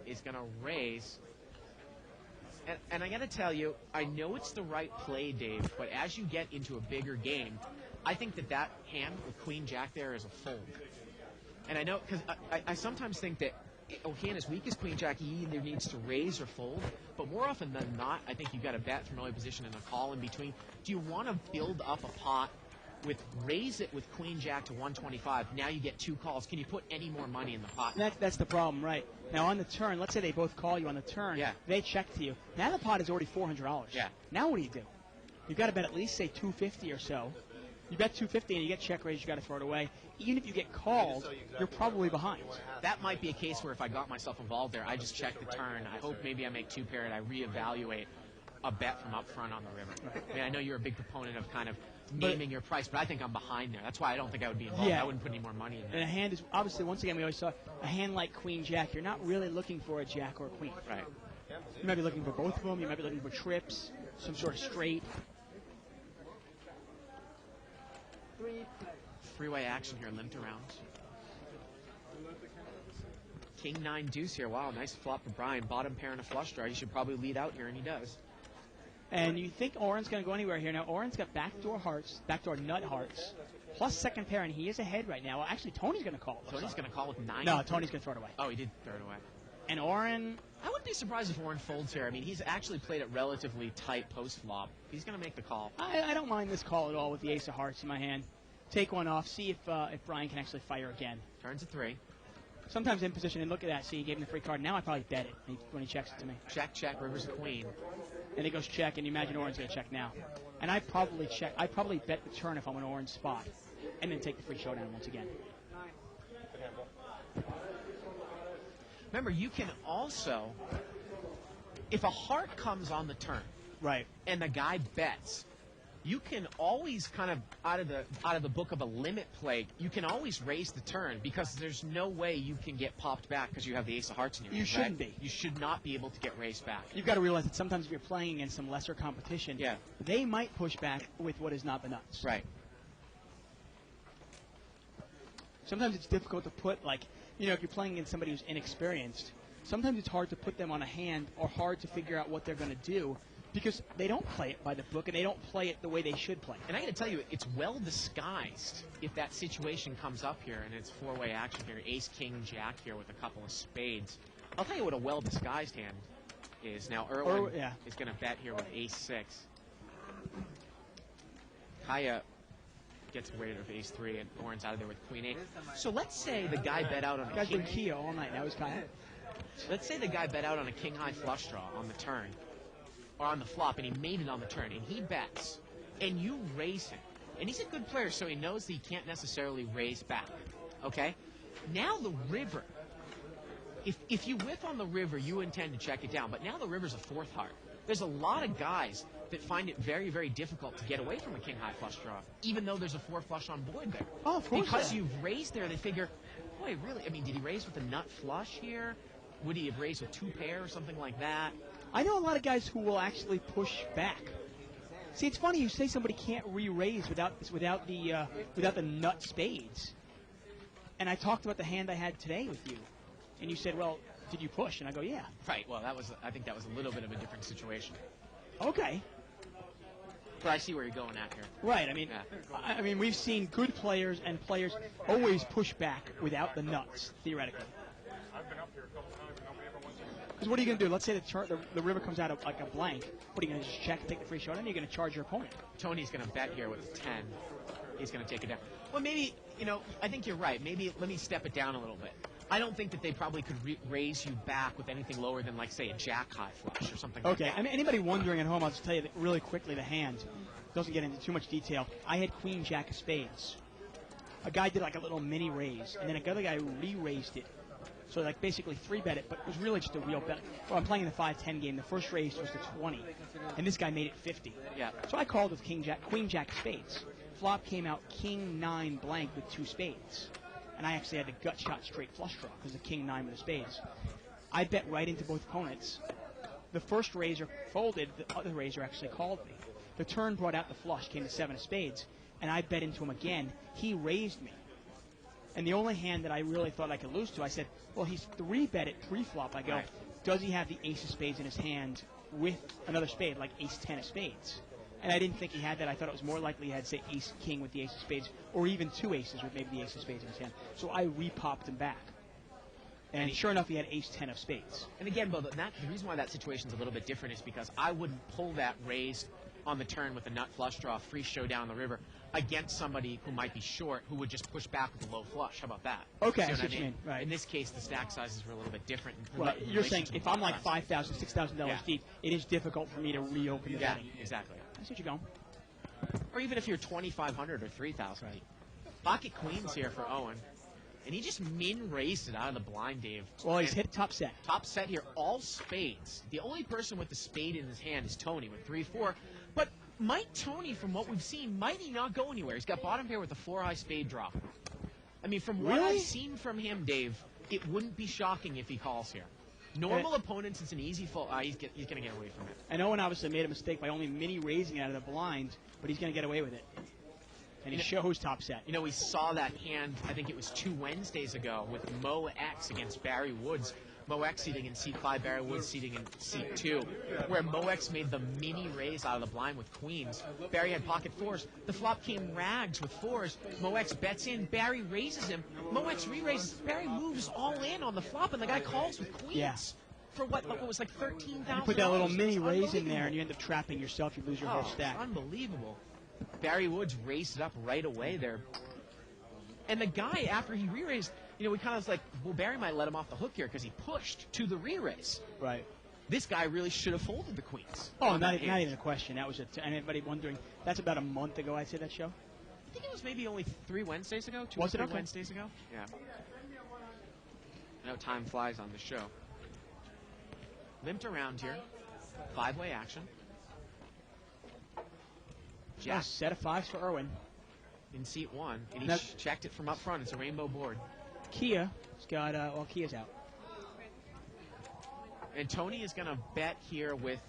is going to raise. And I got to tell you, I know it's the right play, Dave, but as you get into a bigger game, I think that hand with queen jack there is a fold. And I know, because I sometimes think that O'Han, as weak as queen jack, he either needs to raise or fold, but more often than not, I think you've got to bet from early position and a call in between. Do you want to build up a pot with raise it with queen jack to 125? Now you get 2 calls. Can you put any more money in the pot? That's the problem, right? Now on the turn, let's say they both call you on the turn. Yeah. They check to you. Now the pot is already $400. Yeah. Now what do? You've got to bet at least say 250 or so. You bet 250 and you get check raise, you got to throw it away. Even if you get called, you're probably behind. That might be a case where if I got myself involved there, I just check the turn. I hope maybe I make 2 pair and I reevaluate a bet from up front on the river. I mean, I know you're a big proponent of kind of naming your price, but I think I'm behind there. That's why I don't think I would be involved. Yeah. I wouldn't put any more money in And there. a hand is, obviously, once again, we always saw a hand like queen jack. You're not really looking for a jack or a queen. Right. You might be looking for both of them. You might be looking for trips, some sort of straight. 3-way action here, limped around. King 9 deuce here. Wow, nice flop for Brian. Bottom pair and a flush draw. He should probably lead out here, and he does. And you think Oren's going to go anywhere here. Now, Oren's got backdoor hearts, backdoor nut hearts, plus second pair, and he is ahead right now. Well, actually, Tony's going to call. Tony's going to call with 9. No, Tony's going to throw it away. Oh, he did throw it away. And Oren, I wouldn't be surprised if Oren folds here. I mean, he's actually played it relatively tight post-flop. He's going to make the call. I don't mind this call at all with the ace of hearts in my hand. Take one off, see if Brian can actually fire again. Turns a 3. Sometimes in position, and look at that. See, he gave him the free card. Now I probably bet it when he checks it to me. Check, check, river's a queen. And it goes check, and you imagine Oren's going to check now. And I probably check. I probably bet the turn if I'm an orange spot, and then take the free showdown once again. Remember, you can also, if a heart comes on the turn, Right. and the guy bets, you can always kind of out of the book of a limit play, you can always raise the turn because there's no way you can get popped back because you have the ace of hearts in your hand. You shouldn't right? be. You should not be able to get raised back. You've got to realize that sometimes if you're playing against some lesser competition, Yeah. they might push back with what is not the nuts. Right. Sometimes it's difficult to put, like, you know, if you're playing against somebody who's inexperienced, sometimes it's hard to put them on a hand or hard to figure out what they're going to do because they don't play it by the book and they don't play it the way they should play. And I got to tell you, it's well disguised if that situation comes up here and it's 4-way action here. Ace, king, jack here with a couple of spades. I'll tell you what a well disguised hand is. Now, Irwin yeah. is going to bet here with ace 6. Kaya gets rid of ace 3 and Oren's out of there with queen 8. So let's say the guy bet out on The a guy's king. been Kia all night. Now he's kind of. Let's say the guy bet out on a king-high flush draw on the turn, or on the flop, and he made it on the turn, and he bets, and you raise him. And he's a good player, so he knows that he can't necessarily raise back, okay? Now the river, if you whiff on the river, you intend to check it down, but now the river's a 4th heart. There's a lot of guys that find it very, very difficult to get away from a king-high flush draw, even though there's a 4 flush on board there. Oh, of course. Because you've raised there, they figure, boy, really? I mean, did he raise with a nut flush here? Would he have raised with 2 pair or something like that? I know a lot of guys who will actually push back. See, it's funny you say somebody can't re-raise without the nut spades. And I talked about the hand I had today with you, and you said, "Well, did you push?" And I go, "Yeah." Right. Well, I think that was a little bit of a different situation. Okay. But I see where you're going at here. Right. I mean, Yeah. I mean, we've seen good players and players always push back without the nuts, theoretically. Because what are you going to do? Let's say the river comes out of like a blank. What are you going to just check and take the free showdown? You're going to charge your opponent. Tony's going to bet here with a 10. He's going to take it down. Well, maybe, I think you're right. Maybe let me step it down a little bit. I don't think that they probably could raise you back with anything lower than, like, say, a jack-high flush or something like Okay. that. I mean, anybody wondering at home, I'll just tell you that really quickly the hand doesn't get into too much detail. I had queen jack of spades. a guy did like a little mini raise, and then another guy re-raised it. So like basically 3-bet it, but it was really just a real bet. Well, I'm playing in the 5-10 game. The first raise was to 20, and this guy made it 50. Yeah. So I called with Queen Jack of spades. Flop came out King 9 blank with 2 spades, and I actually had the gut shot straight flush draw because of King 9 with the spades. I bet right into both opponents. The first raiser folded. The other raiser actually called me. The turn brought out the flush, came to 7 of spades, and I bet into him again. He raised me. And the only hand that I really thought I could lose to, I said, well, he's 3-bet at pre-flop. I go, Right. does he have the ace of spades in his hand with another spade, like ace-10 of spades? And I didn't think he had that. I thought it was more likely he had, say, ace-king with the ace of spades, or even 2 aces with maybe the ace of spades in his hand. So I re-popped him back. And sure enough, he had ace-10 of spades. And again, Bo, the reason why that situation's a little bit different is because I wouldn't pull that raise on the turn with a nut flush draw, free show down the river, against somebody who might be short, who would just push back with a low flush. How about that? Okay, See I what see what you mean. Right. In this case, the stack sizes were a little bit different. Well, in you're relation saying to the if I'm like block size. $5,000, $6,000 Yeah. deep, it is difficult for me to reopen the Yeah, betting. exactly. I see what you're going. Or even if you're 2,500 or 3,000 deep. Pocket queens here for Owen. And he just min-raised it out of the blind, Dave. Well, he's And hit top set. top set here, all spades. The only person with the spade in his hand is Tony with 3-4. But might Tony, from what we've seen, might he not go anywhere? He's got bottom pair with a 4-high spade draw. I mean, from what Really? I've seen from him, Dave, it wouldn't be shocking if he calls here. Normal opponents, it's an easy fold. He's going to get away from it. And Owen obviously made a mistake by only mini raising out of the blind, but he's going to get away with it. And he shows top set. You know, we saw that hand, I think it was 2 Wednesdays ago, with Mo X against Barry Woods. Mo X seating in seat 5, Barry Woods seating in seat 2, where Mo X made the mini raise out of the blind with queens. Barry had pocket 4s. The flop came rags with 4s. Mo X bets in. Barry raises him. Mo X re-raises. Barry moves all in on the flop, and the guy calls with queens. Yeah. For what was like $13,000. You put that little mini raise in there, and you end up trapping yourself. You lose your whole It's stack. unbelievable. Barry Woods raised it up right away there. And the guy, after he re-raised, we kind of was like, well, Barry might let him off the hook here because he pushed to the re-raise. Right. This guy really should have folded the queens. Oh, on not that hand. even a question. That was anybody wondering? That's about a month ago. I'd say that show. I think it was maybe only 3 Wednesdays ago. 2 Was or it? 3 Okay. Wednesdays ago? Yeah. I know time flies on the show. Limped around here. 5-way action. Jack Yes, set of 5s for Irwin. in seat 1, and he Now- checked it from up front. It's a rainbow board. Kia's got, Kia's out. And Tony is going to bet here with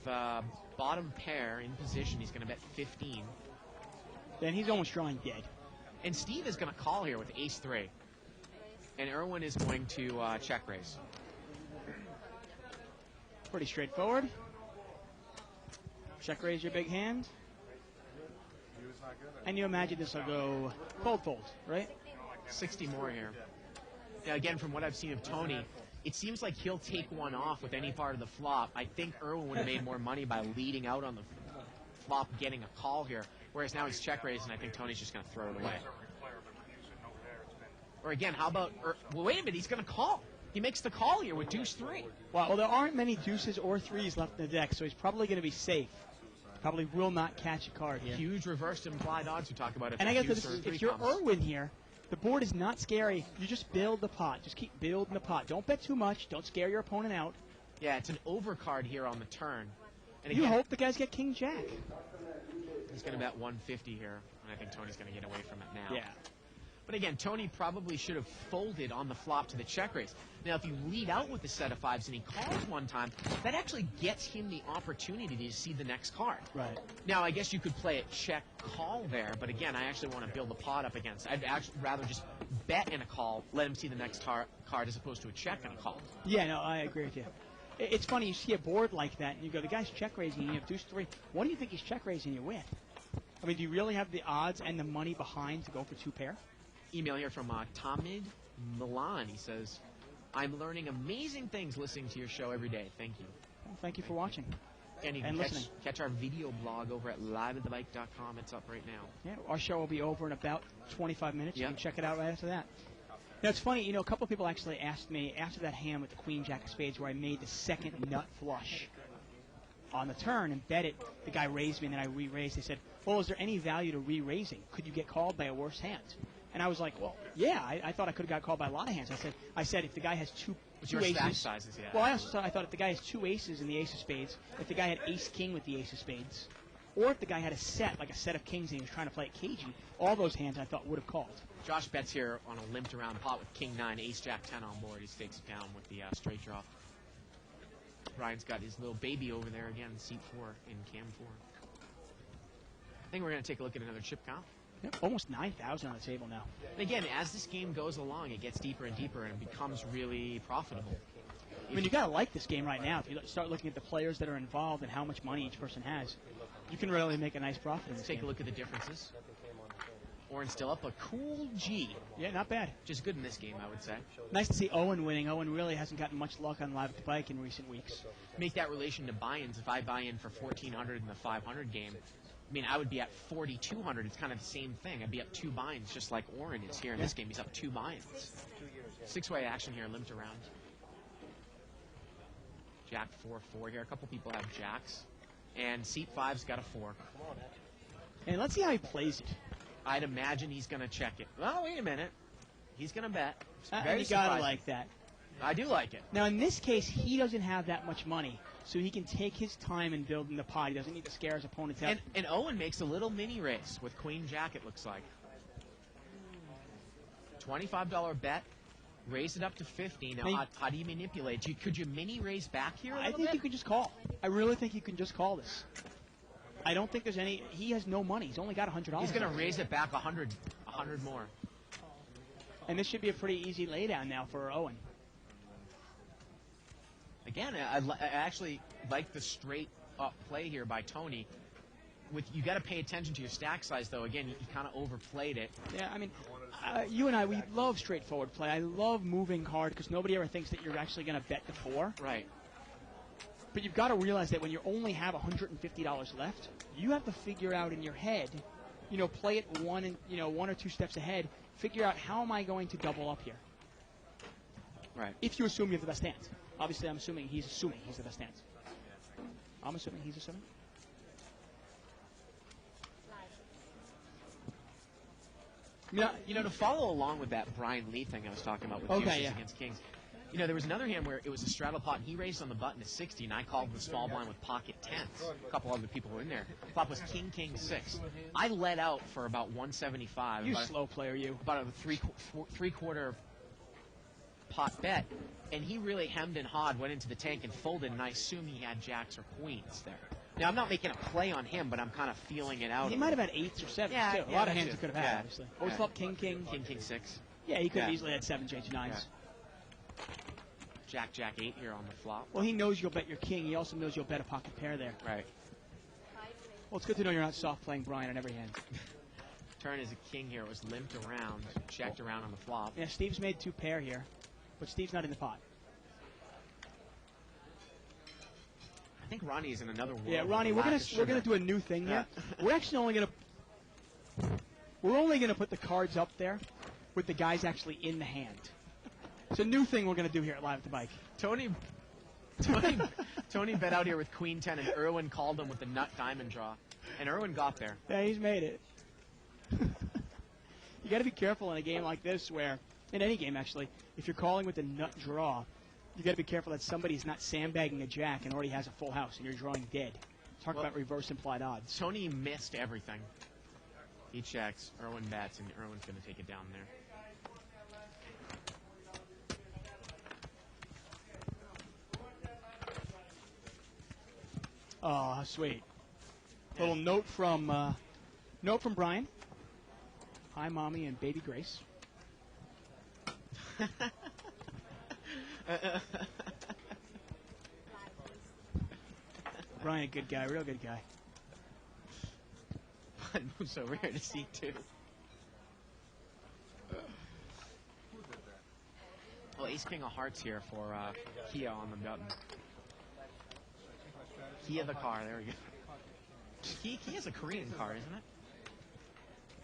bottom pair in position. He's going to bet 15. Then he's almost drawing dead. And Steve is going to call here with ace-3. And Irwin is going to check raise. Pretty straightforward. Check raise your big hand. And you imagine this will go fold, right? 60 more here. Now, again, from what I've seen of Tony, it seems like he'll take one off with any part of the flop. I think Irwin would have made more money by leading out on the flop, getting a call here. Whereas now he's check raised, and I think Tony's just going to throw it away. Or again, how about, well, wait a minute, he's going to call. He makes the call here with deuce-3. Well, there aren't many deuces or 3s left in the deck, so he's probably going to be safe. Probably will not catch a card here. Huge reversed implied odds we talk about. And I guess deuce or 3 if you're comes. Irwin here, the board is not scary. You just build the pot. Just keep building the pot. Don't bet too much. Don't scare your opponent out. Yeah, it's an overcard here on the turn. And You again, hope the guys get King Jack. he's going to bet 150 here, and I think Tony's going to get away from it now. Yeah. But again, Tony probably should have folded on the flop to the check raise. Now, if you lead out with a set of 5s and he calls one time, that actually gets him the opportunity to see the next card. Right. Now, I guess you could play it check call there, but again, I actually want to build the pot up against. I'd actually rather just bet in a call, let him see the next card as opposed to a check and a call. Yeah, no, I agree with you. It's funny, you see a board like that, and you go, the guy's check raising, and you have deuce-3. What do you think he's check raising you with? I mean, do you really have the odds and the money behind to go for 2 pair? Email here from Tamid Milan. He says, I'm learning amazing things listening to your show every day. Thank you. Well, thank you for watching. And you And can listening. catch our video blog over at liveatthebike.com. It's up right now. Yeah, our show will be over in about 25 minutes. Yeah. You can check it out right after that. Now, it's funny, a couple of people actually asked me after that hand with the Queen Jack of Spades where I made the second nut flush on the turn and bet it. The guy raised me, and then I re-raised. They said, well, is there any value to re-raising? Could you get called by a worse hand? And I was like, well, yeah, I thought I could have got called by a lot of hands. I said if the guy has two Your aces. stack sizes, yeah. Well, I thought if the guy has two aces and the ace of spades, if the guy had ace king with the ace of spades, or if the guy had a set, like a set of kings and he was trying to play it cagey, all those hands I thought would have called. Josh bets here on a limped around pot with king 9, ace jack 10 on board. He stakes it down with the straight draw. Brian's got his little baby over there again, seat 4 in cam 4. I think we're going to take a look at another chip count. Yep, almost 9,000 on the table now. And again, as this game goes along, it gets deeper and deeper, and it becomes really profitable. I mean, you got to like this game right now. If you start looking at the players that are involved and how much money each person has, you can really make a nice profit in this Take game. a look at the differences. Orange still up, a cool G. Yeah, not bad. Just good in this game, I would say. Nice to see Owen winning. Owen really hasn't gotten much luck on Live at the Bike in recent weeks. Make that relation to buy-ins. If I buy in for 1,400 in the 500 game, I mean, I would be at 4,200. It's kind of the same thing. I'd be up 2 buy-ins, just like Oren is here in this game. He's up 2 buy-ins. 6-way action here, limped around. Jack 4-4 here. A couple people have jacks. And seat 5's got a 4. And let's see how he plays it. I'd imagine he's going to check it. Well, wait a minute. He's going to bet. It's And very you got to surprising. like that. I do like it. Now, in this case, he doesn't have that much money, so he can take his time in building the pot. He doesn't need to scare his opponents out. And Owen makes a little mini race with Queen Jack, it looks like. $25 bet. Raise it up to 50. Now, Now, how do you manipulate? Could you mini raise back here a I little think bit? you can just call. I really think you can just call this. I don't think there's any. He has no money. He's only got $100. He's going to raise it back 100 more. And this should be a pretty easy laydown now for Owen. Again, I actually like the straight up play here by Tony. You got to pay attention to your stack size, though. Again, he kind of overplayed it. Yeah, I mean, you and I, we love straightforward play. I love moving hard because nobody ever thinks that you're actually going to bet the 4. Right. But you've got to realize that when you only have $150 left, you have to figure out in your head, play it one or two steps ahead. Figure out how am I going to double up here. Right. If you assume you have the best hands. Obviously, I'm assuming he's the best hands. I'm assuming he's assuming. To follow along with that Brian Lee thing I was talking about with deuces against kings, there was another hand where it was a straddle pot, and he raised on the button to 60, and I called the small blind with pocket 10s. A couple other people were in there. Flop was king, king, 6. I let out for about 175. You about slow player, you. About a three-quarter pot bet, and he really hemmed and hawed, went into the tank and folded, and I assume he had jacks or queens there. Now, I'm not making a play on him, but I'm kind of feeling it out. He might have had 8s or 7s, Yeah, too. yeah, A lot of that hands too. he could have had, Yeah. obviously. Always Yeah. flop king, king. King, king, 6. Yeah, he could have Yeah. easily had 7s, 8s, 9s. Jack, jack, 8 here on the flop. Well, he knows you'll bet your king. He also knows you'll bet a pocket pair there. Right. Well, it's good to know you're not soft playing Brian on every hand. Turn is a king here. It was limped around, checked around on the flop. Yeah, Steve's made 2 pair here, but Steve's not in the pot. I think Ronnie is in another world. Yeah, Ronnie, with we're lack of gonna sugar. do a new thing here. We're actually only gonna put the cards up there with the guys actually in the hand. It's a new thing we're gonna do here at Live at the Bike. Tony bet out here with Queen 10, and Irwin called him with the nut diamond draw, and Irwin got there. Yeah, he's made it. You got to be careful in a game like this, where in any game actually, if you're calling with a nut draw, you got to be careful that somebody's not sandbagging a jack and already has a full house, and you're drawing dead. Talk about reverse implied odds. Tony missed everything. He checks, Irwin bets, and Irwin's going to take it down there. Oh, how sweet. Little note from Brian. Hi, Mommy and Baby Grace. Brian, a good guy, real good guy. I'm so rare to see, too. Well, ace king of hearts here for Kia on the button. Kia the car, there we go. Kia's a Korean car, isn't it?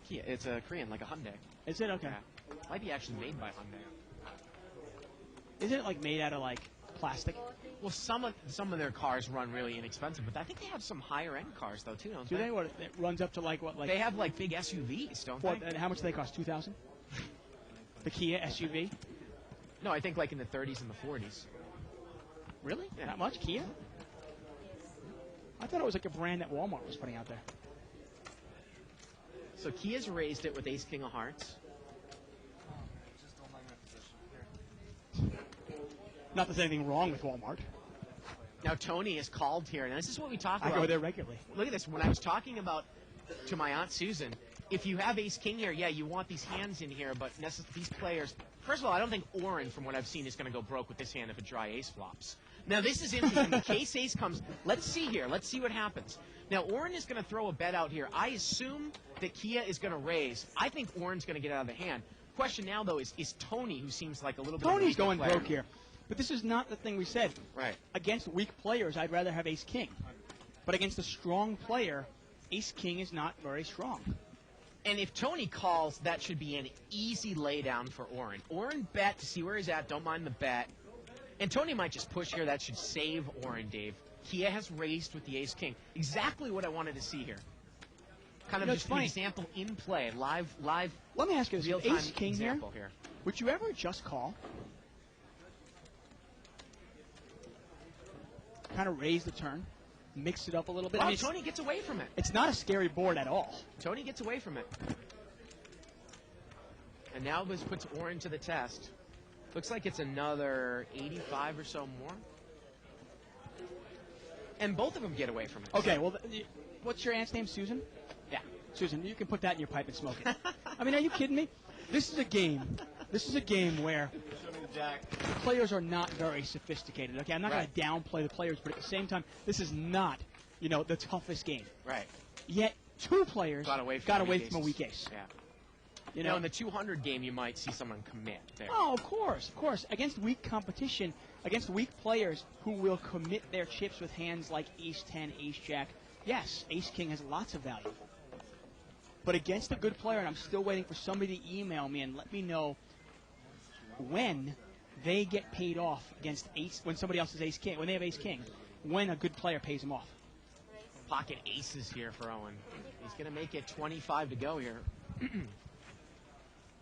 Kia, it's a Korean, like a Hyundai. Is it? Okay. Yeah. Might be actually made by Hyundai. Isn't it like made out of like plastic? Well, some of their cars run really inexpensive, but I think they have some higher end cars though too, don't Do they? they? What it runs up to like what? Like They have like big SUVs, don't what? they? And how much do they cost? 2,000? The Kia SUV? No, I think like in the 30s and the 40s. Really? Yeah. That much? Kia? I thought it was like a brand that Walmart was putting out there. So Kia's raised it with Ace King of Hearts. Just don't like my position. Here. Not that there's anything wrong with Walmart. Now Tony is called here, and this is what we talk I about. go there regularly. Look at this. When I was talking about to my Aunt Susan, if you have Ace King here, yeah, you want these hands in here, but these players. First of all, I don't think Oren, from what I've seen, is going to go broke with this hand if a dry ace flops. Now this is interesting. The case ace comes. Let's see here. Let's see what happens. Now Oren is going to throw a bet out here. I assume that Kia is going to raise. I think Oren's going to get out of the hand. Question now though is Tony, who seems like a little bit. Tony's of a weaker going player. broke here. But this is not the thing we said. Right. Against weak players, I'd rather have Ace King. But against a strong player, Ace King is not very strong. And if Tony calls, that should be an easy laydown for Oren. Oren bet to see where he's at. Don't mind the bet. And Tony might just push here. That should save Oren, Dave. Kia has raised with the Ace King. Exactly what I wanted to see here. Kind of You know, it's just an funny. example in play, live. Let me ask you this. Real-time Ace King here, example here. would you ever just call? Kind of raise the turn, mix it up a little bit. I Oh, mean, Tony gets away from it. it's not a scary board at all. Tony gets away from it. And now this puts Oren to the test. Looks like it's another 85 or so more. And both of them get away from it. Okay, well, what's your aunt's name, Susan? Yeah. Susan, you can put that in your pipe and smoke it. I mean, are you kidding me? This is a game. This is a game where Show me the jack. the players are not very sophisticated. Okay, I'm not Right. going to downplay the players, but at the same time, this is not, the toughest game. Right. Yet two players Got away from a aces. weak ace. Yeah. You Now, know, in the 200 game, you might see someone commit there. oh, of course. Against weak competition, against weak players who will commit their chips with hands like Ace 10, Ace Jack, yes, Ace King has lots of value. But against a good player, and I'm still waiting for somebody to email me and let me know when they get paid off against Ace, when somebody else is Ace King, when they have Ace King, when a good player pays them off. Pocket aces here for Owen. He's going to make it 25 to go here.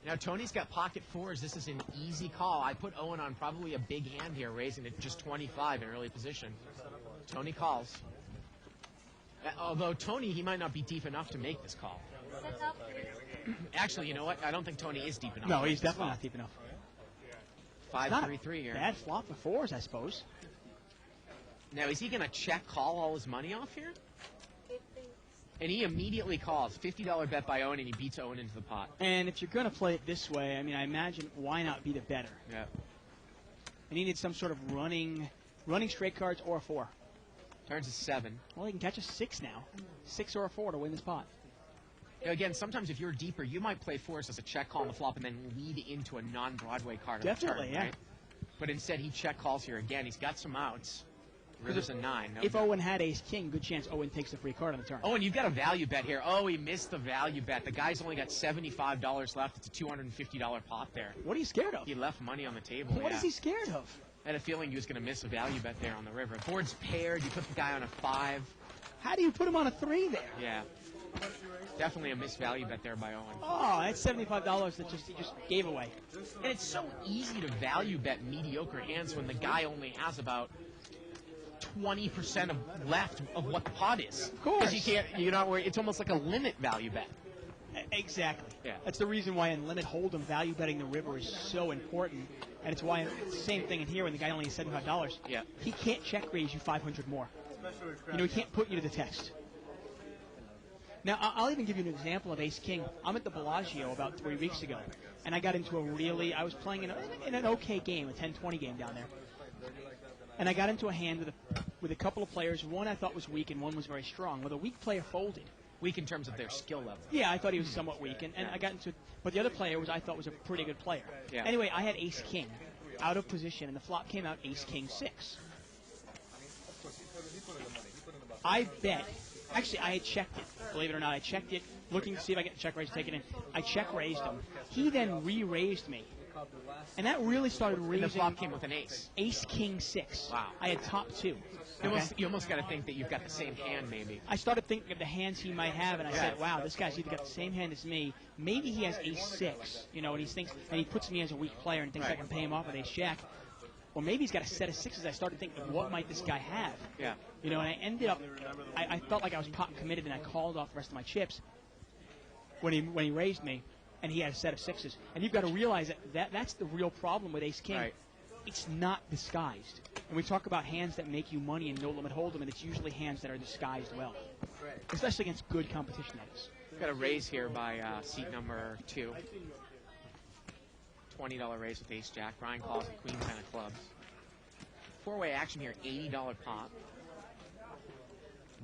Now, Tony's got pocket fours. This is an easy call. I put Owen on probably a big hand here, raising it just 25 in early position. Tony calls. Although Tony, he might not be deep enough to make this call. Set up. Actually, you know what? I don't think Tony is deep enough. No, to make he's this definitely call. not deep enough. 5-3-3 here. Bad flop for fours, I suppose. Now, is he going to check call all his money off here? 50. And he immediately calls. $50 bet by Owen, and he beats Owen into the pot. And if you're going to play it this way, I mean, I imagine why not be the better? Yeah. And he needs some sort of running straight cards or a 4. Turns to 7. Well, he can catch a 6 now. 6 or a 4 to win this pot. Again, sometimes if you're deeper, you might play fours as a check call on the flop and then lead into a non-Broadway card on Definitely, the turn, yeah. right? But instead, he check calls here again. He's got some outs. River's a 9. No If doubt. Owen had ace king, good chance Owen takes the free card on the turn. Oh, and you've got a value bet here. Oh, he missed the value bet. The guy's only got $75 left. It's a $250 pot there. What are you scared of? He left money on the table. What yeah. is he scared of? I had a feeling he was going to miss a value bet there on the river. Board's paired. You put the guy on a 5. How do you put him on a 3 there? Yeah. Definitely a missed value bet there by Owen. Oh, that's $75 that he just gave away. And it's so easy to value bet mediocre hands when the guy only has about 20% left of what the pot is. Of course. Because you're not worried. It's almost like a limit value bet. Exactly. Yeah. That's the reason why in limit hold'em value betting the river is so important, and it's why it's the same thing in here when the guy only has $75. Yeah. He can't check raise you 500 more. Especially with He can't put you to the test. Now, I'll even give you an example of Ace King. I'm at the Bellagio about 3 weeks ago, and I got into I was playing in an okay game, a 10-20 game down there. And I got into a hand with a couple of players. One I thought was weak, and one was very strong. Well, the weak player folded. Weak in terms of their skill level. Yeah, I thought he was somewhat weak, and I got into. But the other player I thought was a pretty good player. Yeah. Anyway, I had Ace King, out of position, and the flop came out Ace King 6. I bet. Actually, I had checked it. Believe it or not, I checked it, looking to see if I get the check raise taken in. I check raised him. He then re-raised me, and that really started And raising. the flop came with an ace. Ace King 6. Wow. I had top 2. You almost got to think that you've got the same hand, maybe. I started thinking of the hands he might have, and I said, wow, this guy's either got the same hand as me. Maybe he has ace-6, and he puts me as a weak player and thinks I can pay him off with ace-jack. Or maybe he's got a set of 6s. I started thinking, what might this guy have? Yeah. And I ended up, I felt like I was pot committed, and I called off the rest of my chips when he raised me, and he had a set of 6s. And you've got to realize that's the real problem with ace-king. Right. It's not disguised. And we talk about hands that make you money and no-limit hold'em, and it's usually hands that are disguised well. Especially against good competition, that is. Got a raise here by seat number 2. $20 raise with ace-jack. Brian calls it queen 10 of clubs. 4-way action here, $80 pot.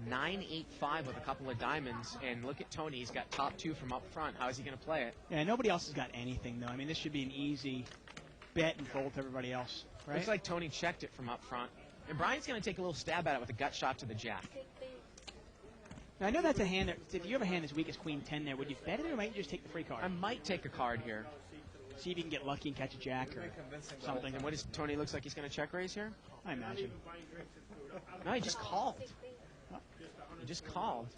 9-8-5 with a couple of diamonds, and look at Tony. He's got top 2 from up front. How is he going to play it? Yeah, nobody else has got anything, though. I mean, this should be an easy bet and fold to everybody else, right? Looks like Tony checked it from up front. And Brian's going to take a little stab at it with a gut shot to the jack. Now, I know that's a hand that, if you have a hand as weak as queen 10 there, would you bet it or might you just take the free card? I might take a card here. See if you can get lucky and catch a jack or something. And what does Tony looks like he's going to check raise here? I imagine. No, he just called. He just called.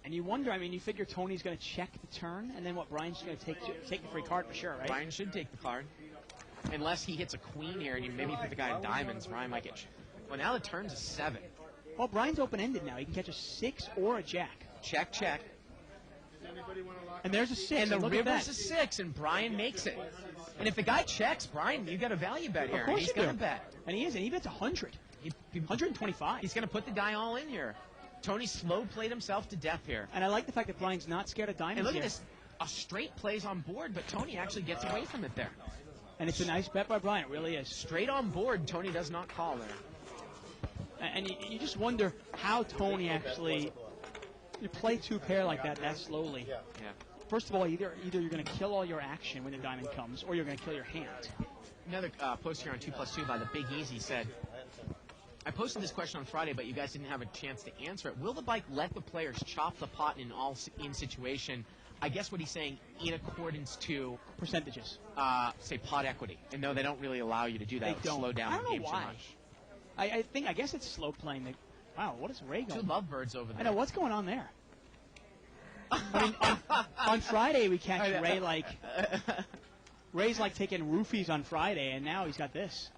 And you wonder, I mean, you figure Tony's going to check the turn, and then what, Brian's going to take the free card for sure, right? Brian should take the card. Unless he hits a queen here and you maybe put the guy in diamonds, Brian might get... Well, now the turn's a 7. Well, Brian's open-ended now. He can catch a 6 or a jack. Check, check. And there's a 6. And the look at river's that. a 6, and Brian makes it. And if the guy checks, Brian, you got a value bet here. Of course He's you going do. to bet. And he is, and he bets 100. 125. He's going to put the guy all in here. Tony slow played himself to death here. And I like the fact that Brian's not scared of diamonds And look here. at this. A straight plays on board, but Tony actually gets away from it there. And it's a nice bet by Brian. It really is. Straight on board, Tony does not call there. And you just wonder how Tony actually... You play 2-pair like that slowly. Yeah. First of all, either you're going to kill all your action when the diamond comes, or you're going to kill your hand. Another post here on 2+2 by the Big Easy said, I posted this question on Friday, but you guys didn't have a chance to answer it. Will the bike let the players chop the pot in situation? I guess what he's saying, in accordance to percentages, say pot equity. And no, they don't really allow you to do that. They It would don't. slow down I don't the game know so why. much. I guess it's slow playing. Wow, what is Ray going? 2 lovebirds over there. I know, what's going on there? I mean, on Friday we catch Ray like Ray's like taking roofies on Friday, and now he's got this.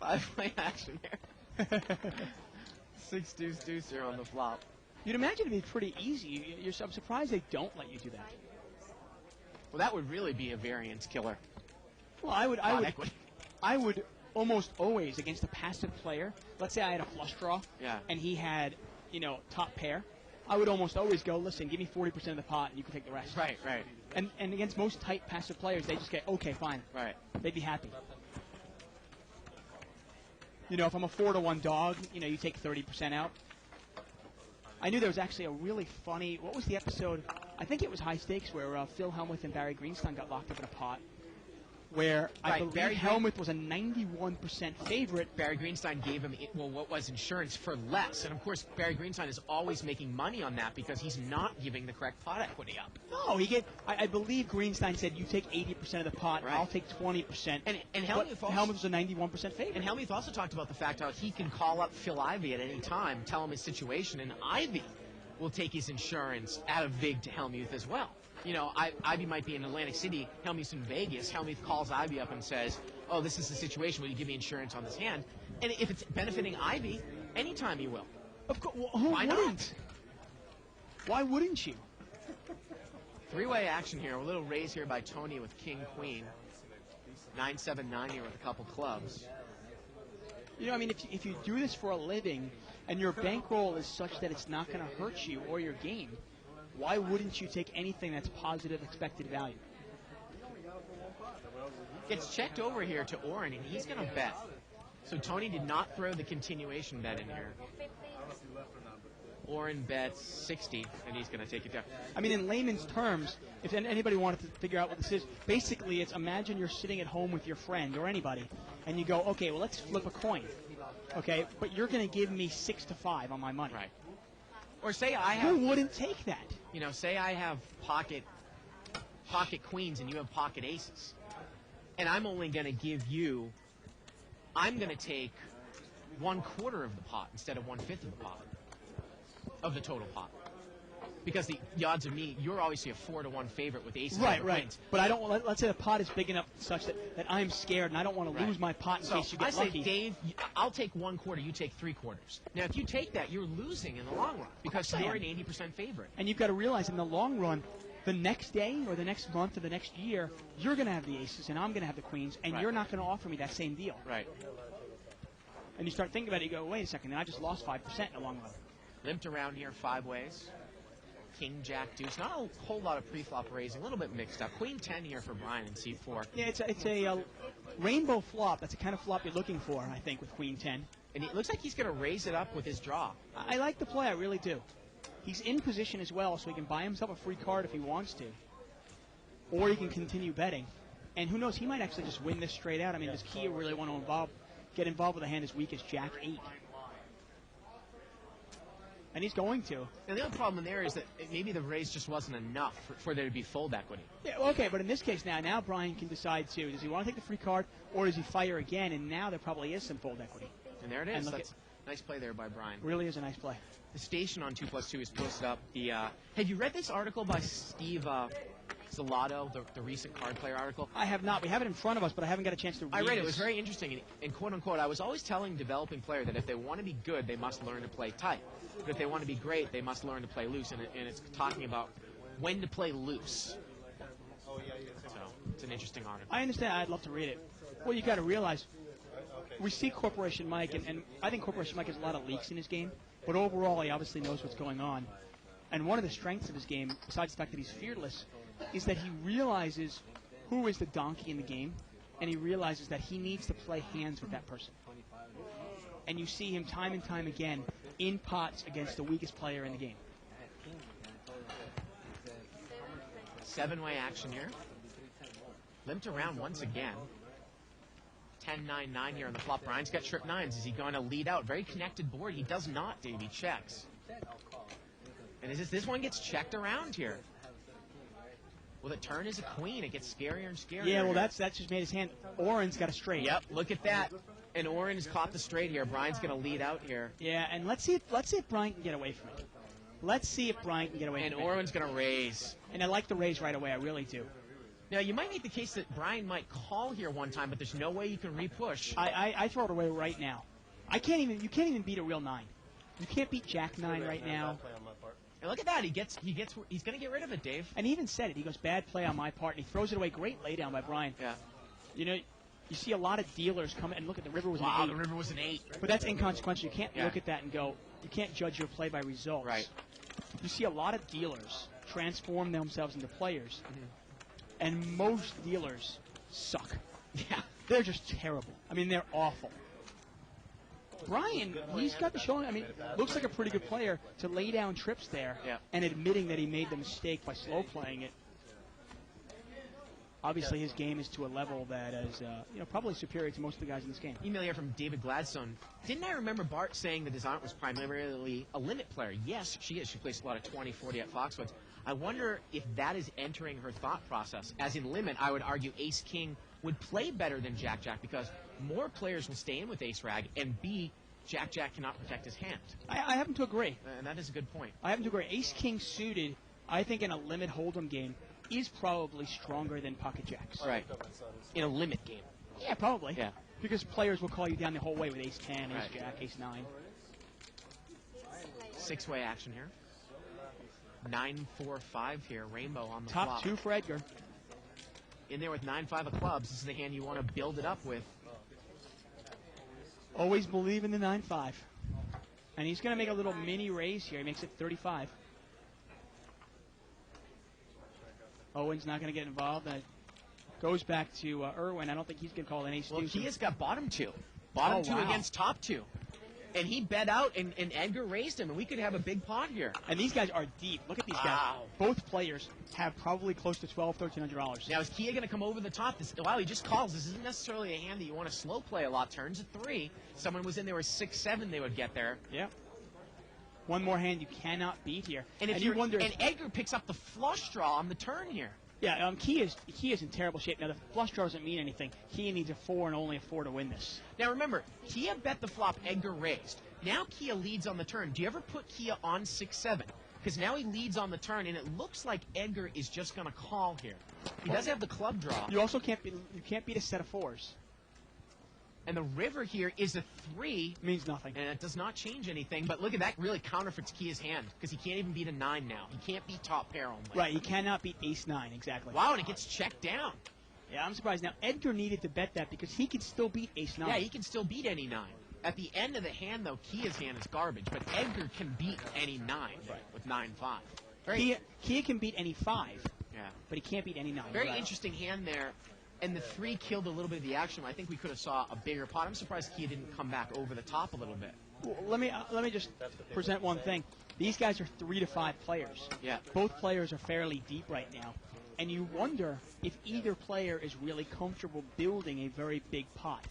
5-way action here. 6 deuce deuce here on the flop. You'd imagine it'd be pretty easy. I'm surprised they don't let you do that. Well, that would really be a variance killer. Well, Pot equity. I would almost always against a passive player. Let's say I had a flush draw, Yeah. and he had, top pair. I would almost always go, listen, give me 40% of the pot, and you can take the rest. Right, right, And against most tight passive players, they just get, okay, fine. right. They'd be happy. If I'm a 4-1 dog, you take 30% out. I knew there was actually a really funny, what was the episode? I think it was High Stakes, where Phil Hellmuth and Barry Greenstein got locked up in a pot, where I Right, believe Barry Hellmuth was a 91% favorite. Barry Greenstein gave him, what was insurance for less. And, of course, Barry Greenstein is always making money on that because he's not giving the correct pot equity up. No, I believe Greenstein said, you take 80% of the pot, Right. I'll take 20%. And But Hellmuth also, Hellmuth was a 91% favorite. and Hellmuth also talked about the fact how he can call up Phil Ivey at any time, tell him his situation, and Ivey will take his insurance out of VIG to Hellmuth as well. Ivy might be in Atlantic City, Hellmuth's in Vegas. Hellmuth calls Ivy up and says, oh, this is the situation. Will you give me insurance on this hand? And if it's benefiting Ivy, anytime you will. Of course, who Why wouldn't? not? Why wouldn't you? 3-way action here. A little raise here by Tony with King Queen. 9-7-9 here with a couple clubs. I mean, if you do this for a living and your bankroll is such that it's not going to hurt you or your game, why wouldn't you take anything that's positive expected value? Gets checked over here to Oren, and he's going to bet. So Tony did not throw the continuation bet in here. Oren bets 60, and he's going to take it down. I mean, in layman's terms, if anybody wanted to figure out what this is, basically it's imagine you're sitting at home with your friend or anybody, and you go, okay, well, let's flip a coin. Okay, but you're going to give me 6-5 on my money. Right. Or say I have, Who wouldn't take that? say I have pocket queens and you have pocket aces. and I'm only going to give you, I'm going to take 1/4 of the pot instead of 1/5 of the pot, of the total pot. Because the odds of me, you're obviously a 4-1 favorite with aces Right, over right. queens. But I don't. Let's say the pot is big enough such that I'm scared and I don't want to Right. lose my pot in So case you get I say, lucky. Dave, I'll take 1/4, you take 3/4. Now, if you take that, you're losing in the long run because course I you're am. an 80% favorite. And you've got to realize in the long run, the next day or the next month or the next year, you're going to have the aces and I'm going to have the queens, and Right. you're not going to offer me that same deal. Right. And you start thinking about it, you go, wait a second, then I just lost 5% in the long run. Limped around here 5 ways. King, Jack, Deuce. Not a whole lot of pre-flop raising. A little bit mixed up. Queen 10 here for Brian in C4. Yeah, it's a rainbow flop. That's the kind of flop you're looking for, I think, with Queen 10. And it looks like he's going to raise it up with his draw. I like the play, I really do. He's in position as well, so he can buy himself a free card if he wants to. Or he can continue betting. And who knows, he might actually just win this straight out. I mean, does Kia really want to get involved with a hand as weak as Jack 8? And he's going to. And the other problem there is that maybe the raise just wasn't enough for there to be fold equity. Yeah, okay, but in this case now Brian can decide too. Does he want to take the free card, or does he fire again? And now there probably is some fold equity. And there it And is. look That's nice play there by Brian. Really is a nice play. The station on 2+2 is posted up. Have you read this article by Steve Zalato, the recent card player article? I have not. We have it in front of us, but I haven't got a chance to read I read it. It this. was very interesting. And quote unquote, I was always telling developing player that if they want to be good, they must learn to play tight. But if they want to be great, they must learn to play loose. And it's talking about when to play loose. So it's an interesting article. I understand. I'd love to read it. Well, you got to realize, we see Corporation Mike, and I think Corporation Mike has a lot of leaks in his game, but overall he obviously knows what's going on. And one of the strengths of his game, besides the fact that he's fearless, is that he realizes who is the donkey in the game, and he realizes that he needs to play hands with that person. And you see him time and time again in pots against the weakest player in the game. 7-way action here. Limped around once again. 10-9-9 here on the flop. Brian's got trip 9s. Is he going to lead out? Very connected board. He does not, Dave. He checks. And this one gets checked around here. Well, the turn is a queen. It gets scarier and scarier. Yeah, well, that's just made his hand. Oren's got a straight. Yep, look at that. And Oren has caught the straight here. Brian's going to lead out here. Yeah, and let's see if Brian can get away from it. Let's see if Brian can get away And from it. Oren's going to raise. And I like the raise right away. I really do. Now, you might make the case that Brian might call here one time, but there's no way you can re-push. I throw it away right now. You can't even beat a real 9. You can't beat Jack 9 right now. And look at that. He's going to get rid of it, Dave. And he even said it. He goes, bad play on my part, and he throws it away. Great laydown by Brian. Yeah. You know, you see a lot of dealers come in, and look at the river was Wow, an 8. the river was an 8. But that's inconsequential. You can't Yeah. look at that and go, you can't judge your play by results. Right. You see a lot of dealers transform themselves into players, and most dealers suck. Yeah. They're just terrible. I mean, they're awful. Brian, he's got the showing. I mean, looks like a pretty good player to lay down trips there Yeah. and admitting that he made the mistake by slow playing it. Obviously, his game is to a level that is, probably superior to most of the guys in this game. Email here from David Gladstone. Didn't I remember Bart saying that his aunt was primarily a limit player? Yes, she is. She plays a lot of 20, 40 at Foxwoods. I wonder if that is entering her thought process. As in limit, I would argue Ace-King would play better than Jack-Jack because more players will stay in with Ace-Rag, and B, Jack-Jack cannot protect his hand. I happen to agree. And that is a good point. I happen to agree. Ace-King suited, I think, in a limit hold'em game, is probably stronger than pocket jacks. All right. In a limit game. Yeah, probably. Yeah. Because players will call you down the whole way with Ace-10, Right. Ace-Jack, Ace-9. 6-way action here. 9-4-5 here. Rainbow on the Top flop. 2 for Edgar. In there with 9-5 of clubs. This is the hand you want to build it up with. Always believe in the 9-5. And he's going to make a little mini raise here. He makes it 35. Owen's not going to get involved. That goes back to Irwin. I don't think he's going to call an ace Well, deuce. Kia's got bottom 2. Bottom Oh, 2 wow. against top 2. And he bet out, and Edgar raised him, and we could have a big pot here. And these guys are deep. Look at these guys. Wow. Both players have probably close to $1,200, $1,300. Now, is Kia going to come over the top? Wow, he just calls. This isn't necessarily a hand that you want to slow play a lot. Turns a 3. Someone was in there with 6-7, they would get there. Yeah. One more hand you cannot beat here. And if you wonder, and Edgar picks up the flush draw on the turn here. Yeah, Kia is in terrible shape. Now, the flush draw doesn't mean anything. Kia needs a 4 and only a 4 to win this. Now remember, Kia bet the flop, Edgar raised. Now Kia leads on the turn. Do you ever put Kia on 6-7? Because now he leads on the turn, and it looks like Edgar is just going to call here. He does have the club draw. You also can't beat a set of 4s. And the river here is a 3. Means nothing. And it does not change anything. But look at that, really counterfeits Kia's hand. Because he can't even beat a 9 now. He can't beat top pair only. Right, he cannot beat ace-9, exactly. Wow, and it gets checked down. Yeah, I'm surprised. Now, Edgar needed to bet that because he could still beat ace-9. Yeah, he can still beat any 9. At the end of the hand, though, Kia's hand is garbage. But Edgar can beat any 9 with 9-5. Kia can beat any 5, Yeah. but he can't beat any 9. Very Right. interesting hand there. And the 3 killed a little bit of the action. I think we could have saw a bigger pot. I'm surprised Kia didn't come back over the top a little bit. Well, let me just present one thing. These guys are 3 to 5 players. Yeah. Both players are fairly deep right now, and you wonder if either player is really comfortable building a very big pot.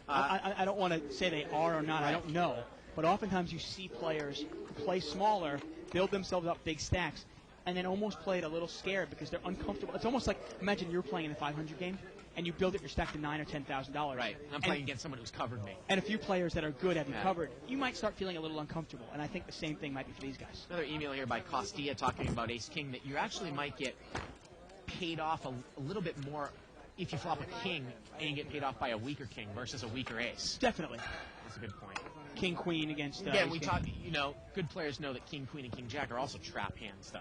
I don't want to say they are or not. I don't know, but oftentimes you see players play smaller, build themselves up big stacks, and then almost play it a little scared because they're uncomfortable. It's almost like, imagine you're playing in the 500 game, and you build it your stack to $9,000 or $10,000. Right. I'm playing against someone who's covered me. And a few players that are good have you Yeah. covered. You might start feeling a little uncomfortable, and I think the same thing might be for these guys. Another email here by Costilla talking about ace-king, that you actually might get paid off a little bit more if you flop a king and you get paid off by a weaker king versus a weaker ace. Definitely. That's a good point. King, queen against... Again, we ace-king. talk, good players know that king, queen, and king, jack are also trap hands, though.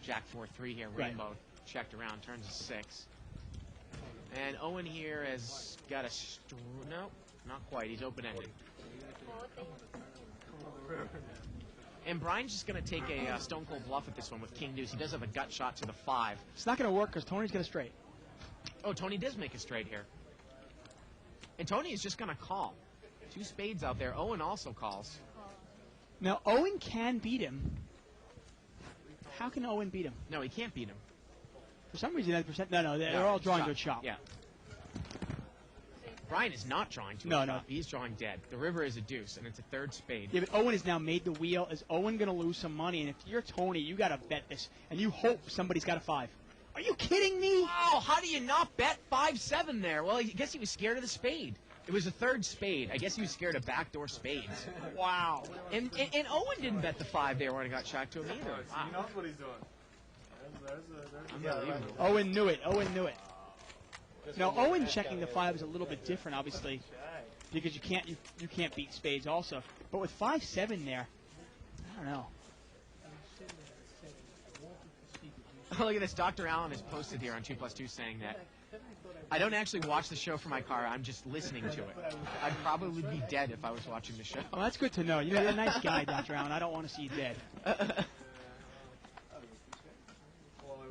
Jack 4-3 here, Right. rainbow checked around, turns to 6. And Owen here has got a... no, not quite. He's open-ended. And Brian's just going to take a stone cold bluff at this one with king deuce. He does have a gut shot to the 5. It's not going to work because Tony's got a straight. Oh, Tony does make a straight here. And Tony is just going to call. 2 spades out there. Owen also calls. Now, Owen can beat him. How can Owen beat him? No, he can't beat him. For some reason, that percent... No, they're all drawing good shot. Yeah. Brian is not drawing to No, a no. shot. He's drawing dead. The river is a deuce, and it's a 3rd spade. Yeah, but Owen has now made the wheel. Is Owen going to lose some money? And if you're Tony, you got to bet this, and you hope somebody's got a 5. Are you kidding me? Wow, how do you not bet 5-7 there? Well, I guess he was scared of the spade. It was a 3rd spade. I guess he was scared of backdoor spades. Wow. And Owen didn't bet the 5 there when it got checked to him either. He knows what he's doing. Unbelievable. Owen knew it. Owen knew it. Now, Owen checking the 5 is a little bit different, obviously, because you can't beat spades also. But with 5-7 there, I don't know. Oh, look at this. Dr. Allen has posted here on 2+2 saying that I don't actually watch the show from my car. I'm just listening to it. I'd probably be dead if I was watching the show. Well, that's good to know. You're a nice guy, Dr. Allen. I don't want to see you dead. Well, it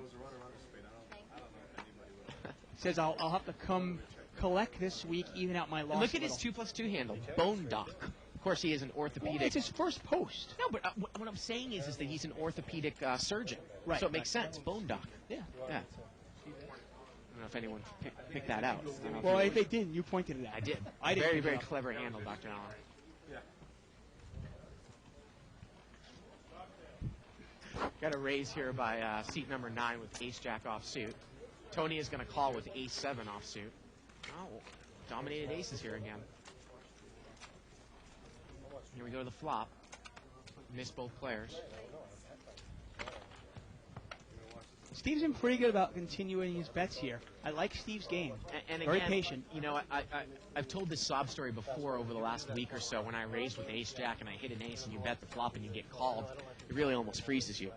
was a runner spade. I don't know if anybody would. Says I'll have to come collect this week, even out my loss. Look at a his little. 2+2 handle. Bone dock. Of course, he is an orthopedic. Well, it's his first post. No, but what I'm saying is that he's an orthopedic surgeon. Right, So it makes sense. Bone doc. Yeah. Yeah. I don't know if anyone picked that out. I don't know Well, you if they didn't, you pointed it out. I did. I didn't. Very, pick it very up. clever handle, Dr. Allen. Got a raise here by seat number 9 with ace-jack offsuit. Tony is going to call with ace-7 offsuit. Oh, dominated aces here again. Here we go to the flop. Missed both players. Steve's been pretty good about continuing his bets here. I like Steve's game. And Very again, patient. You know, I've told this sob story before over the last week or so when I raised with ace-jack and I hit an ace and you bet the flop and you get called. It really almost freezes you.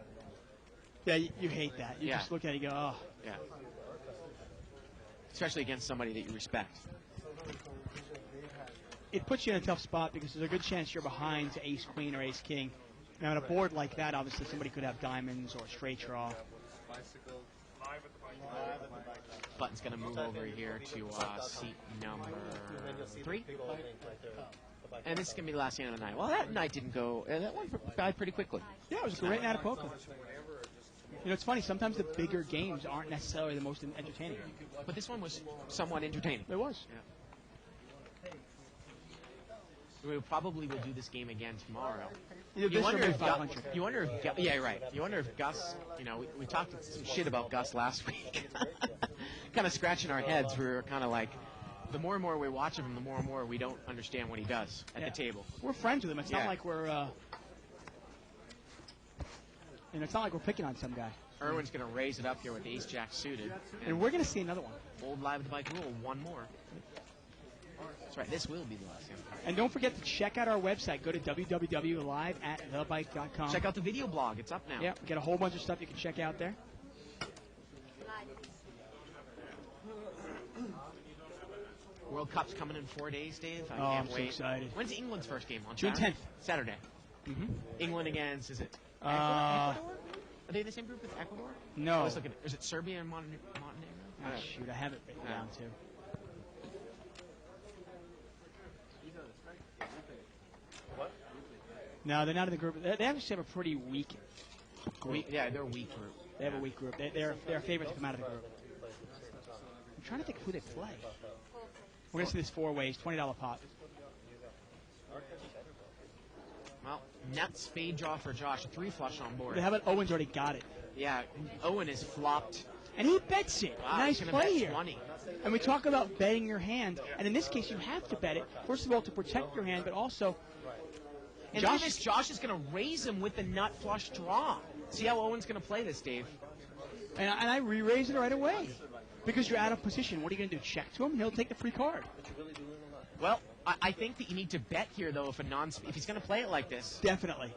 Yeah, you hate that. You Yeah. just look at it and you go, oh. Yeah. Especially against somebody that you respect. It puts you in a tough spot because there's a good chance you're behind to ace-queen or ace-king. Now, on a board like that, obviously, somebody could have diamonds or straight draw. Bicycle. Button's going to move over here to seat number 3. And this is going to be the last hand of the night. Well, that night didn't go. That went by pretty quickly. Yeah, it was a great night of poker. You know, it's funny. Sometimes the bigger games aren't necessarily the most entertaining. But this one was somewhat entertaining. It was. We probably will do this game again tomorrow. Either this or maybe 500. You wonder if yeah, right. You wonder if Gus, you know, we talked some shit about Gus last week. Kind of scratching our heads. We were kind of like, the more and more we watch him, the more and more we don't understand what he does at the table. We're friends with him. It's not like we're, it's not like we're picking on some guy. Irwin's going to raise it up here with Ace Jack suited. And we're going to see another one. Old Live at the Bike rule, one more. That's right, this will be the last game. And don't forget to check out our website. Go to www.liveatthebike.com. Check out the video blog. It's up now. Yeah, we got a whole bunch of stuff you can check out there. World Cup's coming in 4 days, Dave. I Oh, can't I'm so wait. excited. When's England's first game? On June Saturday? 10th. Saturday. Mm-hmm. England against, is it Ecuador? Are they in the same group with Ecuador? No. I was looking, is it Serbia and Montenegro? Oh, shoot, I have it written down, too. No, they're not in the group. They actually have a pretty weak group. Yeah, they're a weak group. They have a weak group. They're a favorite to come out of the group. I'm trying to think who they play. We're going to see this 4 ways, $20 pot. Well, nuts spade draw for Josh. A 3 flush on board. How about Owen's already got it? Yeah, Owen is flopped. And he bets it. Wow, Nice he's gonna play bet here. 20. And we talk about betting your hand. And in this case, you have to bet it. First of all, to protect your hand, but also... And Josh is going to raise him with the nut flush draw. See how Owen's going to play this, Dave. And I re-raise it right away. Because you're out of position. What are you going to do? Check to him? He'll take the free card. Well, I think that you need to bet here, though, if he's going to play it like this. Definitely.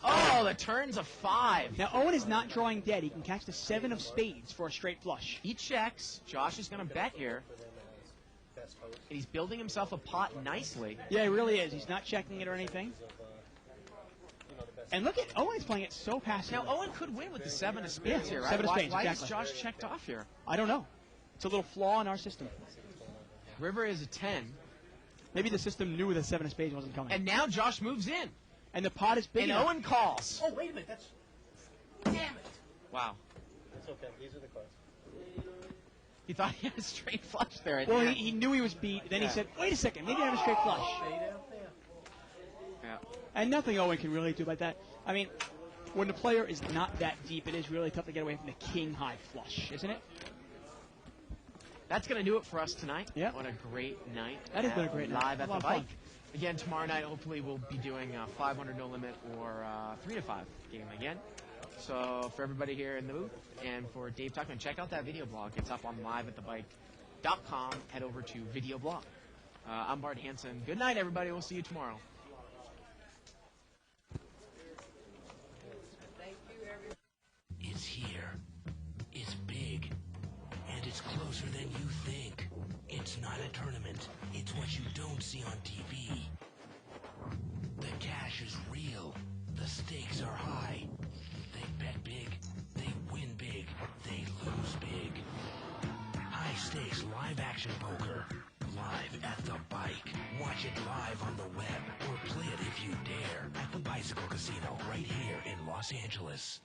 Oh, the turn's a 5. Now, Owen is not drawing dead. He can catch the 7 of spades for a straight flush. He checks. Josh is going to bet here. And he's building himself a pot nicely. Yeah, he really is. He's not checking it or anything. And look at Owen's playing it so passively. Now, Owen could win with the 7 of spades here, right? 7 of spades, Why exactly. is Josh checked off here? I don't know. It's a little flaw in our system. River is a 10. Maybe the system knew the 7 of spades wasn't coming. And now Josh moves in. And the pot is big And enough. Owen calls. Oh, wait a minute. That's. Damn it. Wow. It's okay. These are the cards. He thought he had a straight flush there. Well, he knew he was beat. Then he said, wait a second, maybe I have a straight flush. Yeah. And nothing Owen can really do about that. I mean, when the player is not that deep, it is really tough to get away from the king-high flush, isn't it? That's going to do it for us tonight. Yeah. What a great night. That has been a great night. Live A at lot the of fun. Bike. Again, tomorrow night, hopefully, we'll be doing a 500 no limit or 3 to 5 game again. So for everybody here in the booth and for Dave Tuckman, check out that video blog. It's up on liveatthebike.com. Head over to video blog. I'm Bart Hansen. Good night, everybody. We'll see you tomorrow. It's here. It's big. And it's closer than you think. It's not a tournament. It's what you don't see on TV. The cash is real. The stakes are high. They bet big. They win big. They lose big. High stakes live action poker. Live at the Bike. Watch it live on the web or play it if you dare at the Bicycle Casino right here in Los Angeles.